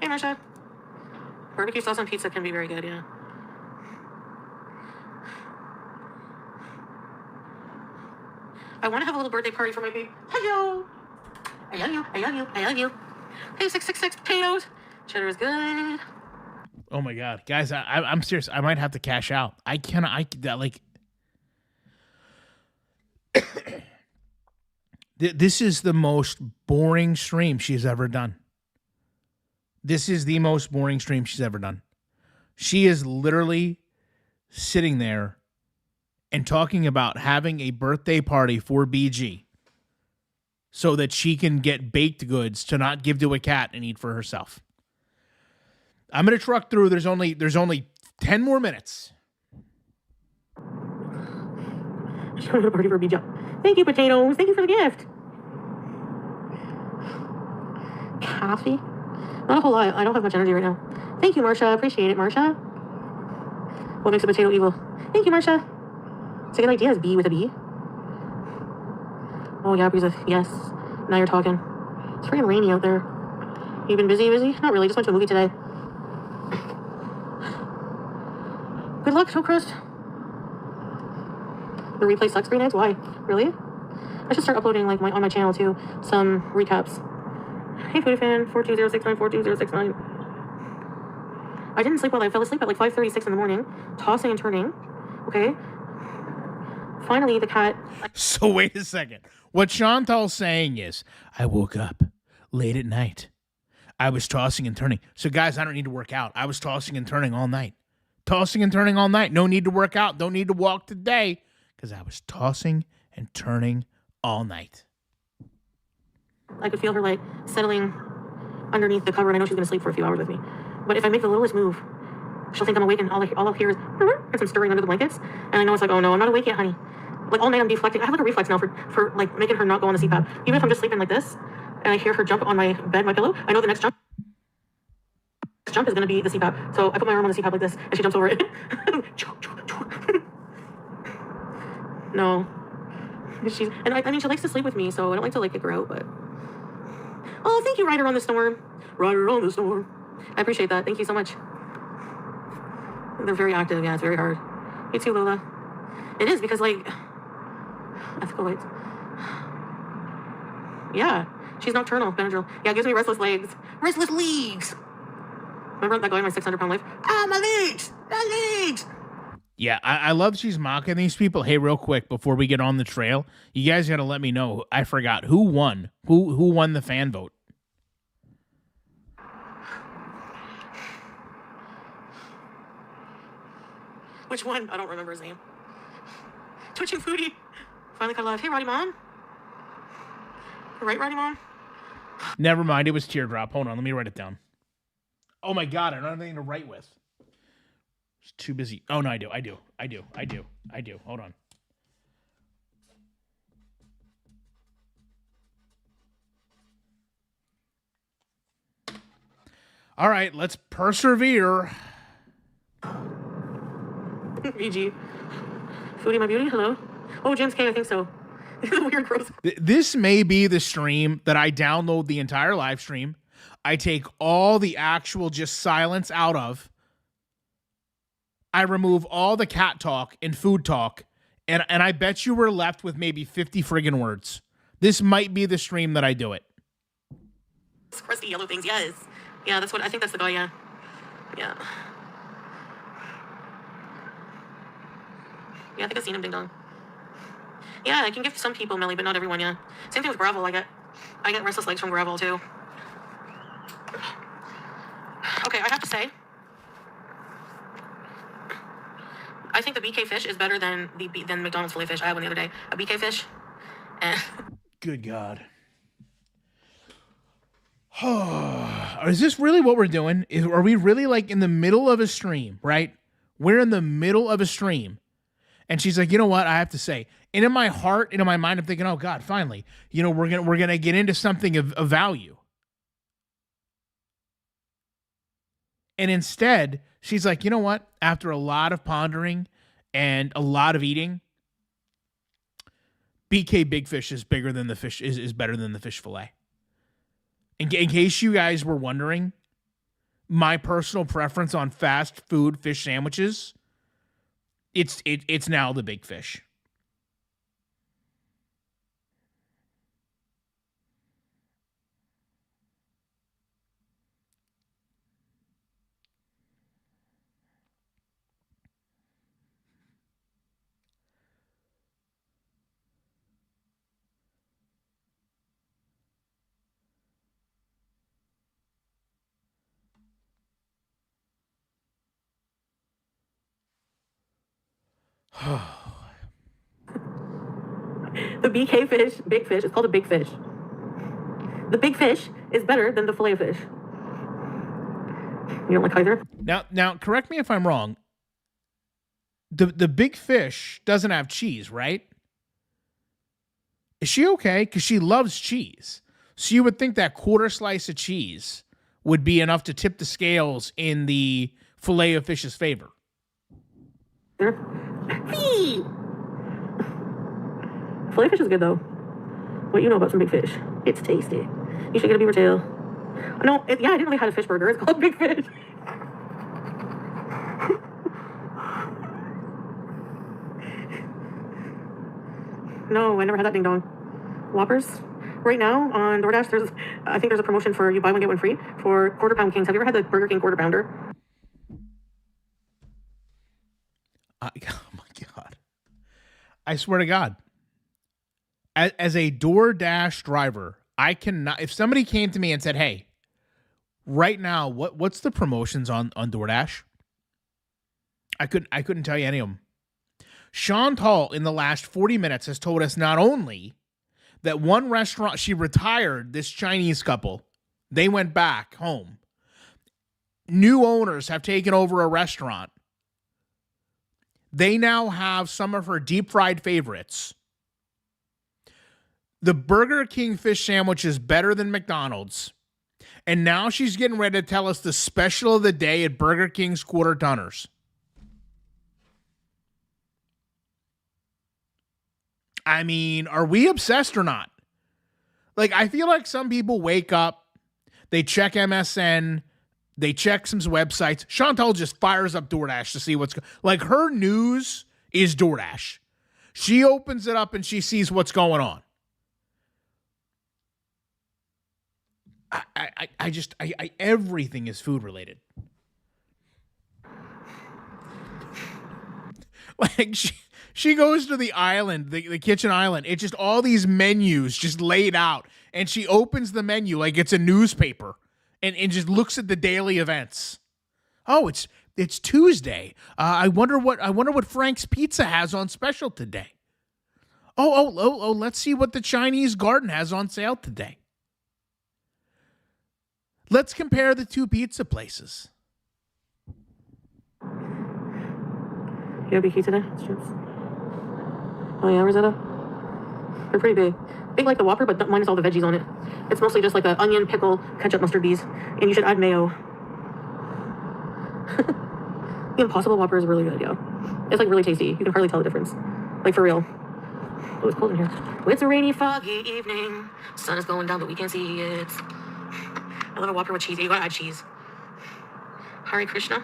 Hey, Marsha. Barbecue sauce on pizza can be very good, yeah. I want to have a little birthday party for my baby. Hello. I love you. I love you. I love you. Hey, 666 potatoes. Cheddar is good. Oh my God, guys, I'm serious. I might have to cash out. I cannot. This is the most boring stream she's ever done. This is the most boring stream she's ever done. She is literally sitting there and talking about having a birthday party for BG so that she can get baked goods to not give to a cat and eat for herself. I'm going to truck through. There's only 10 more minutes. Showing a party for BG. Thank you, potatoes. Thank you for the gift. Coffee? Not a whole lot. I don't have much energy right now. Thank you, Marsha. Appreciate it, Marsha. What makes a potato evil? Thank you, Marsha. Second idea is B with a B. Oh, yeah, Breeza. Yes. Now you're talking. It's freaking rainy out there. You been busy? Not really. Just went to a movie today. Good luck, Showcrust. The replay sucks green eggs? Why? Really? I should start uploading like on my channel too some recaps. Hey, Foodie fan, 42069. I didn't sleep well. I fell asleep at like 5:36 in the morning, tossing and turning. Okay. Finally, the cat. So wait a second. What Chantal's saying is, I woke up late at night. I was tossing and turning. So guys, I don't need to work out. I was tossing and turning all night. Tossing and turning all night. No need to work out. Don't need to walk today because I was tossing and turning all night. I could feel her like settling underneath the cover, and I know she's gonna sleep for a few hours with me. But if I make the littlest move, she'll think I'm awake, and all I'll hear is and some stirring under the blankets, and I know it's like, oh no, I'm not awake yet, honey. Like all night I'm deflecting. I have like a reflex now for like making her not go on the CPAP. Even if I'm just sleeping like this, and I hear her jump on my bed, my pillow, I know the next jump is gonna be the CPAP. So I put my arm on the CPAP like this, and she jumps over it. No. I mean, she likes to sleep with me, so I don't like to like kick her out, but. Oh, thank you, Rider on the Storm. Rider on the Storm. I appreciate that. Thank you so much. They're very active. Yeah, it's very hard. You too, Lola. It is because, like, ethical lights. Yeah, she's nocturnal, Benadryl. Yeah, it gives me restless legs. Restless legs. Remember that guy in my 600-pound life? Ah, my legs! My legs! Yeah, I love she's mocking these people. Hey, real quick, before we get on the trail, you guys got to let me know. I forgot. Who won? Who won the fan vote? Which one? I don't remember his name. Twitching Foodie. Finally got live. Hey, Roddy Mon. Right, Roddy Mon? Never mind. It was Teardrop. Hold on. Let me write it down. Oh, my God. I don't have anything to write with. It's too busy. Oh, no, I do. Hold on. All right. Let's persevere. VG. Foodie, my beauty. Hello. Oh, James K. I think so. Weird, gross. This may be the stream that I download the entire live stream. I take all the actual just silence out of. I remove all the cat talk and food talk. And I bet you we're left with maybe 50 friggin' words. This might be the stream that I do it. Crusty yellow things, yes. Yeah, that's what I think that's the guy, yeah. Yeah. Yeah, I think I've seen him, ding dong. Yeah, I can give some people Melly, but not everyone, yeah. Same thing with gravel. I get restless legs from gravel too. Okay, I have to say, I think the BK fish is better than McDonald's filet fish. I had one the other day. A BK fish. Good God. Is this really what we're doing? Are we really like in the middle of a stream, right? We're in the middle of a stream. And she's like, you know what? I have to say, and in my heart and in my mind, I'm thinking, oh God, finally, we're gonna get into something of value. And instead, she's like, you know what? After a lot of pondering and a lot of eating, BK Big Fish is bigger than the fish is better than the fish fillet. In case you guys were wondering, my personal preference on fast food fish sandwiches, it's now the Big Fish. The BK fish, big fish, it's called a big fish. The big fish is better than the fillet of fish. You don't like either? Now, correct me if I'm wrong. The Big Fish doesn't have cheese, right? Is she okay? Because she loves cheese. So you would think that quarter slice of cheese would be enough to tip the scales in the fillet of fish's favor. Fillet fish is good though. What you know about some big fish? It's tasty. You should get a beaver tail. No, I didn't know they had a fish burger. It's called Big Fish. No, I never had that ding dong. Whoppers. Right now on DoorDash, I think there's a promotion for you buy one get one free for quarter pound kings. Have you ever had the Burger King quarter pounder? Oh my God. I swear to God. As a DoorDash driver, I cannot, if somebody came to me and said, hey, right now, what's the promotions on DoorDash? I couldn't tell you any of them. Chantal in the last 40 minutes has told us not only that one restaurant, she retired this Chinese couple, they went back home. New owners have taken over a restaurant. They now have some of her deep fried favorites. The Burger King fish sandwich is better than McDonald's. And now she's getting ready to tell us the special of the day at Burger King's Quarter Tonners. I mean, are we obsessed or not? Like, I feel like some people wake up, they check MSN, they check some websites. Chantal just fires up DoorDash to see what's going on. Like, her news is DoorDash. She opens it up and she sees what's going on. Everything is food related. Like she goes to the island, the kitchen island. It's just all these menus just laid out, and she opens the menu like it's a newspaper, and just looks at the daily events. Oh, it's Tuesday. I wonder what Frank's Pizza has on special today. Oh, let's see what the Chinese Garden has on sale today. Let's compare the two pizza places. You have BK today? Strips. Oh yeah, Rosetta. They're pretty big. Big like the Whopper, but minus all the veggies on it. It's mostly just like an onion, pickle, ketchup, mustard, bees. And you should add mayo. The Impossible Whopper is really good, yeah. It's like really tasty. You can hardly tell the difference. Like for real. Oh, it's cold in here. It's a rainy, foggy evening. Sun is going down, but we can't see it. I love a Whopper with cheese. You gotta add cheese. Hare Krishna.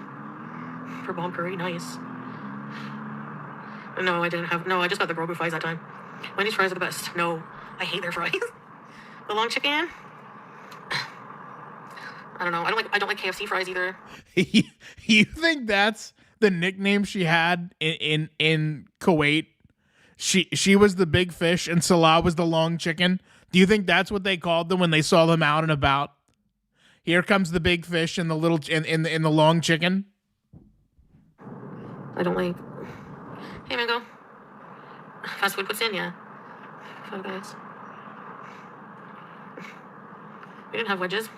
For bomb curry, nice. No, I didn't have. No, I just got the Grogu fries that time. Wendy's fries are the best. No, I hate their fries. The long chicken. I don't know. I don't like KFC fries either. You think that's the nickname she had in Kuwait? She was the big fish and Salah was the long chicken. Do you think that's what they called them when they saw them out and about? Here comes the big fish and the little in the long chicken. I don't like. Hey, Mango. Fast food puts in, yeah. Five Guys. We didn't have wedges.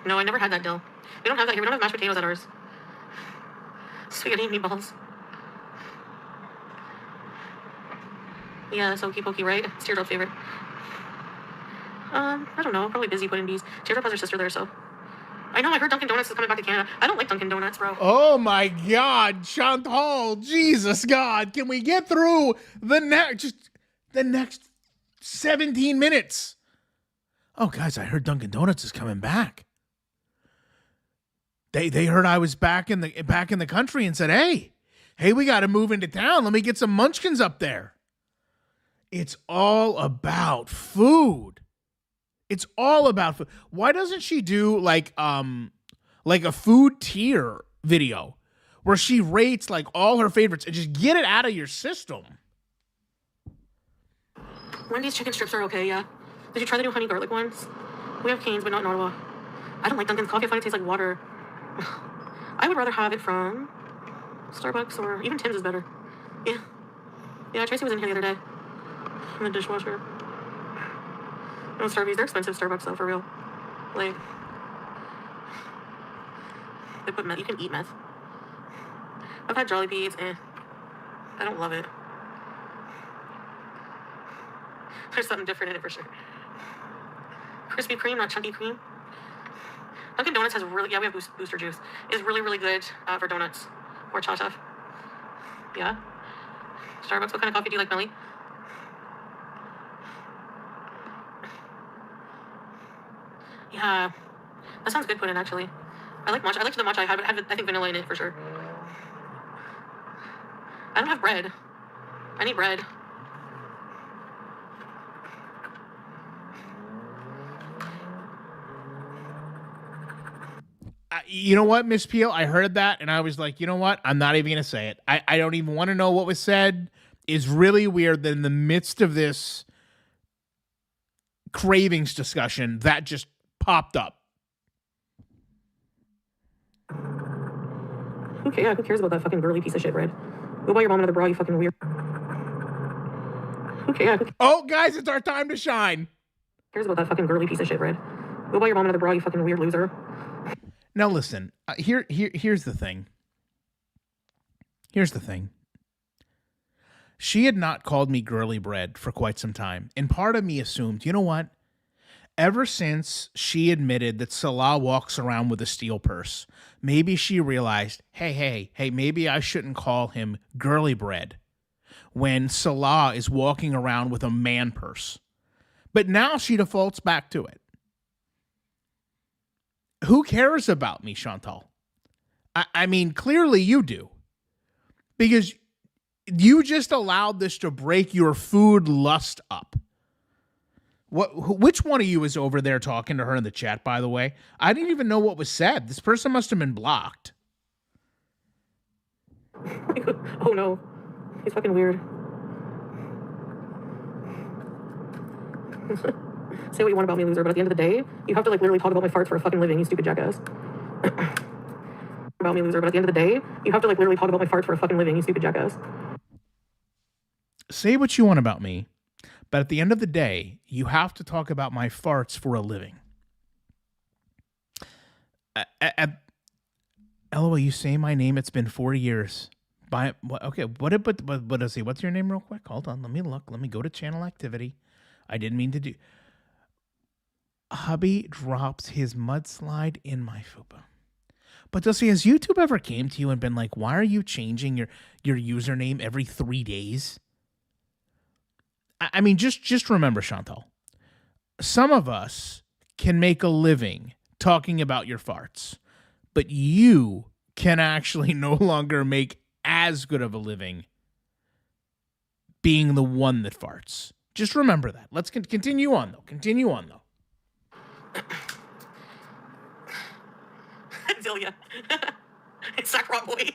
No, I never had that dill. We don't have that here. We don't have mashed potatoes at ours. Spaghetti and meatballs. Yeah, that's Okey Pokey, right? It's Teardrop favorite. I don't know. Probably busy putting bees. Teardrop has her sister there, so. I know, I heard Dunkin' Donuts is coming back to Canada. I don't like Dunkin' Donuts, bro. Oh my God, Chantal, Jesus God, can we get through the next 17 minutes? Oh, guys, I heard Dunkin' Donuts is coming back. They heard I was back in the country and said, hey, we got to move into town. Let me get some munchkins up there. It's all about food. It's all about food. Why doesn't she do like a food tier video where she rates like all her favorites and just get it out of your system? Wendy's chicken strips are okay, yeah. Did you try the new honey garlic ones? We have Cane's, but not in Ottawa. I don't like Dunkin's coffee. I find it tastes like water. I would rather have it from Starbucks or even Tim's is better. Yeah. Yeah, Tracy was in here the other day. In the dishwasher. No, Starbucks, they're expensive Starbucks though, for real. Like, they put meth, you can eat meth. I've had Jollibees, I don't love it. There's something different in it for sure. Krispy Kreme, not chunky cream. Dunkin' Donuts has really, yeah, we have Booster Juice. It's really, really good for donuts or cha stuff. Yeah. Starbucks, what kind of coffee do you like, Melly? Yeah, that sounds good pudding actually. I like matcha. I like the matcha. I think vanilla in it for sure. I don't have bread. I need bread. You know what, Miss Peel? I heard that and I was like, you know what? I'm not even going to say it. I don't even want to know what was said. It's really weird that in the midst of this cravings discussion, that just popped up. Who cares about that fucking girly piece of shit bread? Go buy your mom another bra, you fucking weird. Who cares? Oh, guys, it's our time to shine. Who cares about that fucking girly piece of shit bread? Go buy your mom another bra, you fucking weird loser. Now listen, here's the thing. Here's the thing. She had not called me girly bread for quite some time, and part of me assumed, you know what? Ever since she admitted that Salah walks around with a steel purse, maybe she realized, hey, maybe I shouldn't call him girly bread when Salah is walking around with a man purse. But now she defaults back to it. Who cares about me, Chantal? I mean, clearly you do. Because you just allowed this to break your food lust up. Which one of you is over there talking to her in the chat, by the way? I didn't even know what was said. This person must have been blocked. Oh no. He's fucking weird. Say what you want about me, loser, but at the end of the day, you have to like literally talk about my farts for a fucking living, you stupid jackass. About me, loser, but at the end of the day, you have to like literally talk about my farts for a fucking living, you stupid jackass. Say what you want about me, but at the end of the day, you have to talk about my farts for a living. LOL, you say my name. It's been 4 years. Okay, what does he? What's your name, real quick? Hold on, let me look. Let me go to channel activity. I didn't mean to do. Hubby drops his mudslide in my fupa. But has YouTube ever came to you and been like, why are you changing your username every 3 days? I mean, just remember, Chantal, some of us can make a living talking about your farts, but you can actually no longer make as good of a living being the one that farts. Just remember that. Let's continue on, though. Zilia. It's Sackrock Boy.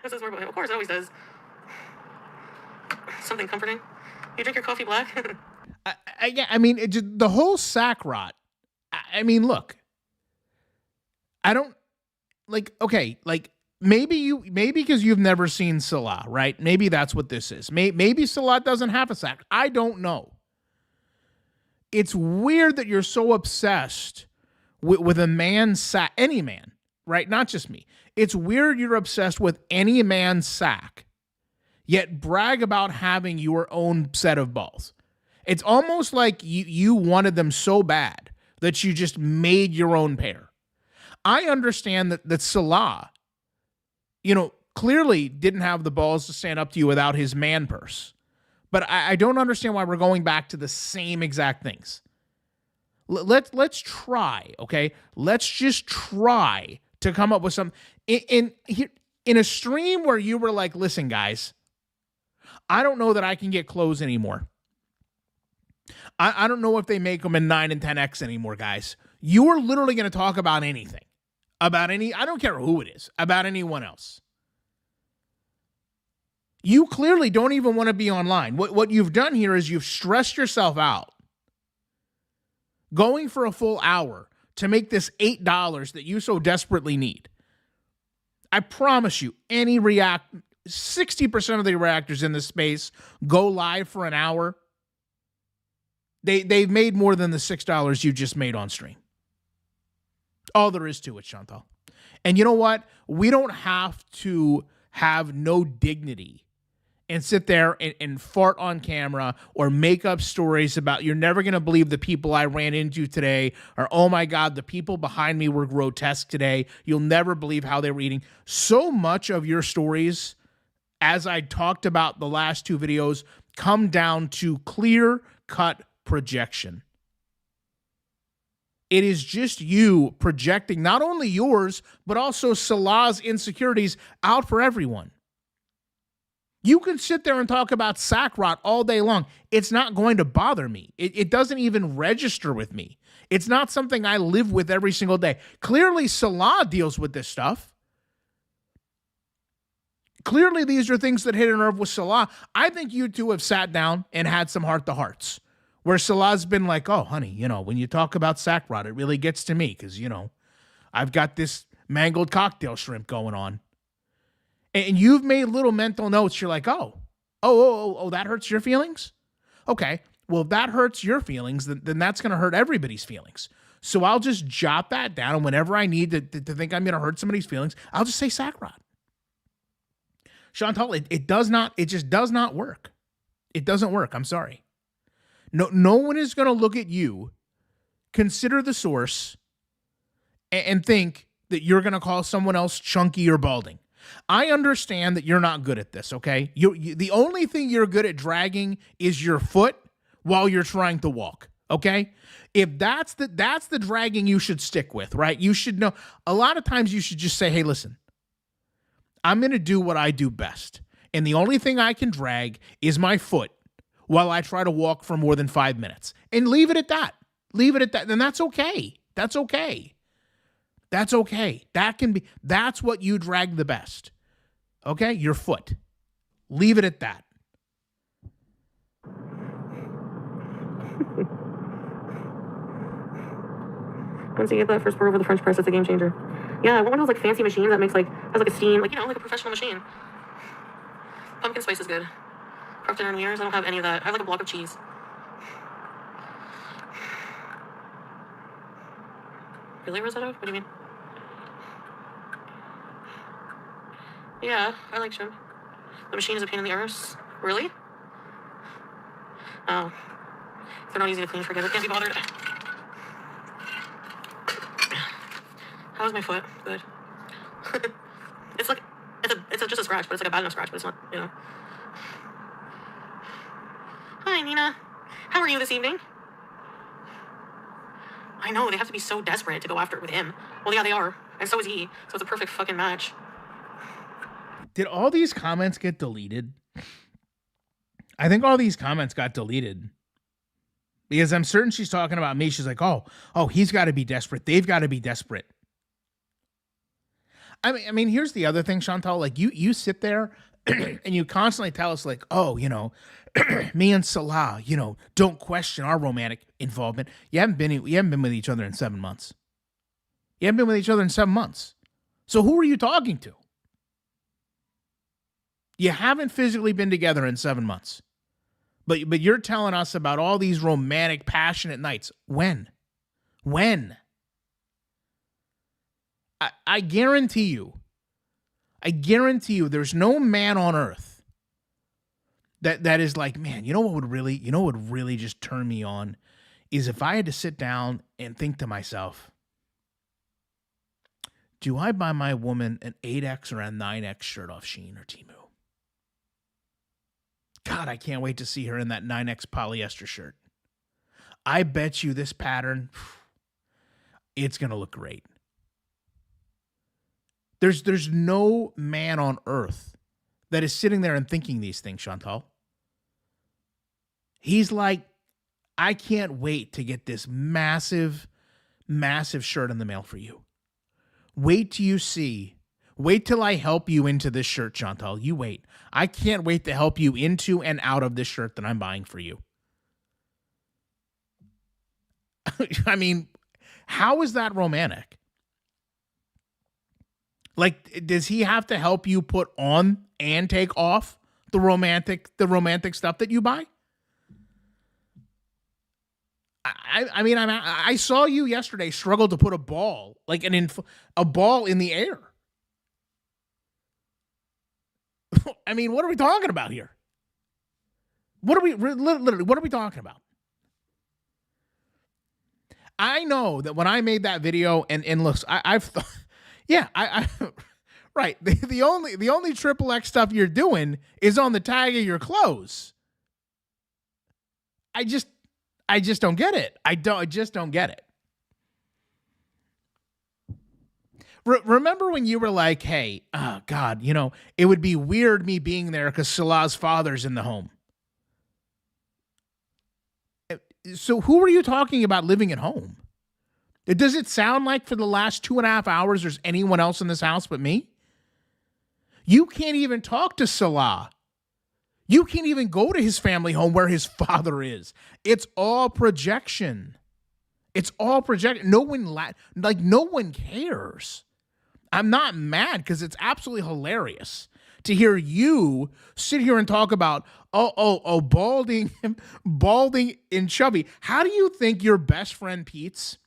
This is where, of course, it always does. Something comforting. You drink your coffee black? I mean, the whole sack rot. I mean, look. I don't, like, okay, like, maybe because you've never seen Salah, right? Maybe that's what this is. Maybe Salah doesn't have a sack. I don't know. It's weird that you're so obsessed with a man's sack, any man, right? Not just me. It's weird you're obsessed with any man's sack, yet brag about having your own set of balls. It's almost like you wanted them so bad that you just made your own pair. I understand that Salah, clearly didn't have the balls to stand up to you without his man purse. But I don't understand why we're going back to the same exact things. Let's try, okay? Let's just try to come up with some in a stream where you were like, listen, guys, I don't know that I can get clothes anymore. I don't know if they make them in 9 and 10X anymore, guys. You are literally going to talk about anything. I don't care who it is, about anyone else. You clearly don't even want to be online. What you've done here is you've stressed yourself out. Going for a full hour to make this $8 that you so desperately need. I promise you, 60% of the reactors in this space go live for an hour. They've made more than the $6 you just made on stream. All there is to it, Chantal. And you know what? We don't have to have no dignity and sit there and fart on camera or make up stories about you're never going to believe the people I ran into today, or oh my God, the people behind me were grotesque today. You'll never believe how they were eating. So much of your stories, as I talked about the last 2 videos, come down to clear-cut projection. It is just you projecting not only yours, but also Salah's insecurities out for everyone. You can sit there and talk about sack rot all day long. It's not going to bother me. It doesn't even register with me. It's not something I live with every single day. Clearly, Salah deals with this stuff. Clearly, these are things that hit a nerve with Salah. I think you two have sat down and had some heart-to-hearts where Salah's been like, oh, honey, when you talk about sack rot, it really gets to me because, I've got this mangled cocktail shrimp going on. And you've made little mental notes. You're like, oh, that hurts your feelings? Okay, well, if that hurts your feelings, then that's going to hurt everybody's feelings. So I'll just jot that down, and whenever I need to think I'm going to hurt somebody's feelings, I'll just say sack rot. Chantal, it just does not work. It doesn't work. I'm sorry. No one is going to look at you, consider the source, and think that you're going to call someone else chunky or balding. I understand that you're not good at this, okay? The only thing you're good at dragging is your foot while you're trying to walk, okay? If that's the dragging you should stick with, right? You should know. A lot of times you should just say, hey, listen, I'm going to do what I do best. And the only thing I can drag is my foot while I try to walk for more than 5 minutes. And leave it at that. Leave it at that. And that's okay. That's okay. That's okay. That's what you drag the best. Okay? Your foot. Leave it at that. Once you get that first pour over the French press, it's a game changer. Yeah, I want one of those like fancy machines that makes like, has like a steam, like, you know, like a professional machine. Pumpkin spice is good. Crofton and Weir's, I don't have any of that. I have like a block of cheese. Really, Rosetta? What do you mean? Yeah, I like shrimp. The machine is a pain in the arse. Really? Oh. They're not easy to clean, forget it. Can't be bothered. How's my foot? Good. It's like, it's just a scratch, but it's like a bad enough scratch, but it's not, you know. Hi, Nina. How are you this evening? I know, they have to be so desperate to go after it with him. Well, yeah, they are. And so is he. So it's a perfect fucking match. Did all these comments get deleted? I think all these comments got deleted. Because I'm certain she's talking about me. She's like, oh, he's got to be desperate. They've got to be desperate. I mean, here's the other thing, Chantal. Like, you sit there and you constantly tell us, like, oh, you know, me and Salah, you know, don't question our romantic involvement. You haven't been with each other in 7 months. You haven't been with each other in 7 months. So who are you talking to? You haven't physically been together in 7 months. But you're telling us about all these romantic, passionate nights. When? I guarantee you there's no man on earth that is like, man, you know what would really just turn me on is if I had to sit down and think to myself, do I buy my woman an 8X or a 9X shirt off Shein or Temu? God, I can't wait to see her in that 9X polyester shirt. I bet you this pattern, it's going to look great. There's no man on earth that is sitting there and thinking these things, Chantal. He's like, I can't wait to get this massive, massive shirt in the mail for you. Wait till you see. Wait till I help you into this shirt, Chantal. You wait. I can't wait to help you into and out of this shirt that I'm buying for you. I mean, how is that romantic? Like, does he have to help you put on and take off the romantic stuff that you buy? I saw you yesterday struggle to put a ball, like a ball in the air. I mean, what are we talking about here? What are we talking about? I know that when I made that video and looks, I've thought, yeah, right. The only triple X stuff you're doing is on the tag of your clothes. I just don't get it. I just don't get it. Remember when you were like, hey, oh God, you know, it would be weird me being there because Salah's father's in the home. So who are you talking about living at home? Does it sound like for the last 2.5 hours there's anyone else in this house but me? You can't even talk to Salah. You can't even go to his family home where his father is. It's all projection. It's all projection. No one cares. I'm not mad because it's absolutely hilarious to hear you sit here and talk about, balding and chubby. How do you think your best friend Pete's,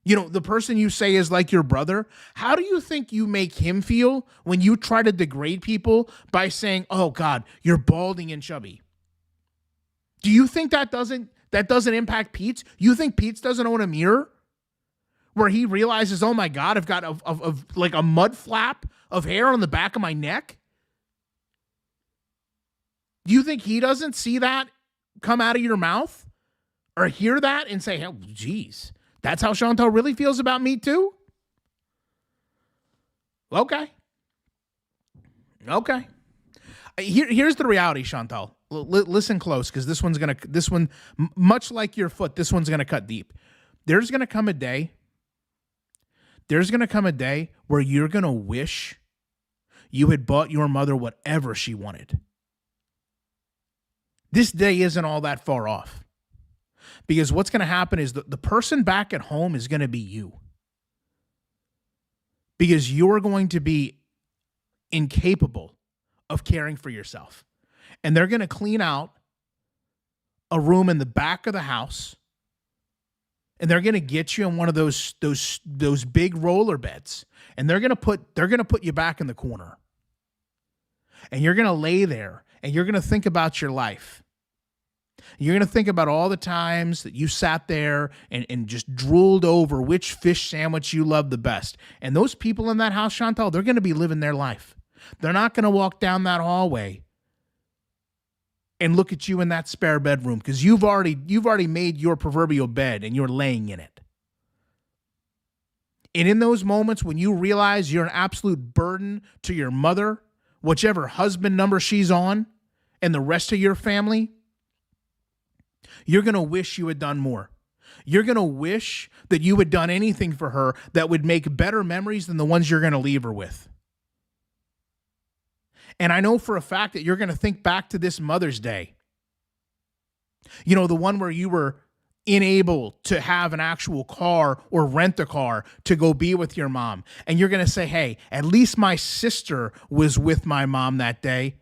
you know, the person you say is like your brother, how do you think you make him feel when you try to degrade people by saying, oh God, you're balding and chubby? Do you think that doesn't impact Pete's? You think Pete's doesn't own a mirror where he realizes, oh my God, I've got like a mud flap of hair on the back of my neck? Do you think he doesn't see that come out of your mouth or hear that and say, oh, geez, that's how Chantal really feels about me too? Okay. Here's the reality, Chantal. listen close, because much like your foot, this one's gonna cut deep. There's gonna come a day. There's gonna come a day where you're gonna wish you had bought your mother whatever she wanted. This day isn't all that far off, because what's gonna happen is the person back at home is gonna be you, because you're going to be incapable of caring for yourself. And they're going to clean out a room in the back of the house, and they're going to get you in one of those big roller beds, and they're going to put you back in the corner. And you're going to lay there, and you're going to think about your life. You're going to think about all the times that you sat there and just drooled over which fish sandwich you loved the best. And those people in that house, Chantal, they're going to be living their life. They're not going to walk down that hallway and look at you in that spare bedroom, because you've already made your proverbial bed and you're laying in it. And in those moments when you realize you're an absolute burden to your mother, whichever husband number she's on, and the rest of your family, you're going to wish you had done more. You're going to wish that you had done anything for her that would make better memories than the ones you're going to leave her with. And I know for a fact that you're going to think back to this Mother's Day. You know, the one where you were unable to have an actual car or rent a car to go be with your mom. And you're going to say, hey, at least my sister was with my mom that day.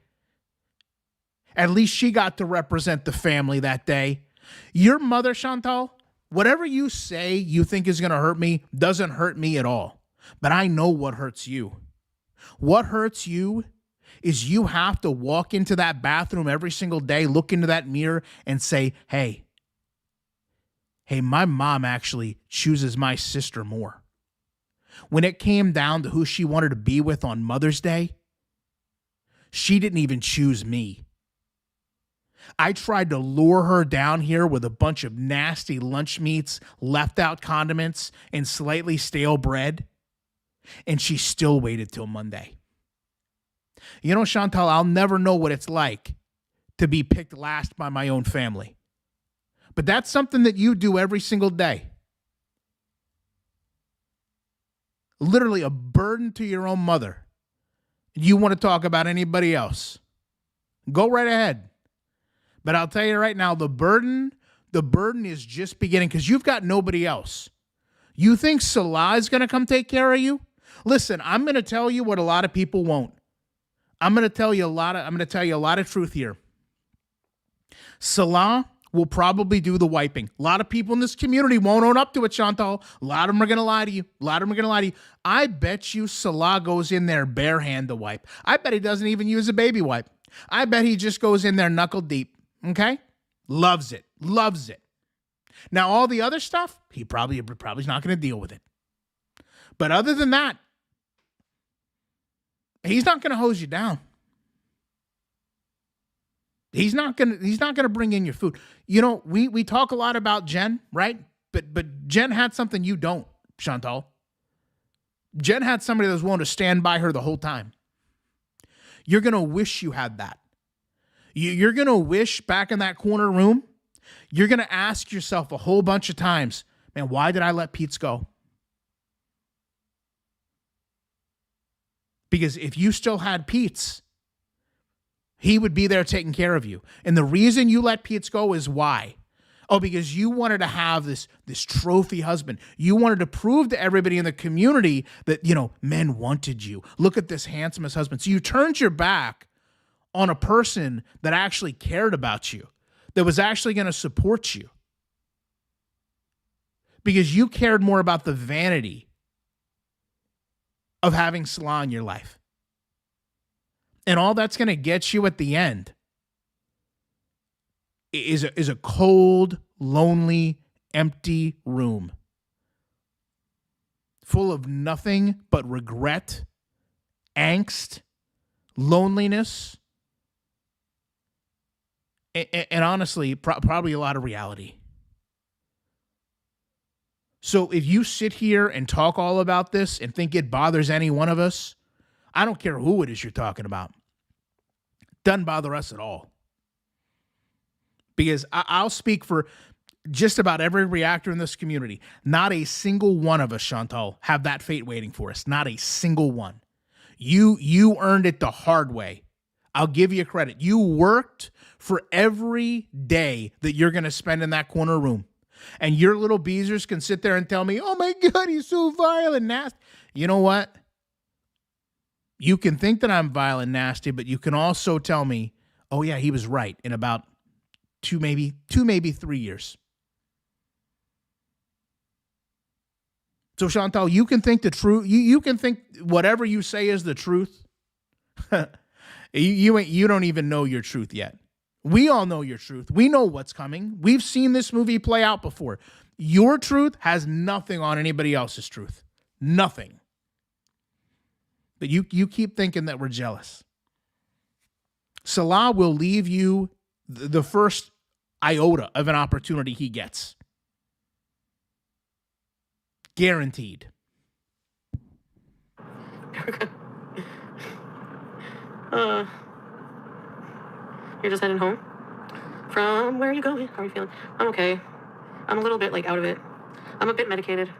At least she got to represent the family that day. Your mother, Chantal, whatever you say you think is going to hurt me doesn't hurt me at all. But I know what hurts you. What hurts you is you have to walk into that bathroom every single day, look into that mirror and say, hey, my mom actually chooses my sister more. When it came down to who she wanted to be with on Mother's Day, she didn't even choose me. I tried to lure her down here with a bunch of nasty lunch meats, left out condiments, and slightly stale bread, and she still waited till Monday. You know, Chantal, I'll never know what it's like to be picked last by my own family. But that's something that you do every single day. Literally a burden to your own mother. You want to talk about anybody else? Go right ahead. But I'll tell you right now, the burden is just beginning, because you've got nobody else. You think Salah is going to come take care of you? Listen, I'm going to tell you what a lot of people won't. I'm going to tell you a lot of truth here. Salah will probably do the wiping. A lot of people in this community won't own up to it, Chantal. A lot of them are going to lie to you. I bet you Salah goes in there bare hand to wipe. I bet he doesn't even use a baby wipe. I bet he just goes in there knuckle deep. Okay? Loves it. Now, all the other stuff, he probably is not going to deal with it. But other than that, he's not going to hose you down. He's not going to bring in your food. You know, we talk a lot about Jen, right? But Jen had something you don't, Chantal. Jen had somebody that was willing to stand by her the whole time. You're going to wish you had that. You're going to wish back in that corner room, you're going to ask yourself a whole bunch of times, man, why did I let Pete's go? Because if you still had Pete's, he would be there taking care of you. And the reason you let Pete's go is why? Oh, because you wanted to have this trophy husband. You wanted to prove to everybody in the community that, you know, men wanted you. Look at this handsomest husband. So you turned your back on a person that actually cared about you, that was actually going to support you. Because you cared more about the vanity of having Salah in your life. And all that's going to get you at the end is a cold, lonely, empty room full of nothing but regret, angst, loneliness, and honestly, probably a lot of reality. So if you sit here and talk all about this and think it bothers any one of us, I don't care who it is you're talking about. Doesn't bother us at all. because I'll speak for just about every reactor in this community. Not a single one of us, Chantal, have that fate waiting for us. Not a single one. You earned it the hard way. I'll give you credit. You worked for every day that you're going to spend in that corner room. And your little beezers can sit there and tell me, oh my God, he's so vile and nasty. You know what? You can think that I'm vile and nasty, but you can also tell me, oh yeah, he was right in about two, maybe 3 years. So Chantal, you can think the truth. You can think whatever you say is the truth. You don't even know your truth yet. We all know your truth. We know what's coming. We've seen this movie play out before. Your truth has nothing on anybody else's truth. Nothing. But you keep thinking that we're jealous. Salah will leave you the first iota of an opportunity he gets. Guaranteed. You're just heading home? From where are you going? How are you feeling? I'm okay. I'm a little bit out of it. I'm a bit medicated.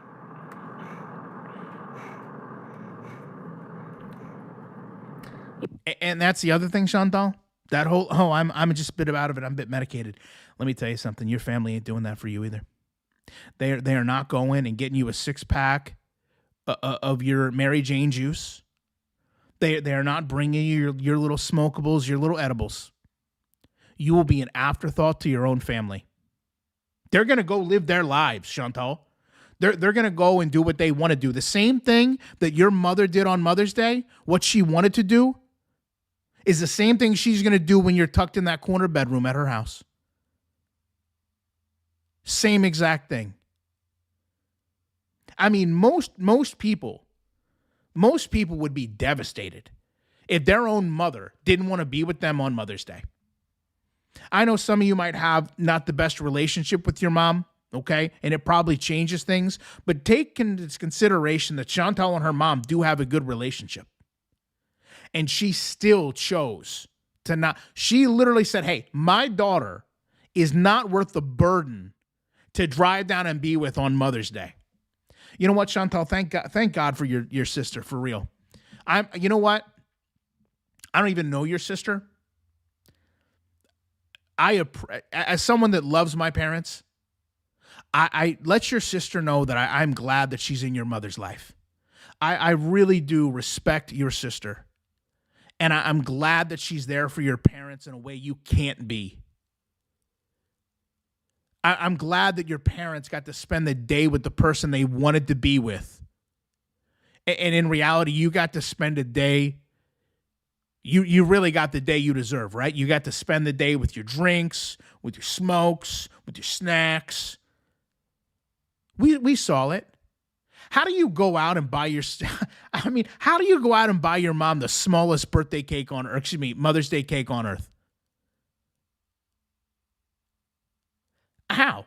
And that's the other thing, Chantal. That whole I'm just a bit out of it. I'm a bit medicated. Let me tell you something. Your family ain't doing that for you either. They are not going and getting you a 6-pack of your Mary Jane juice. They are not bringing you your little smokables, your little edibles. You will be an afterthought to your own family. They're going to go live their lives, Chantal. They're going to go and do what they want to do. The same thing that your mother did on Mother's Day, what she wanted to do, is the same thing she's going to do when you're tucked in that corner bedroom at her house. Same exact thing. I mean, most people would be devastated if their own mother didn't want to be with them on Mother's Day. I know some of you might have not the best relationship with your mom, okay? And it probably changes things, but take into consideration that Chantal and her mom do have a good relationship. And she still chose to not. She literally said, hey, my daughter is not worth the burden to drive down and be with on Mother's Day. You know what, Chantal? Thank God for your sister, for real. You know what? I don't even know your sister. As someone that loves my parents, I let your sister know that I'm glad that she's in your mother's life. I really do respect your sister. And I'm glad that she's there for your parents in a way you can't be. I'm glad that your parents got to spend the day with the person they wanted to be with. And in reality, you got to spend a day. You really got the day you deserve, right? You got to spend the day with your drinks, with your smokes, with your snacks. We saw it. How do you go out and buy how do you go out and buy your mom the smallest birthday cake on earth, Mother's Day cake on earth? How?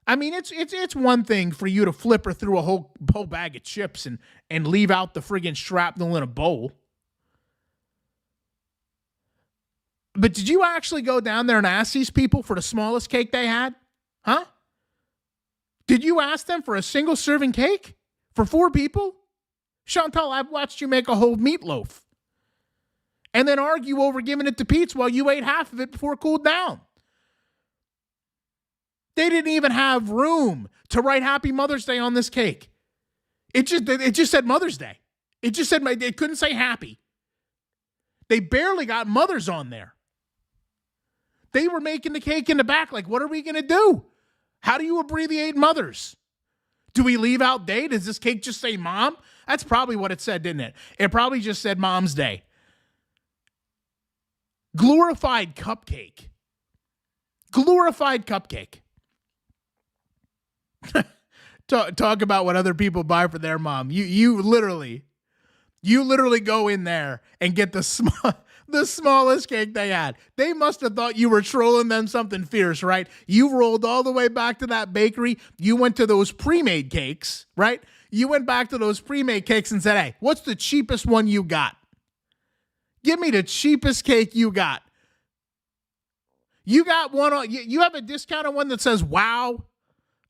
I mean, it's one thing for you to flip her through a whole bag of chips and leave out the friggin' shrapnel in a bowl. But did you actually go down there and ask these people for the smallest cake they had? Huh? Did you ask them for a single serving cake for 4 people? Chantal, I've watched you make a whole meatloaf and then argue over giving it to Pete's while you ate half of it before it cooled down. They didn't even have room to write Happy Mother's Day on this cake. It just said Mother's Day. It just said, it couldn't say happy. They barely got mothers on there. They were making the cake in the back like, what are we going to do? How do you abbreviate mothers? Do we leave out day? Does this cake just say mom? That's probably what it said, didn't it? It probably just said Mom's Day. Glorified cupcake. Glorified cupcake. Talk about what other people buy for their mom. You literally go in there and get the smallest cake they had. They must have thought you were trolling them something fierce, right? You rolled all the way back to that bakery. You went to those pre-made cakes, right? You went back to those pre-made cakes and said, hey, what's the cheapest one you got? Give me the cheapest cake you got. You got one on, you have a discounted one that says wow.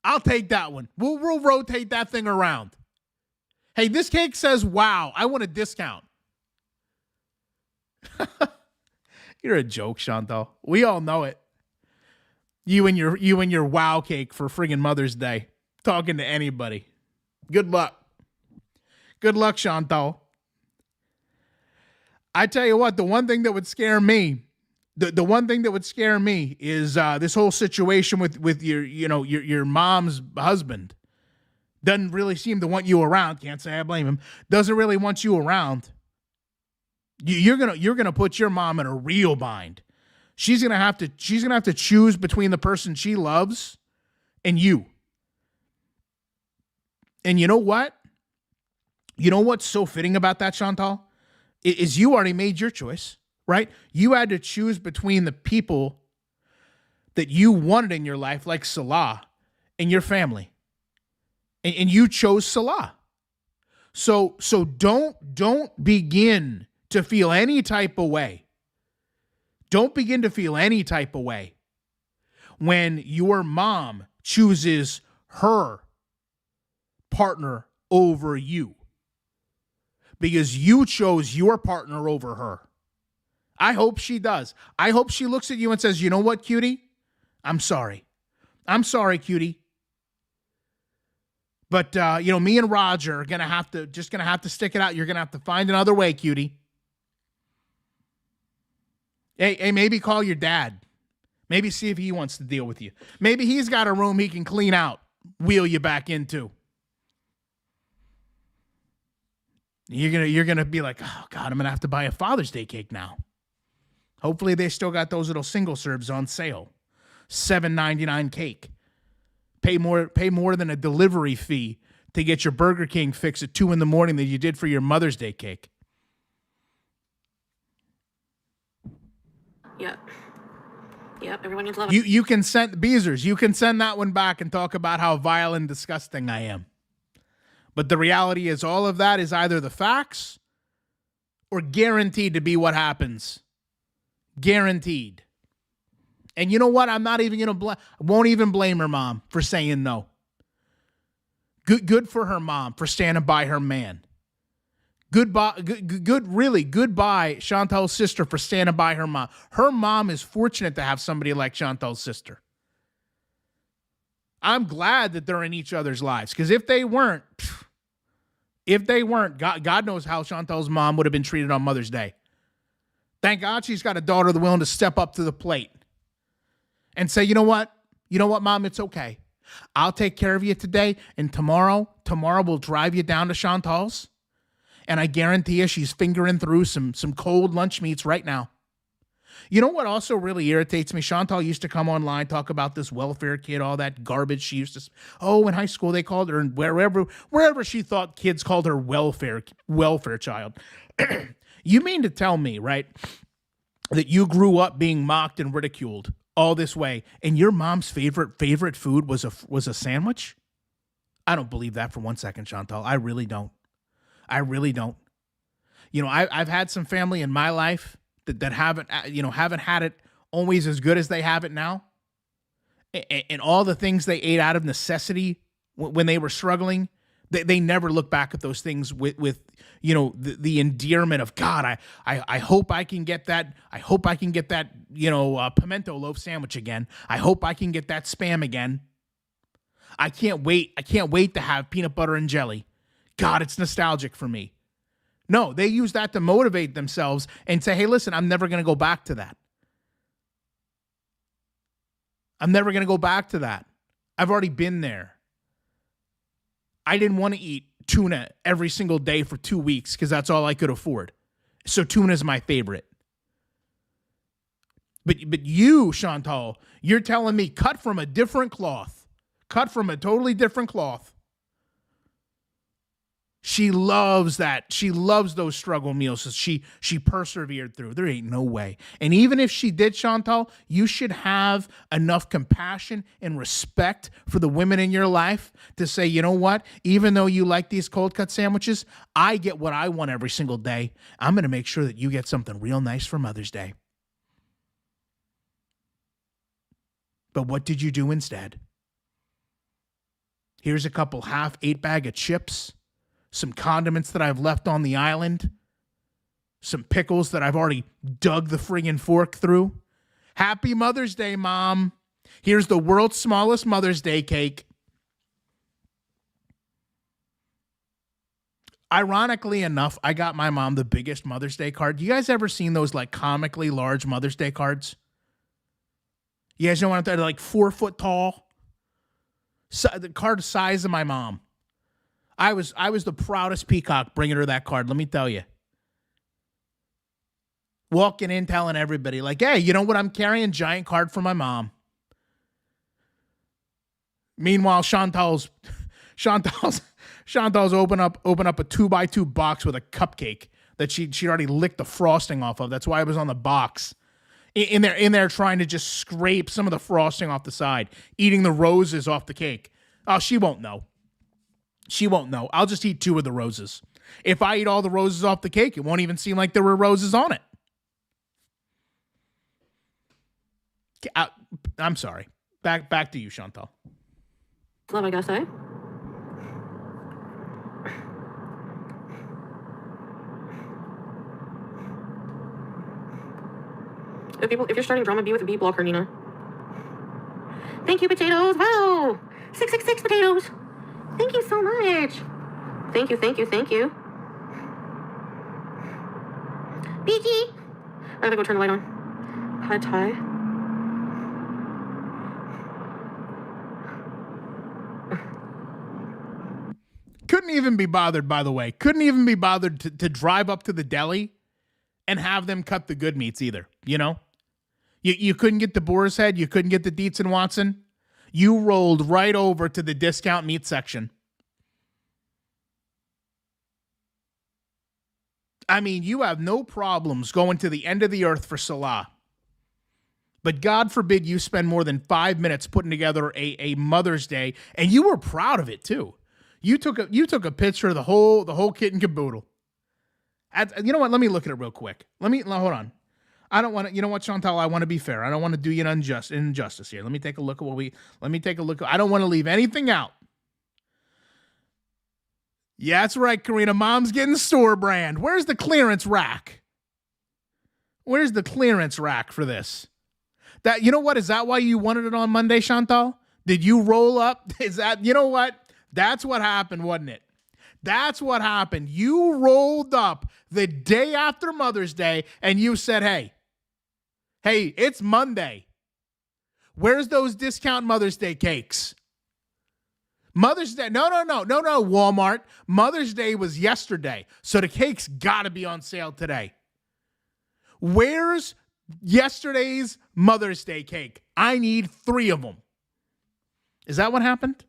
I'll take that one. We'll rotate that thing around. Hey, this cake says wow. I want a discount. You're a joke, Chantal. We all know it. You and your wow cake for friggin' Mother's Day. Talking to anybody. Good luck. Good luck, Chantal. I tell you what, the one thing that would scare me, the one thing that would scare me is this whole situation with your mom's husband. Doesn't really seem to want you around. Can't say I blame him. Doesn't really want you around. You're gonna put your mom in a real bind. She's gonna have to choose between the person she loves and you. And you know what? You know what's so fitting about that, Chantal? Is you already made your choice, right? You had to choose between the people that you wanted in your life, like Salah, and your family. And you chose Salah. So don't begin to feel any type of way. Don't begin to feel any type of way when your mom chooses her partner over you. Because you chose your partner over her. I hope she does. I hope she looks at you and says, you know what, cutie? I'm sorry. I'm sorry, cutie. But, me and Roger are going to have to stick it out. You're going to have to find another way, cutie. Hey, maybe call your dad. Maybe see if he wants to deal with you. Maybe he's got a room he can clean out, wheel you back into. You're gonna be like, oh God, I'm gonna have to buy a Father's Day cake now. Hopefully they still got those little single serves on sale. $7.99 cake. Pay more than a delivery fee to get your Burger King fix at 2 a.m. than you did for your Mother's Day cake. Yep, everyone needs love. You can send Beezers. You can send that one back and talk about how vile and disgusting I am. But the reality is all of that is either the facts or guaranteed to be what happens. Guaranteed. And you know what? I'm not even going to I won't even blame her mom for saying no. Good for her mom for standing by her man. Goodbye, goodbye, Chantal's sister, for standing by her mom. Her mom is fortunate to have somebody like Chantal's sister. I'm glad that they're in each other's lives, because if they weren't, God knows how Chantal's mom would have been treated on Mother's Day. Thank God she's got a daughter that's willing to step up to the plate and say, you know what, Mom, it's okay. I'll take care of you today, and tomorrow we'll drive you down to Chantal's. And I guarantee you she's fingering through some cold lunch meats right now. You know what also really irritates me? Chantal used to come online, talk about this welfare kid, all that garbage she used to... Oh, in high school they called her, and wherever she thought kids called her welfare child. You mean to tell me, right, that you grew up being mocked and ridiculed all this way, and your mom's favorite food was a sandwich? I don't believe that for 1 second, Chantal. I really don't. You know, I've had some family in my life that haven't had it always as good as they have it now. And all the things they ate out of necessity when they were struggling, they never look back at those things with the endearment of, God, I hope I can get that. I hope I can get that, pimento loaf sandwich again. I hope I can get that Spam again. I can't wait to have peanut butter and jelly. God, it's nostalgic for me. No, they use that to motivate themselves and say, hey, listen, I'm never going to go back to that. I'm never going to go back to that. I've already been there. I didn't want to eat tuna every single day for 2 weeks because that's all I could afford. So tuna is my favorite. But you, Chantal, you're telling me cut from a different cloth. Cut from a totally different cloth. She loves that. She loves those struggle meals. So she persevered through. There ain't no way. And even if she did, Chantal, you should have enough compassion and respect for the women in your life to say, you know what? Even though you like these cold cut sandwiches, I get what I want every single day. I'm going to make sure that you get something real nice for Mother's Day. But what did you do instead? Here's a couple half 8-bag of chips, some condiments that I've left on the island, some pickles that I've already dug the friggin' fork through. Happy Mother's Day, Mom. Here's the world's smallest Mother's Day cake. Ironically enough, I got my mom the biggest Mother's Day card. You guys ever seen those like comically large Mother's Day cards? You guys know what I'm talking about? Like 4 foot tall. So, the card size of my mom. I was the proudest peacock bringing her that card, let me tell you. Walking in, telling everybody, like, hey, you know what? I'm carrying giant card for my mom. Meanwhile, Chantal's open up a 2x2 box with a cupcake that she already licked the frosting off of. That's why it was on the box. In there trying to just scrape some of the frosting off the side, eating the roses off the cake. Oh, she won't know. She won't know. I'll just eat 2 of the roses. If I eat all the roses off the cake, it won't even seem like there were roses on it. I'm sorry. Back to you, Chantal. Love, I guess, eh? If you're starting drama, be with a B blocker, Nina. Thank you, potatoes. Wow. 666 potatoes. Thank you so much. Thank you. BG. I gotta go turn the light on. Pad Thai. Couldn't even be bothered, by the way. Couldn't even be bothered to drive up to the deli and have them cut the good meats either, you know? You couldn't get the Boar's Head. You couldn't get the Dietz and Watson. You rolled right over to the discount meat section. I mean, you have no problems going to the end of the earth for Salah. But God forbid you spend more than 5 minutes putting together a Mother's Day, and you were proud of it too. You took a picture of the whole kit and caboodle. You know what? Let me look at it real quick. Hold on. I don't want to. You know what, Chantal? I want to be fair. I don't want to do you an injustice here. Let me take a look at I don't want to leave anything out. Yeah, that's right, Karina. Mom's getting store brand. Where's the clearance rack? Where's the clearance rack for this? That, you know what? Is that why you wanted it on Monday, Chantal? Did you roll up? Is that, you know what? That's what happened, wasn't it? That's what happened. You rolled up the day after Mother's Day and you said, hey, it's Monday. Where's those discount Mother's Day cakes? Mother's Day. No, Walmart. Mother's Day was yesterday. So the cake's got to be on sale today. Where's yesterday's Mother's Day cake? I need 3 of them. Is that what happened?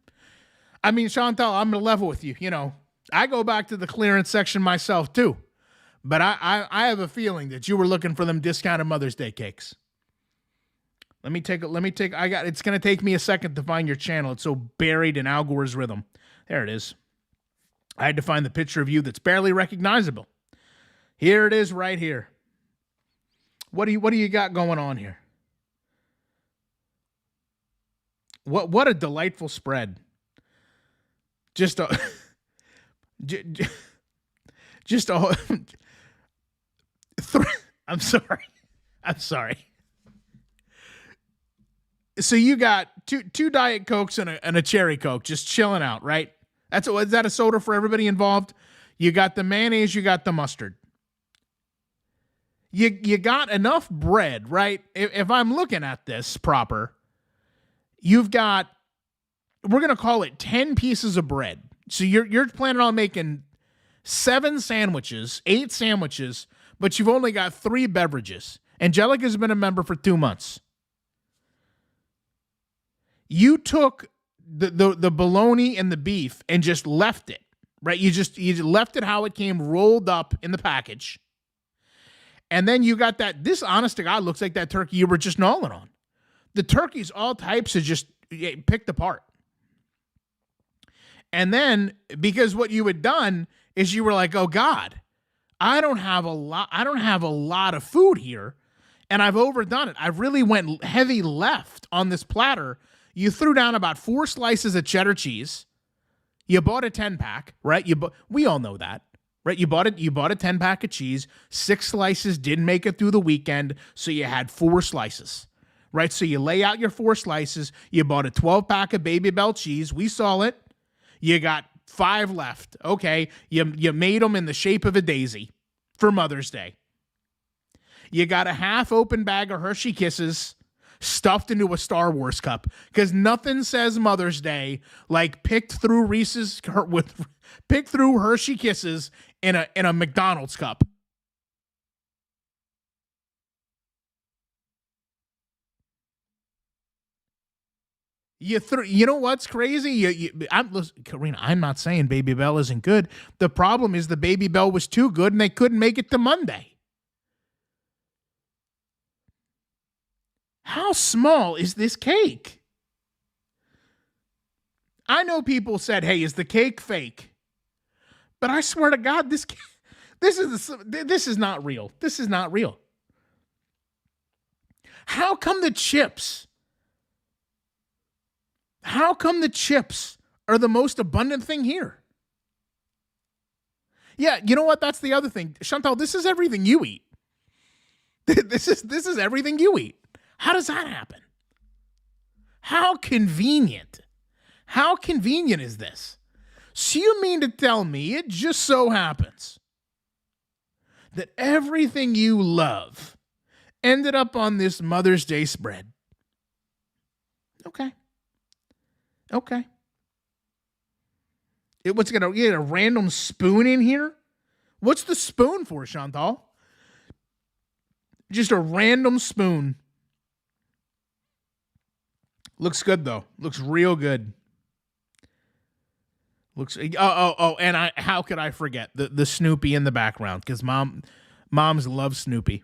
I mean, Chantal, I'm going to level with you. You know, I go back to the clearance section myself too. But I have a feeling that you were looking for them discounted Mother's Day cakes. It's going to take me a second to find your channel. It's so buried in Al Gore's rhythm. There it is. I had to find the picture of you that's barely recognizable. Here it is right here. What do you got going on here? What a delightful spread. Just a I'm sorry. So you got two Diet Cokes and a Cherry Coke just chilling out, right? Is that a soda for everybody involved? You got the mayonnaise, you got the mustard. You got enough bread, right? If I'm looking at this proper, you've got, we're going to call it 10 pieces of bread. So you're planning on making 8 sandwiches, but you've only got 3 beverages. Angelica's been a member for 2 months. You took the bologna and the beef and just left it, right? You left it how it came rolled up in the package. And then you got this honest to God looks like that turkey you were just gnawing on. The turkey's all types of just picked apart. And then, because what you had done is you were like, oh God, I don't have a lot of food here. And I've overdone it. I really went heavy left on this platter. You threw down about 4 slices of cheddar cheese. You bought a 10-pack, right? We all know that, right? You bought a 10-pack of cheese. 6 slices didn't make it through the weekend, so you had 4 slices, right? So you lay out your 4 slices. You bought a 12-pack of Baby Bell cheese. We saw it. You got 5 left. Okay, you made them in the shape of a daisy for Mother's Day. You got a half-open bag of Hershey Kisses stuffed into a Star Wars cup, because nothing says Mother's Day like picked through Hershey Kisses in a McDonald's cup. You know what's crazy? Karina, I'm not saying Baby Bell isn't good. The problem is the Baby Bell was too good and they couldn't make it to Monday. How small is this cake? I know people said, "Hey, is the cake fake?" But I swear to God, this is not real. This is not real. How come the chips? How come the chips are the most abundant thing here? Yeah, you know what? That's the other thing. Chantal, this is everything you eat. This is everything you eat. How does that happen? How convenient. How convenient is this? So you mean to tell me it just so happens that everything you love ended up on this Mother's Day spread? Okay. What's going to get a random spoon in here? What's the spoon for, Chantal? Just a random spoon. Looks good, though. Looks real good. And how could I forget the Snoopy in the background? Because moms love Snoopy.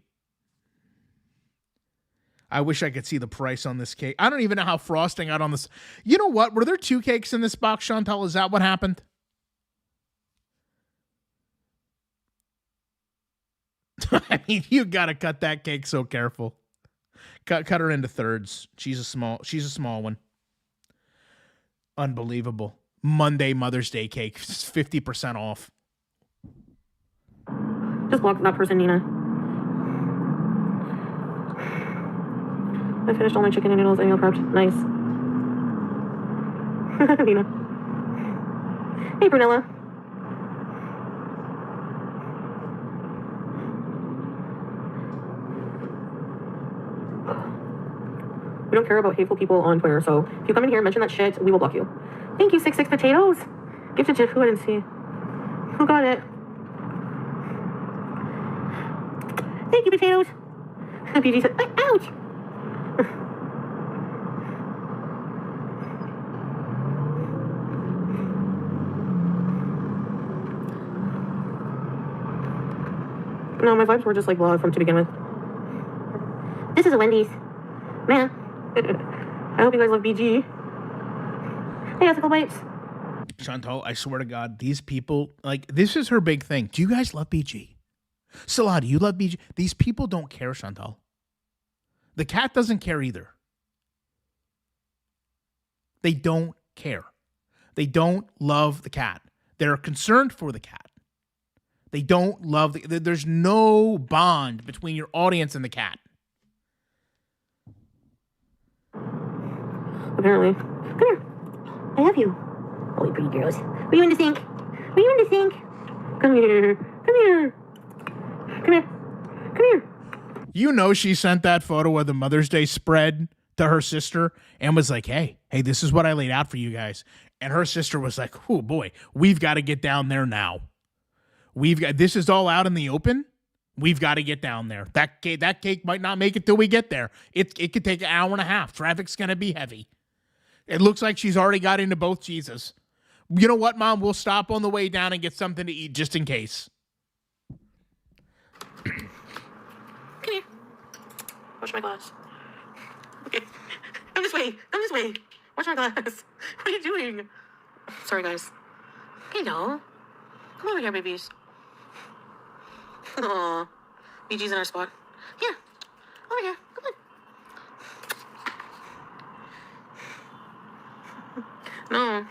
I wish I could see the price on this cake. I don't even know how frosting got on this. You know what? Were there 2 cakes in this box, Chantal? Is that what happened? I mean, you got to cut that cake so careful. Cut her into thirds. She's a small one. Unbelievable. Monday Mother's Day cake, 50% off. Just block that person, Nina. I finished all my chicken and noodles and meal prepped. Nice. Nina. Hey, Brunella. We don't care about hateful people on Twitter, so if you come in here and mention that shit, we will block you. Thank you, 66 potatoes. Gifted to who I didn't see. Who got it? Thank you, potatoes. BG said, ouch. No, my vibes were just like vlog from to begin with. This is a Wendy's. Man. I hope you guys love BG. Hey, ethical bites. Chantal, I swear to God, these people, like, this is her big thing. Do you guys love BG? Salah, do you love BG? These people don't care, Chantal. The cat doesn't care either. They don't care. They don't love the cat. They're concerned for the cat. They don't love there's no bond between your audience and the cat. Apparently. Come here. I love you. Oh, you pretty girls. Were you in the sink? Were you in the sink? Come here. Come here. Come here. Come here. You know she sent that photo of the Mother's Day spread to her sister and was like, hey, this is what I laid out for you guys. And her sister was like, oh boy, we've got to get down there now. This is all out in the open. We've got to get down there. That cake might not make it till we get there. It could take an hour and a half. Traffic's going to be heavy. It looks like she's already got into both cheeses. You know what, Mom? We'll stop on the way down and get something to eat just in case. Come here. Wash my glass. Okay. Come this way. Come this way. Wash my glass. What are you doing? Sorry, guys. Hey, no. Come over here, babies. Aw. BG's in our spot. Here. Over here. Come on. No.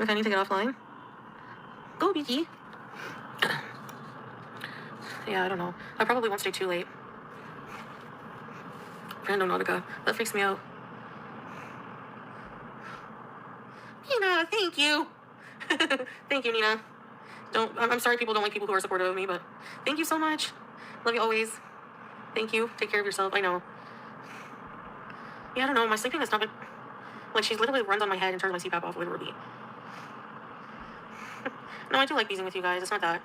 Okay, I need to get offline. Go, BT. Yeah, I don't know. I probably won't stay too late. Random Nautica. That freaks me out. Nina, thank you. Thank you, Nina. I'm sorry people don't like people who are supportive of me, but thank you so much. Love you always. Thank you. Take care of yourself. I know. Yeah, I don't know. My sleeping has not been... Like, she literally runs on my head and turns my CPAP off, literally. No, I do like being with you guys. It's not that.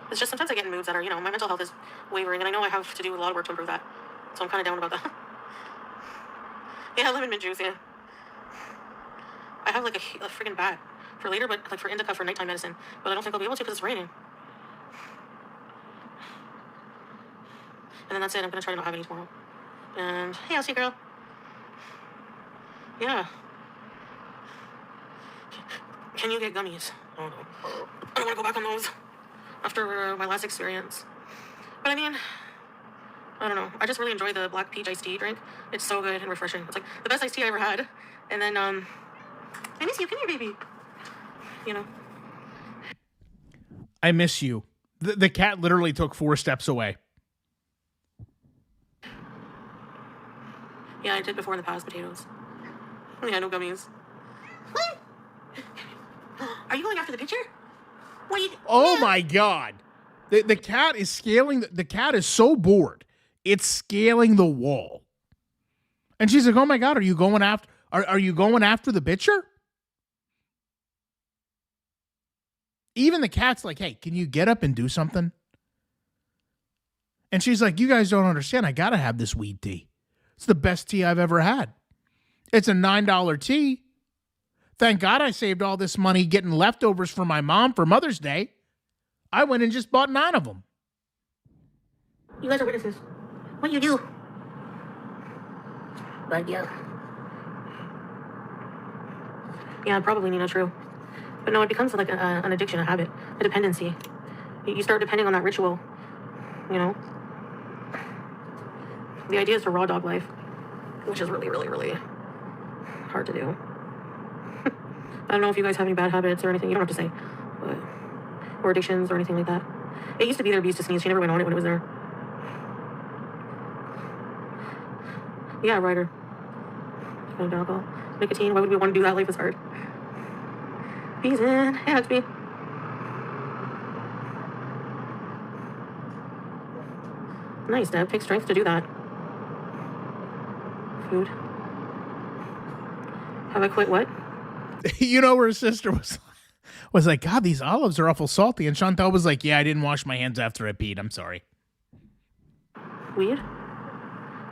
It's just sometimes I get in moods that are, my mental health is wavering, and I know I have to do a lot of work to improve that. So I'm kind of down about that. Yeah, lemon mint juice, yeah. I have, like, a freaking bat for later, but, like, for indica for nighttime medicine. But I don't think I'll be able to because it's raining. And then that's it. I'm going to try to not have any tomorrow. And, hey, I'll see you, girl. Yeah. Can you get gummies? Oh, no. I don't want to go back on those after my last experience. But, I mean, I don't know. I just really enjoy the black peach iced tea drink. It's so good and refreshing. It's, like, the best iced tea I ever had. And then, I miss you. Come here, baby. You know. I miss you. The cat literally took 4 steps away. Yeah, I did before in the past potatoes. Yeah, no gummies. What? Are you going after the picture? What are you... Oh, my God. The cat is scaling. The cat is so bored. It's scaling the wall. And she's like, oh, my God, are you going after... Are you going after the picture? Even the cat's like, hey, can you get up and do something? And she's like, you guys don't understand. I got to have this weed tea. It's the best tea I've ever had. It's a $9 tea. Thank God I saved all this money getting leftovers for my mom for Mother's Day. I went and just bought 9 of them. You guys are witnesses. What do you do? But yeah. Yeah, probably, Nina, true. But no, it becomes like an addiction, a habit, a dependency. You start depending on that ritual, you know? The idea is to raw dog life, which is really, really, really hard to do. I don't know if you guys have any bad habits or anything. You don't have to say. But, or addictions or anything like that. It used to be their beast to sneeze. She never went on it when it was there. Yeah, Ryder. Alcohol. Nicotine. Why would we want to do that? Life is hard. He's in. Hey, Huxby. Nice, Deb. Take strength to do that. Food. Have I quit what? You know, her sister was like, God, these olives are awful salty. And Chantal was like, yeah, I didn't wash my hands after I peed. I'm sorry. Weed?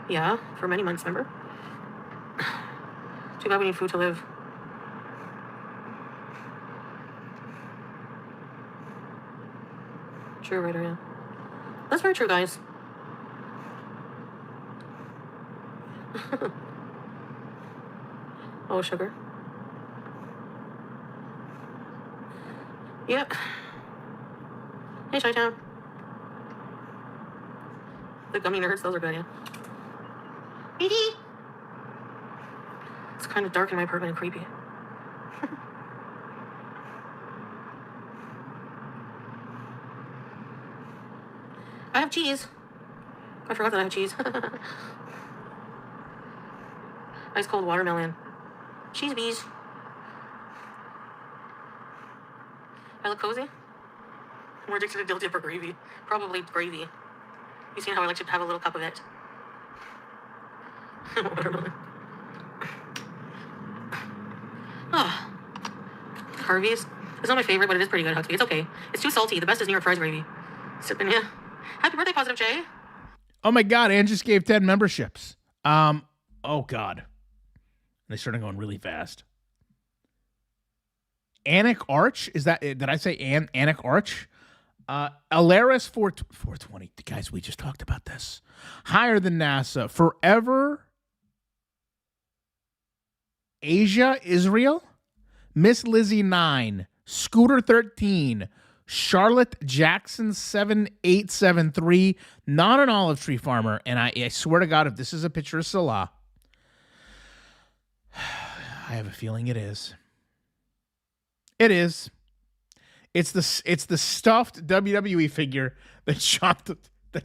Yeah, for many months, remember? Too bad we need food to live. True, Ryder, yeah. That's very true, guys. Oh, sugar. Yep. Hey, Chi-Town. The gummy nerds, those are good, yeah. BD! It's kind of dark in my apartment and creepy. I have cheese. I forgot that I have cheese. Ice cold watermelon. Cheese bees. I look cozy. We're addicted to dill dip or gravy. Probably gravy. You seen how I like to have a little cup of it? Watermelon. Oh. Harvey's. It's not my favorite, but it is pretty good, Huxley. It's okay. It's too salty. The best is New York fries gravy. Sipping, yeah. Happy birthday, Positive Jay. Oh my God, Ann just gave 10 memberships. Oh God. They started going really fast. Anik Arch, is that, did I say Anik Arch? Alaris 420. Guys, we just talked about this. Higher than NASA. Forever. Asia Israel. Miss Lizzie 9. Scooter 13. Charlotte Jackson 7873, not an olive tree farmer. And I swear to God, if this is a picture of Salah, I have a feeling it is. It is. It's the stuffed WWE figure that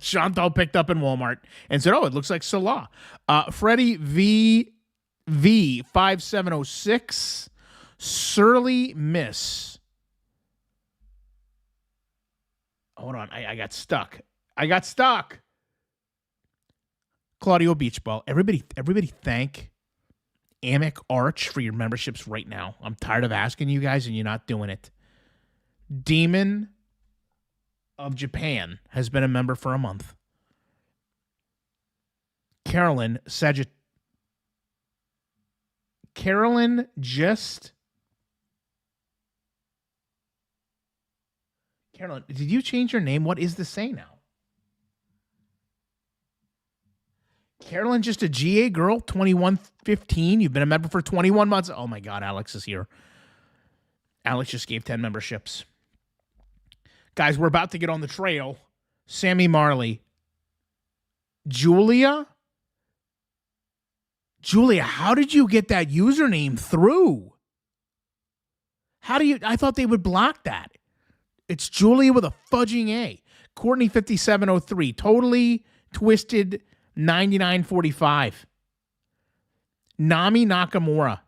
Chantal picked up in Walmart and said, "Oh, it looks like Salah." Freddie V 5706, Surly Miss. Hold on, I got stuck. Claudio Beachball. Everybody thank Amic Arch for your memberships right now. I'm tired of asking you guys and you're not doing it. Demon of Japan has been a member for a month. Carolyn, did you change your name? What is this say now? Carolyn, just a GA girl, 2115. You've been a member for 21 months. Oh my God, Alex is here. Alex just gave 10 memberships. Guys, we're about to get on the trail. Sammy Marley. Julia, how did you get that username through? I thought they would block that. It's Julia with a fudging A. Courtney 5703. Totally Twisted 9945. Nami Nakamura.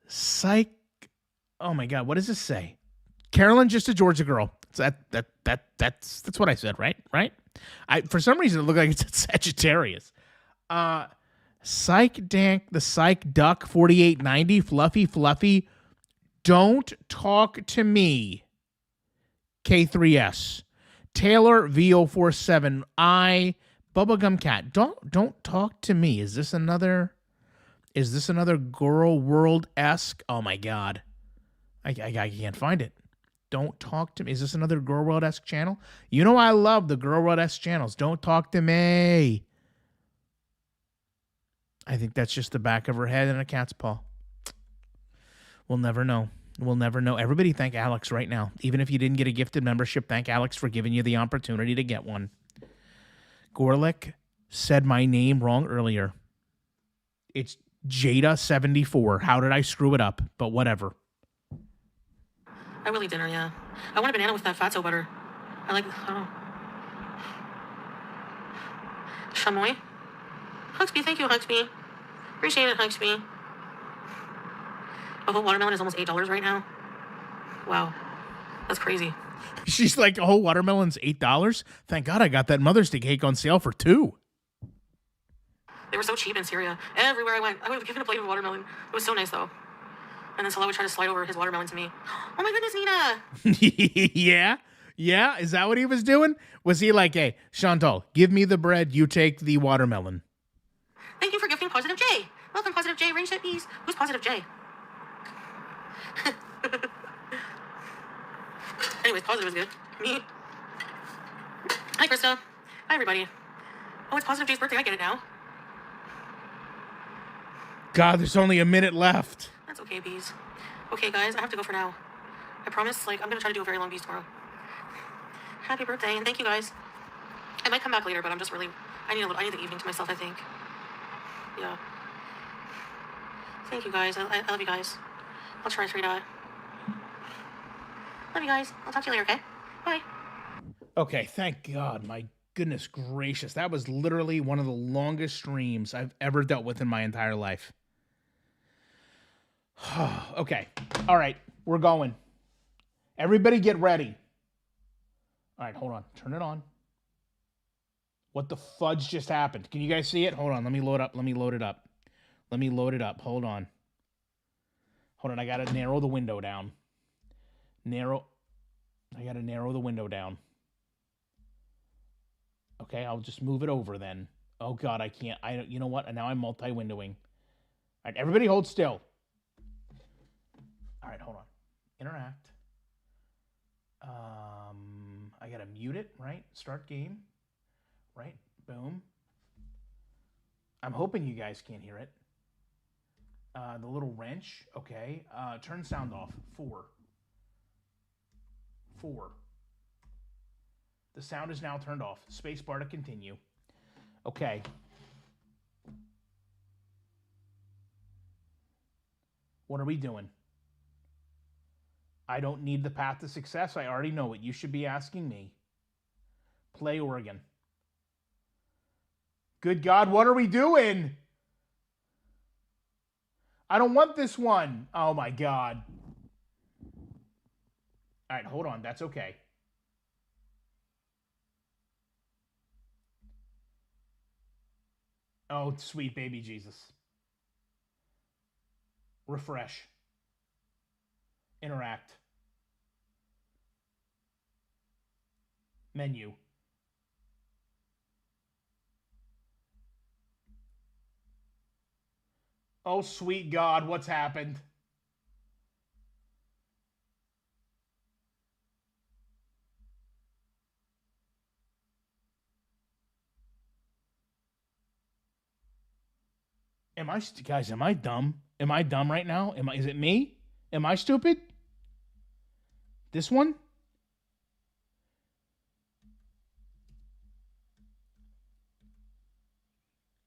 Psych. Oh my God, what does this say? Carolyn, just a Georgia girl. That's what I said, right? For some reason it looked like it's Sagittarius. Psych Dank, the Psych Duck 4890, Fluffy. Don't talk to me. K3S. Taylor V047I. Bubblegum Cat. Don't talk to me. Is this another Girl World-esque? Oh my God. I can't find it. Don't talk to me. Is this another Girl World-esque channel? You know I love the Girl World-esque channels. Don't talk to me. I think that's just the back of her head and a cat's paw. We'll never know. Everybody thank Alex right now. Even if you didn't get a gifted membership, thank Alex for giving you the opportunity to get one. Gorlick said my name wrong earlier. It's Jada74. How did I screw it up? But whatever. I will eat dinner, yeah. I want a banana with that fatso butter. Chamoy. Huxby, thank you, Huxby. Appreciate it, Huxby. A whole watermelon is almost $8 right now. Wow. That's crazy. She's like, a whole watermelon's $8? Thank God I got that Mother's Day cake on sale for $2. They were so cheap in Syria. Everywhere I went, I would have given a plate of watermelon. It was so nice, though. And then Salah would try to slide over his watermelon to me. Oh my goodness, Nina! Yeah? Is that what he was doing? Was he like, hey, Chantal, give me the bread, you take the watermelon? Thank you for gifting Positive J. Welcome, Positive J. Ring shit piece. Who's Positive J? Anyways, Positive is good. Me. Hi, Krista. Hi, everybody. Oh, it's Positive J's birthday. I get it now. God, there's only a minute left. That's okay, bees. Okay, guys, I have to go for now. I promise, I'm going to try to do a very long bees tomorrow. Happy birthday, and thank you, guys. I might come back later, but I'm just really... I need the evening to myself, I think. Yeah. Thank you, guys. I love you guys. I'll try to read out. Love you guys. I'll talk to you later, okay? Bye. Okay, thank God. My goodness gracious. That was literally one of the longest streams I've ever dealt with in my entire life. Okay. All right. We're going. Everybody get ready. All right, hold on. Turn it on. What the fudge just happened? Can you guys see it? Hold on. Let me load it up. Hold on. I got to narrow the window down. I got to narrow the window down. Okay, I'll just move it over then. Oh, God, I can't. You know what? Now I'm multi-windowing. All right, everybody hold still. All right, hold on. Interact. I got to mute it, right? Start game. Right? Boom. I'm hoping you guys can't hear it. The little wrench. Okay. Turn sound off. 4. 4. The sound is now turned off. Space bar to continue. Okay. What are we doing? I don't need the path to success. I already know it. You should be asking me. Play Oregon. Good God, what are we doing? I don't want this one. Oh my God. All right, hold on. That's okay. Oh, sweet baby Jesus. Refresh. Interact. Menu. Oh, sweet God, what's happened? Guys, am I dumb? Am I dumb right now? Is it me? Am I stupid? This one?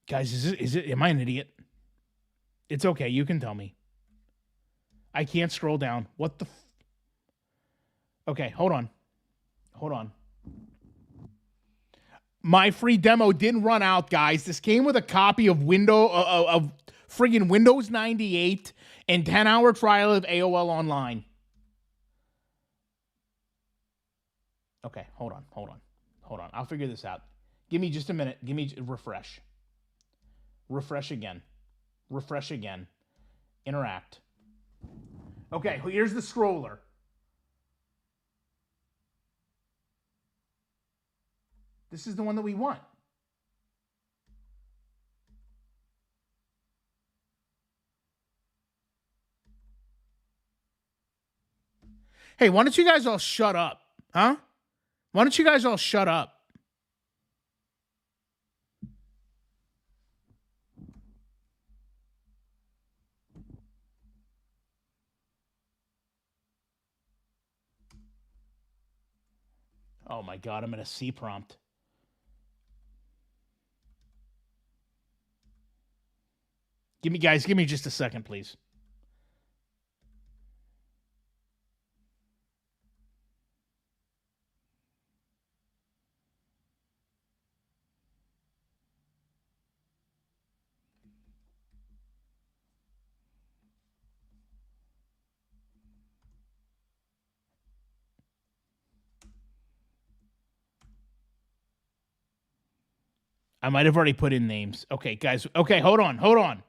Guys, am I an idiot? It's okay, you can tell me. I can't scroll down. What the Okay, hold on. Hold on. My free demo didn't run out, guys. This came with a copy of friggin' Windows 98 and 10-hour trial of AOL Online. Okay, hold on. I'll figure this out. Give me just a minute. Refresh. Refresh again. Interact. Okay, here's the scroller. This is the one that we want. Hey, why don't you guys all shut up? Huh? Why don't you guys all shut up? Oh my God, I'm in a C prompt. Give me just a second, please. I might have already put in names. Okay, guys. Okay, hold on.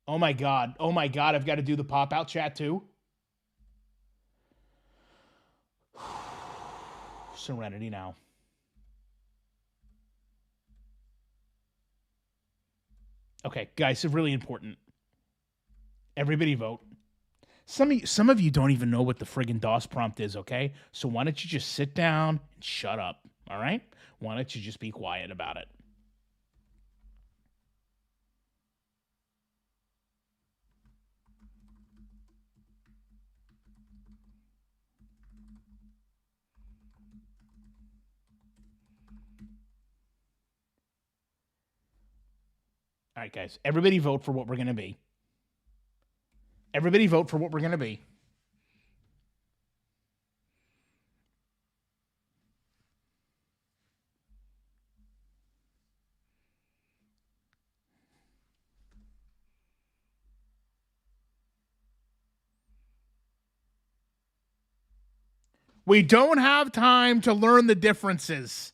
Oh my God. I've got to do the pop-out chat too. Serenity now. Okay, guys, it's really important. Everybody vote. Some of you don't even know what the friggin' DOS prompt is, okay? So why don't you just sit down and shut up, all right? Why don't you just be quiet about it? All right, guys, everybody vote for what we're going to be. Everybody vote for what we're going to be. We don't have time to learn the differences.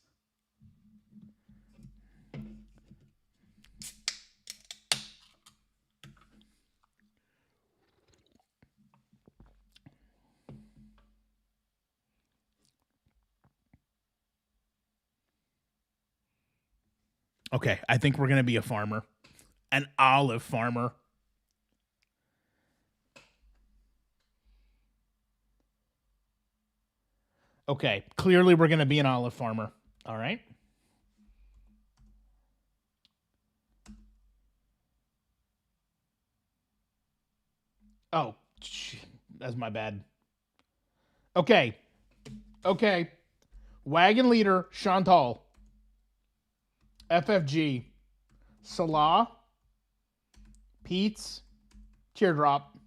Okay, I think we're going to be a farmer. An olive farmer. Okay, clearly we're going to be an olive farmer. All right. Oh, That's my bad. Okay. Wagon leader, Chantal. FFG, Salah, Pete's, Teardrop.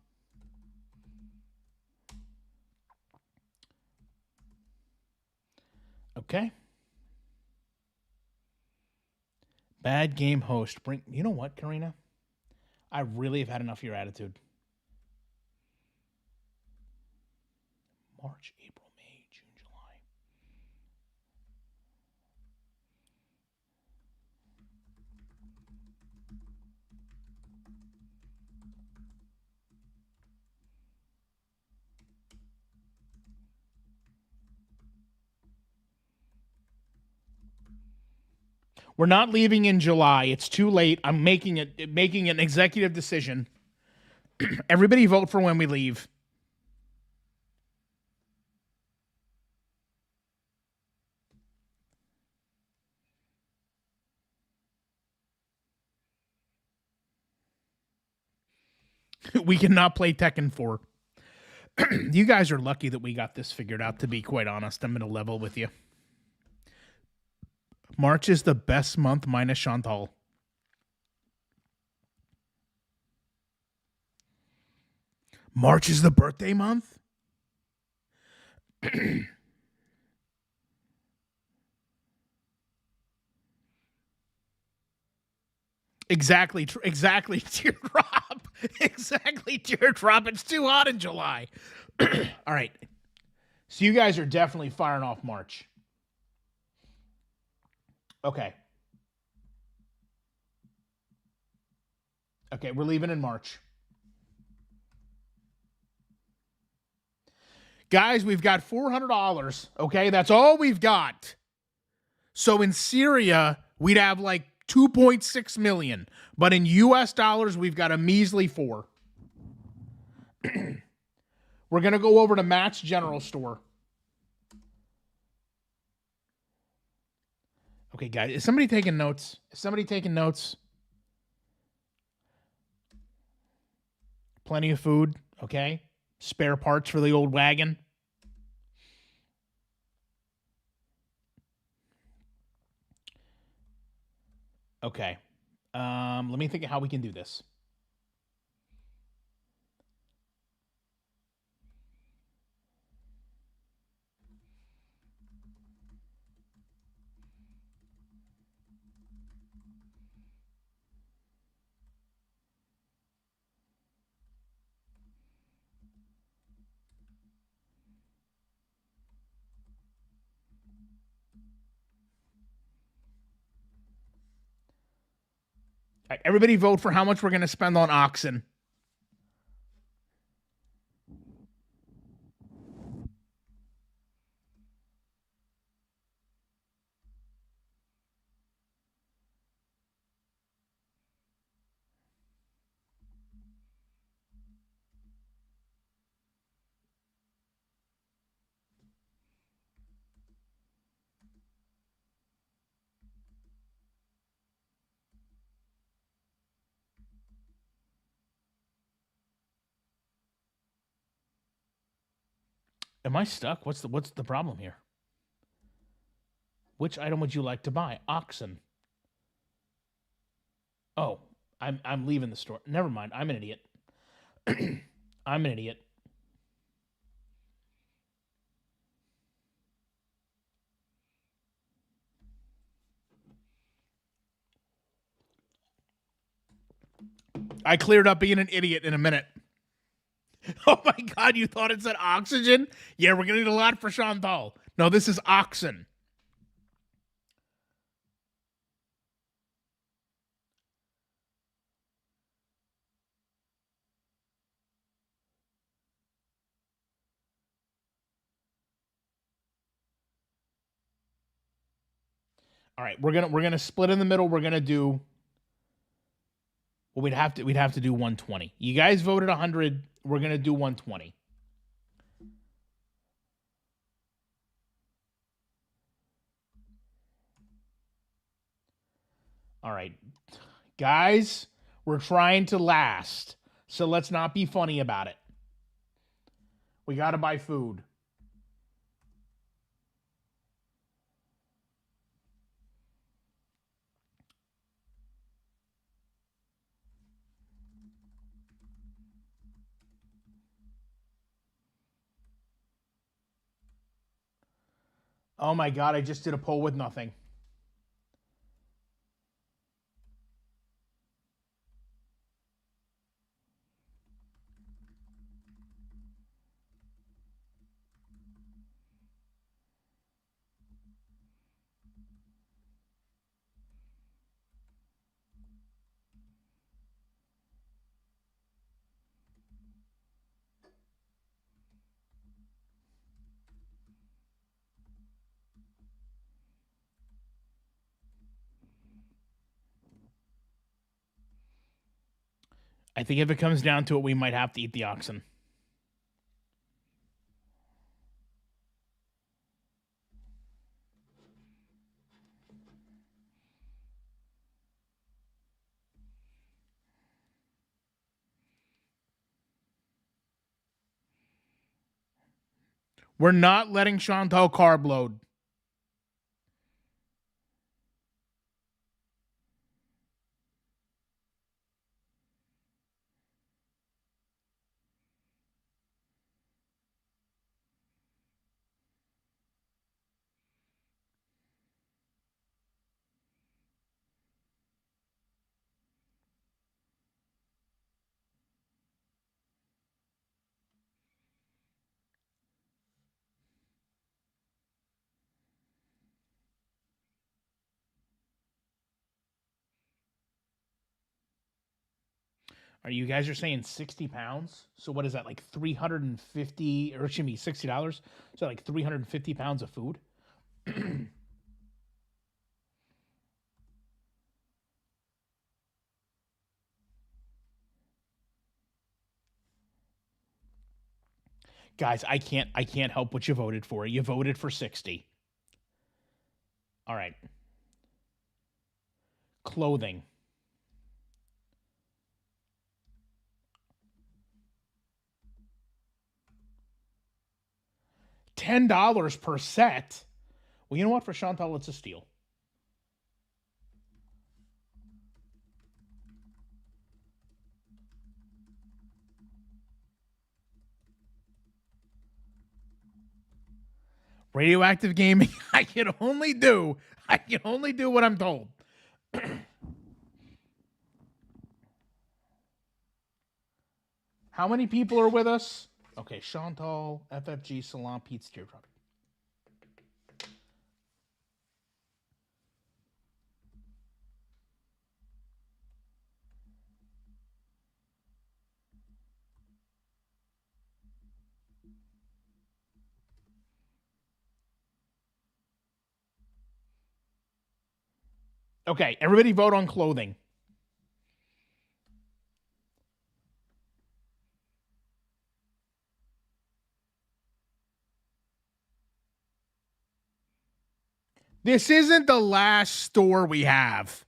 Okay. Bad game host. You know what, Karina? I really have had enough of your attitude. March, April, May, June, July. We're not leaving in July. It's too late. I'm making an executive decision. Everybody vote for when we leave. We cannot play Tekken 4. You guys are lucky that we got this figured out, to be quite honest. I'm going to level with you. March is the best month minus Chantal. March is the birthday month? Exactly, Teardrop. Exactly, Teardrop. It's too hot in July. All right. So you guys are definitely firing off March. Okay. Okay, we're leaving in March. Guys, we've got $400. Okay, that's all we've got. So in Syria, we'd have like 2.6 million, but in US dollars, we've got a measly 4. We're going to go over to Matt's General Store. Okay, guys, is somebody taking notes? Plenty of food, okay? Spare parts for the old wagon. Okay. Let me think of how we can do this. All right, everybody vote for how much we're going to spend on oxen. Am I stuck? What's the problem here? Which item would you like to buy? Oxen. Oh, I'm leaving the store. Never mind. I'm an idiot. I'm an idiot. I cleared up being an idiot in a minute. Oh my God, you thought it said oxygen? Yeah, we're going to need a lot for Chantal. No, this is oxen. All right, we're gonna split in the middle. We're gonna do. Well, we'd have to do 120. You guys voted 100. We're gonna do 120. All right, guys, we're trying to last, so let's not be funny about it. We got to buy food. Oh my God, I just did a poll with nothing. I think if it comes down to it, we might have to eat the oxen. We're not letting Chantal carb load. You guys are saying 60 pounds? So what is that, like 350, or excuse me, $60? So like 350 pounds of food? Guys, I can't help what you voted for. You voted for 60. All right. Clothing. $10 per set. Well, you know what? For Chantal, it's a steal. Radioactive gaming. I can only do what I'm told. How many people are with us? Okay, Chantal, FFG, Salon, Pete's Teardrop. Okay, everybody vote on clothing. This isn't the last store we have.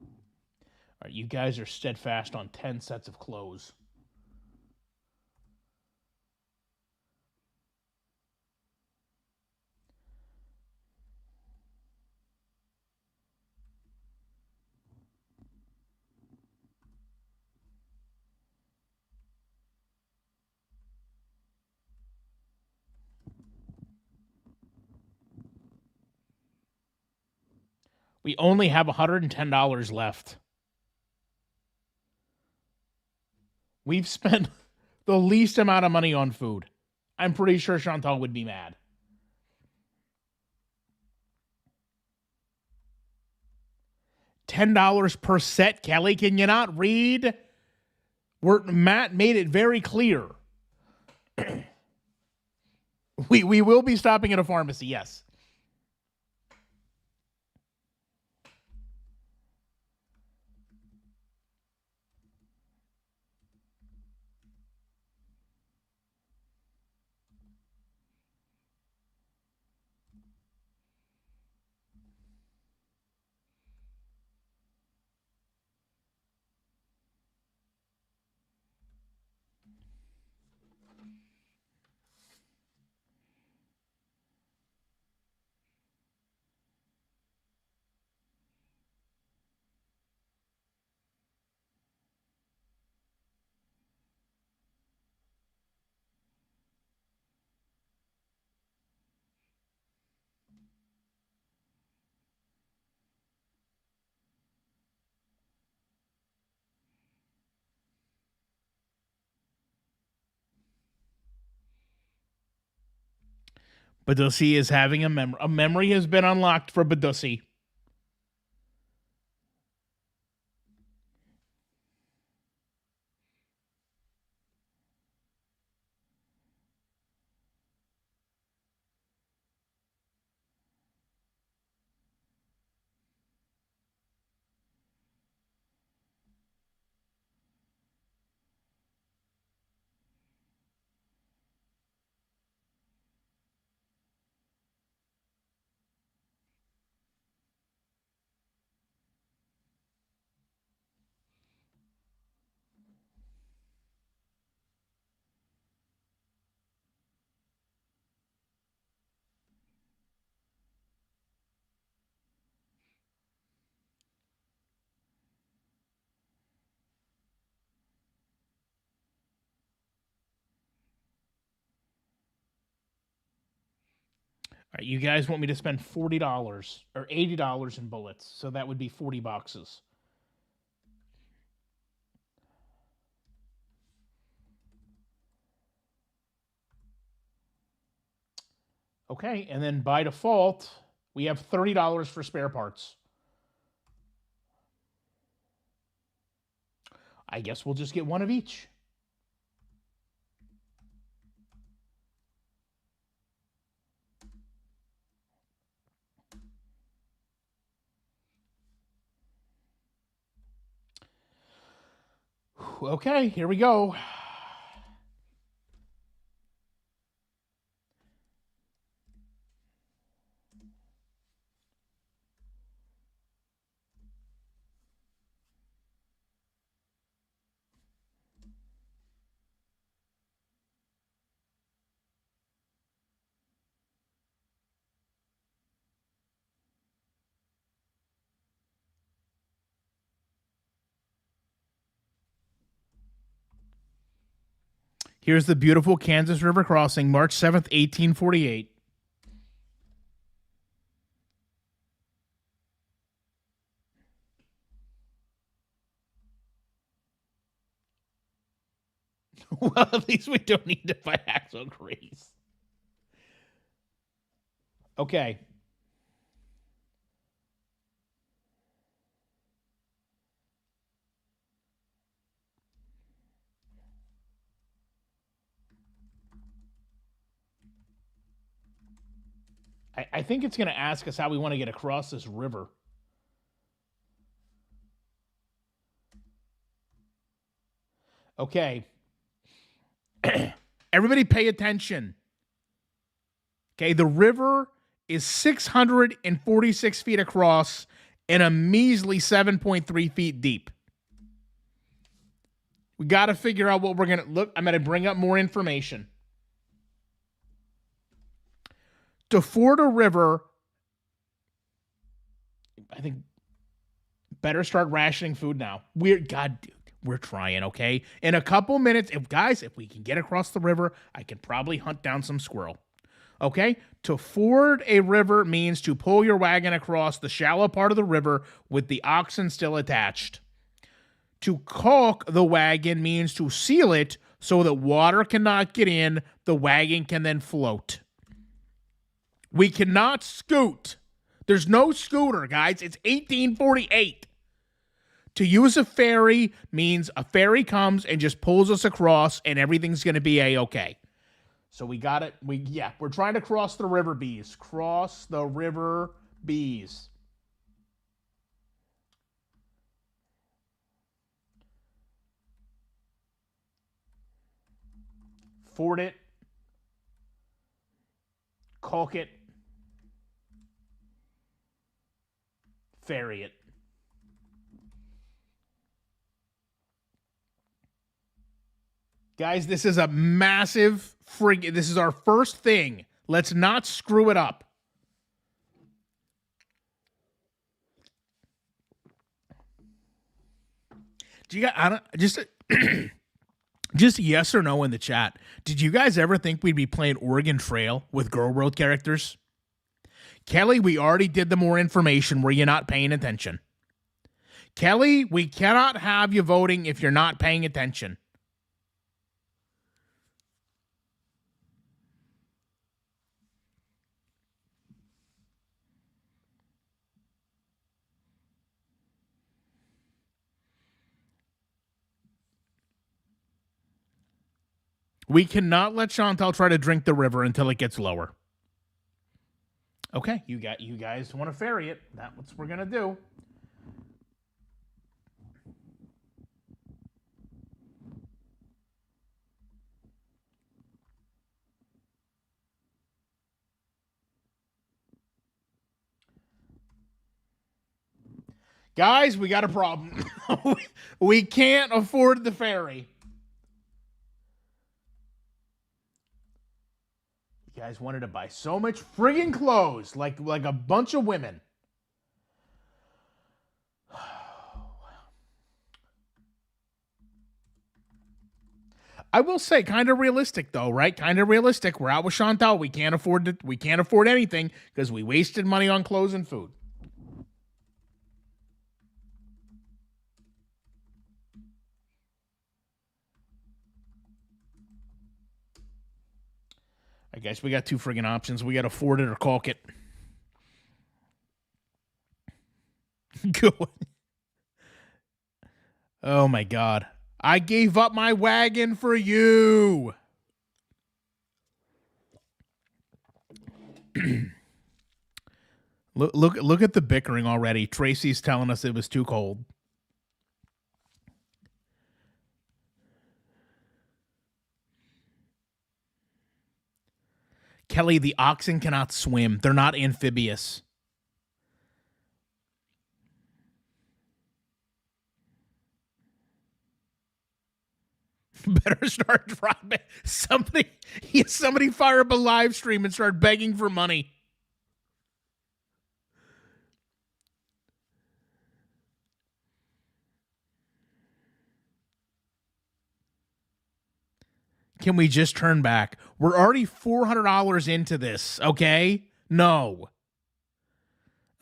All right, you guys are steadfast on 10 sets of clothes. We only have $110 left. We've spent the least amount of money on food. I'm pretty sure Chantal would be mad. $10 per set, Kelly. Can you not read? Matt made it very clear. We will be stopping at a pharmacy, yes. Badussi is having a memory. A memory has been unlocked for Badussi. All right, you guys want me to spend $40 or $80 in bullets, so that would be 40 boxes. Okay, and then by default, we have $30 for spare parts. I guess we'll just get one of each. Okay, here we go. Here's the beautiful Kansas River crossing, March 7th, 1848. Well, at least we don't need to buy Axel Grace. Okay. I think it's going to ask us how we want to get across this river. Okay. Everybody pay attention. Okay, the river is 646 feet across and a measly 7.3 feet deep. We got to figure out what we're going to look. I'm going to bring up more information. To ford a river, I think better start rationing food now. We're trying, okay? In a couple minutes, if we can get across the river, I can probably hunt down some squirrel. Okay? To ford a river means to pull your wagon across the shallow part of the river with the oxen still attached. To caulk the wagon means to seal it so that water cannot get in, the wagon can then float. We cannot scoot. There's no scooter, guys. It's 1848. To use a ferry means a ferry comes and just pulls us across and everything's going to be A-okay. So we got it. We're trying to cross the river bees. Cross the river bees. Ford it. Caulk it. Ferry it. Guys, this is a massive this is our first thing. Let's not screw it up. Do you guys, just yes or no in the chat. Did you guys ever think we'd be playing Oregon Trail with Girl World characters? Kelly, we already did the more information. Were you not paying attention? Kelly, we cannot have you voting if you're not paying attention. We cannot let Chantal try to drink the river until it gets lower. Okay, you guys want to ferry it. That's what we're gonna do. Guys, we got a problem. We can't afford the ferry. You guys wanted to buy so much friggin' clothes, like a bunch of women. I will say, kind of realistic though, right? Kind of realistic. We're out with Chantal. We can't afford it. We can't afford anything because we wasted money on clothes and food. I guess we got two friggin' options. We got to afford it or caulk it. Good. Oh my God. I gave up my wagon for you. Look at the bickering already. Tracy's telling us it was too cold. Kelly, the oxen cannot swim. They're not amphibious. Better start dropping somebody fire up a live stream and start begging for money. Can we just turn back? We're already $400 into this, okay? No.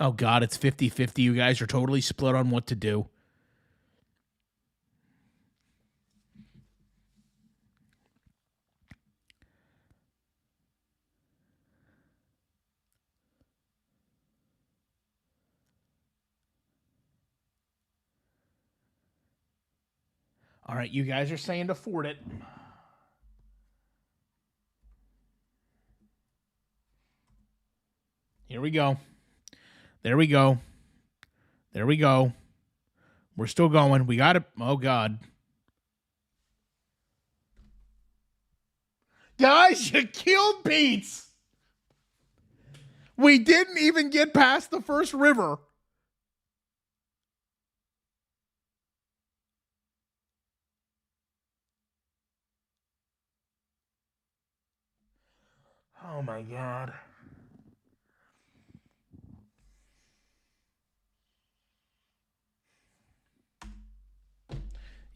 Oh, God, it's 50-50. You guys are totally split on what to do. All right, you guys are saying to afford it. Here we go. There we go. There we go. We're still going. We got it. Oh, God. Guys, you killed Pete's. We didn't even get past the first river. Oh, my God.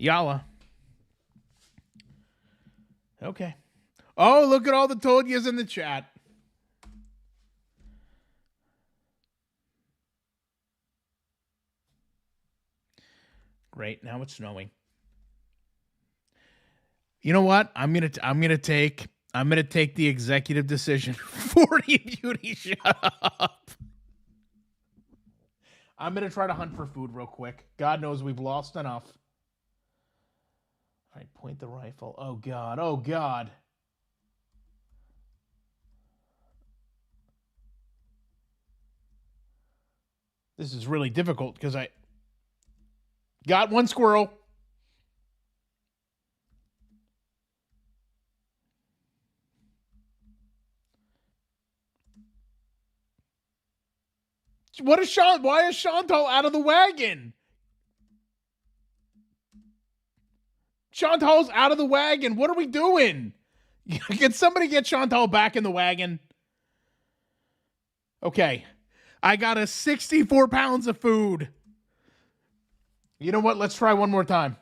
Yalla. Okay. Oh, look at all the told yous in the chat. Great. Now it's snowing. You know what? I'm gonna take the executive decision. 40 beauty shop. I'm gonna try to hunt for food real quick. God knows we've lost enough. All right, point the rifle. Oh God. Oh God. This is really difficult because I got one squirrel. What is Sean? Why is Chantal out of the wagon? Chantal's out of the wagon. What are we doing? Can somebody get Chantal back in the wagon? Okay. I got 64 pounds of food. You know what? Let's try one more time.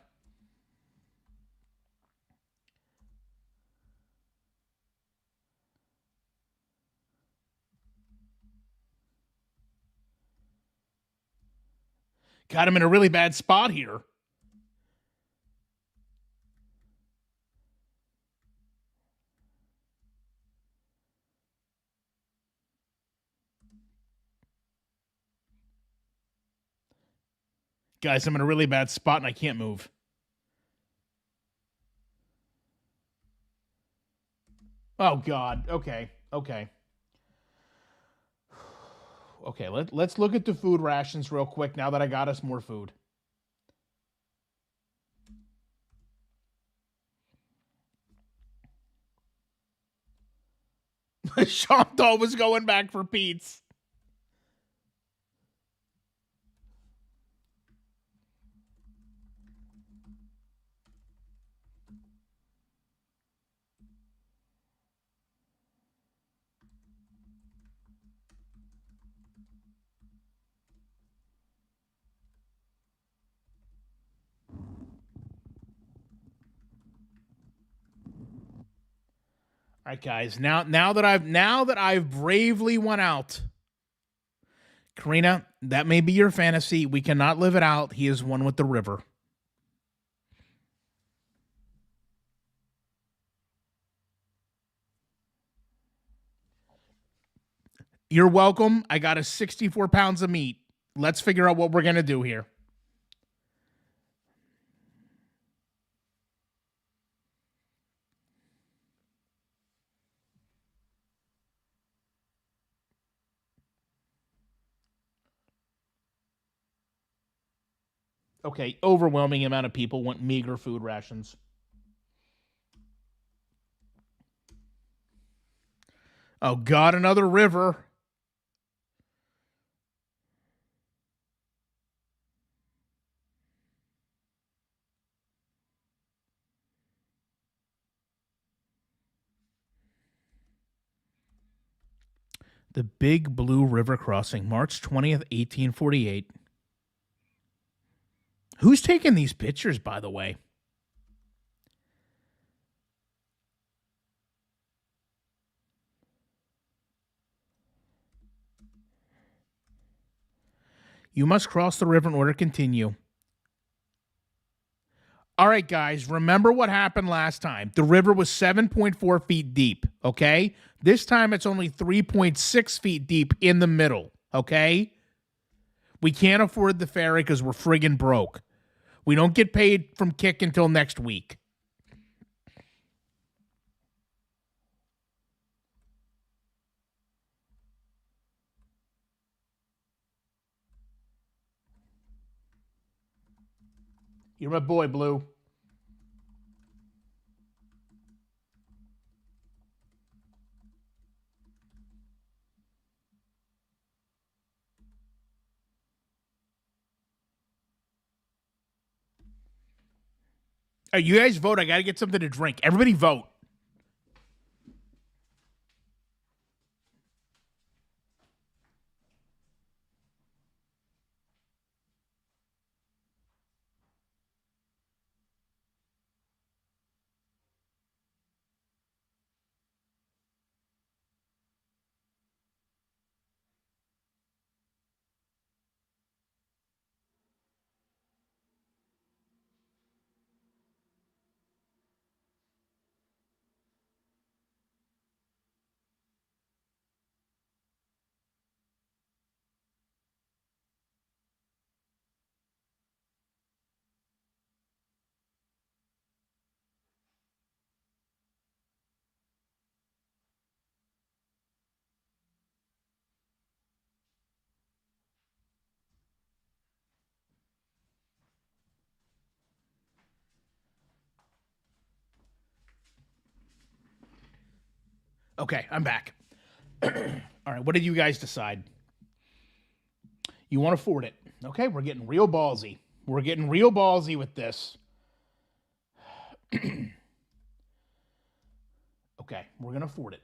Got him in a really bad spot here. Guys, I'm in a really bad spot and I can't move. Oh God. Okay. Okay. Okay. Let's look at the food rations real quick now that I got us more food. Chantal was going back for Pete's. All right, guys. Now that I've bravely went out, Karina, that may be your fantasy. We cannot live it out. He is one with the river. You're welcome. I got us 64 pounds of meat. Let's figure out what we're gonna do here. Okay, overwhelming amount of people want meager food rations. Oh God, another river. The Big Blue River Crossing, March 20th, 1848. Who's taking these pictures, by the way? You must cross the river in order to continue. All right, guys, remember what happened last time. The river was 7.4 feet deep, okay? This time it's only 3.6 feet deep in the middle, okay? We can't afford the ferry because we're friggin' broke. We don't get paid from Kick until next week. You're my boy, Blue. You guys vote. I got to get something to drink. Everybody vote. Okay, I'm back. All right, what did you guys decide? You want to afford it. Okay, we're getting real ballsy. We're getting real ballsy with this. Okay, we're going to afford it.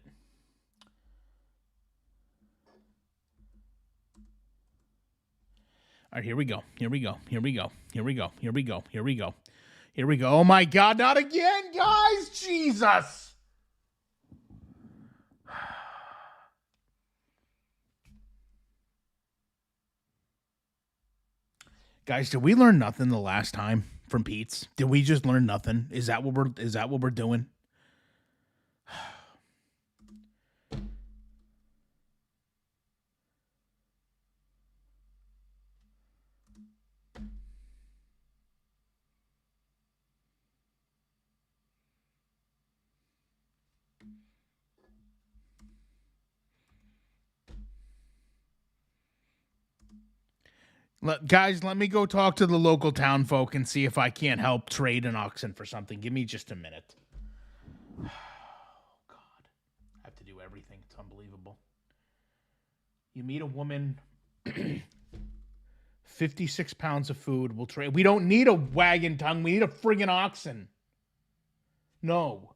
All right, here we go. Here we go. Here we go. Here we go. Here we go. Here we go. Here we go. Oh my God, not again, guys. Jesus. Guys, did we learn nothing the last time from Pete's? Did we just learn nothing? Is that what we're doing? Guys, let me go talk to the local town folk and see if I can't help trade an oxen for something. Give me just a minute. Oh, God. I have to do everything. It's unbelievable. You meet a woman, 56 pounds of food. We'll trade. We don't need a wagon tongue. We need a friggin' oxen. No.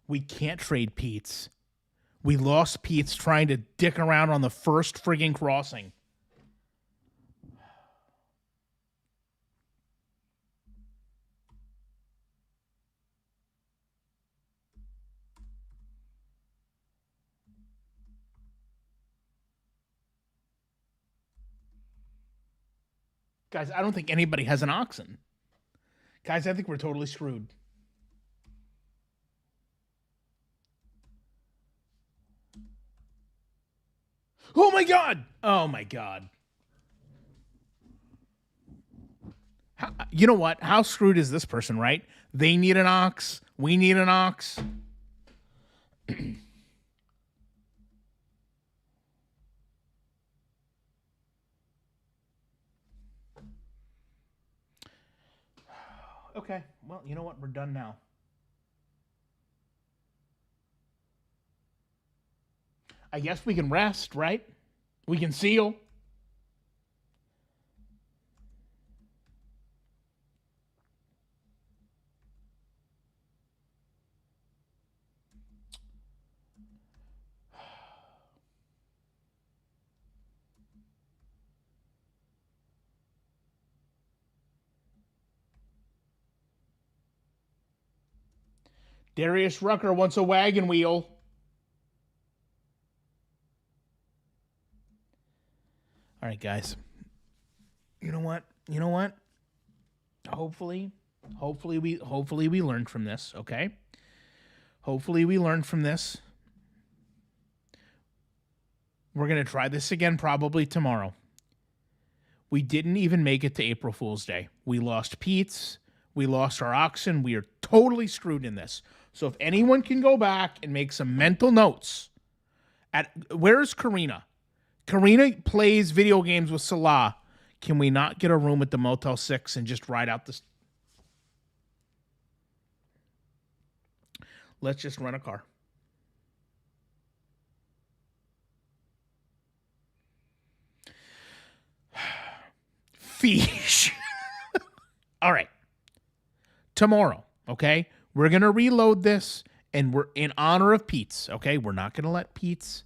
We can't trade Pete's. We lost Pete's trying to dick around on the first friggin' crossing. Guys, I don't think anybody has an oxen. Guys, I think we're totally screwed. Oh my God! Oh my God. You know what? How screwed is this person, right? They need an ox. We need an ox. Okay. Well, you know what? We're done now. I guess we can rest, right? We can seal. Darius Rucker wants a wagon wheel. All right, guys. You know what? You know what? Hopefully we learned from this, okay? Hopefully we learned from this. We're going to try this again probably tomorrow. We didn't even make it to April Fool's Day. We lost Pete's. We lost our oxen. We are totally screwed in this. So if anyone can go back and make some mental notes where's Karina? Karina plays video games with Salah. Can we not get a room at the Motel 6 and just ride out this? Let's just rent a car. Fish. All right. Tomorrow, okay? We're going to reload this, and we're in honor of Pete's, okay? We're not going to let Pete's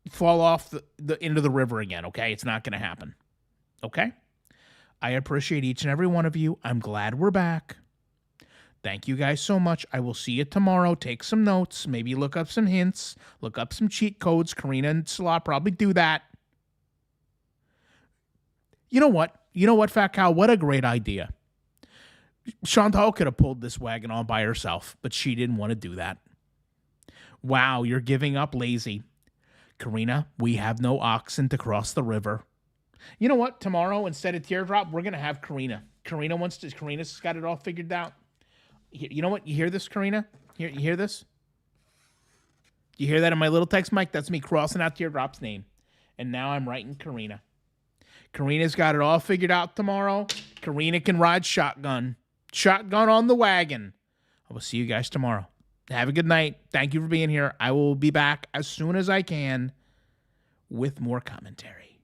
fall off into the river again, okay? It's not going to happen, okay? I appreciate each and every one of you. I'm glad we're back. Thank you guys so much. I will see you tomorrow. Take some notes. Maybe look up some hints. Look up some cheat codes. Karina and Salah probably do that. You know what? You know what, Fat Cow? What a great idea. Chantal could have pulled this wagon all by herself, but she didn't want to do that. Wow, you're giving up lazy. Karina, we have no oxen to cross the river. You know what? Tomorrow, instead of Teardrop, we're going to have Karina. Karina's got it all figured out. You know what? You hear this, Karina? You hear this? You hear that in my little text mic? That's me crossing out Teardrop's name. And now I'm writing Karina. Karina's got it all figured out tomorrow. Karina can ride shotgun. Shotgun on the wagon. I will see you guys tomorrow. Have a good night. Thank you for being here. I will be back as soon as I can with more commentary.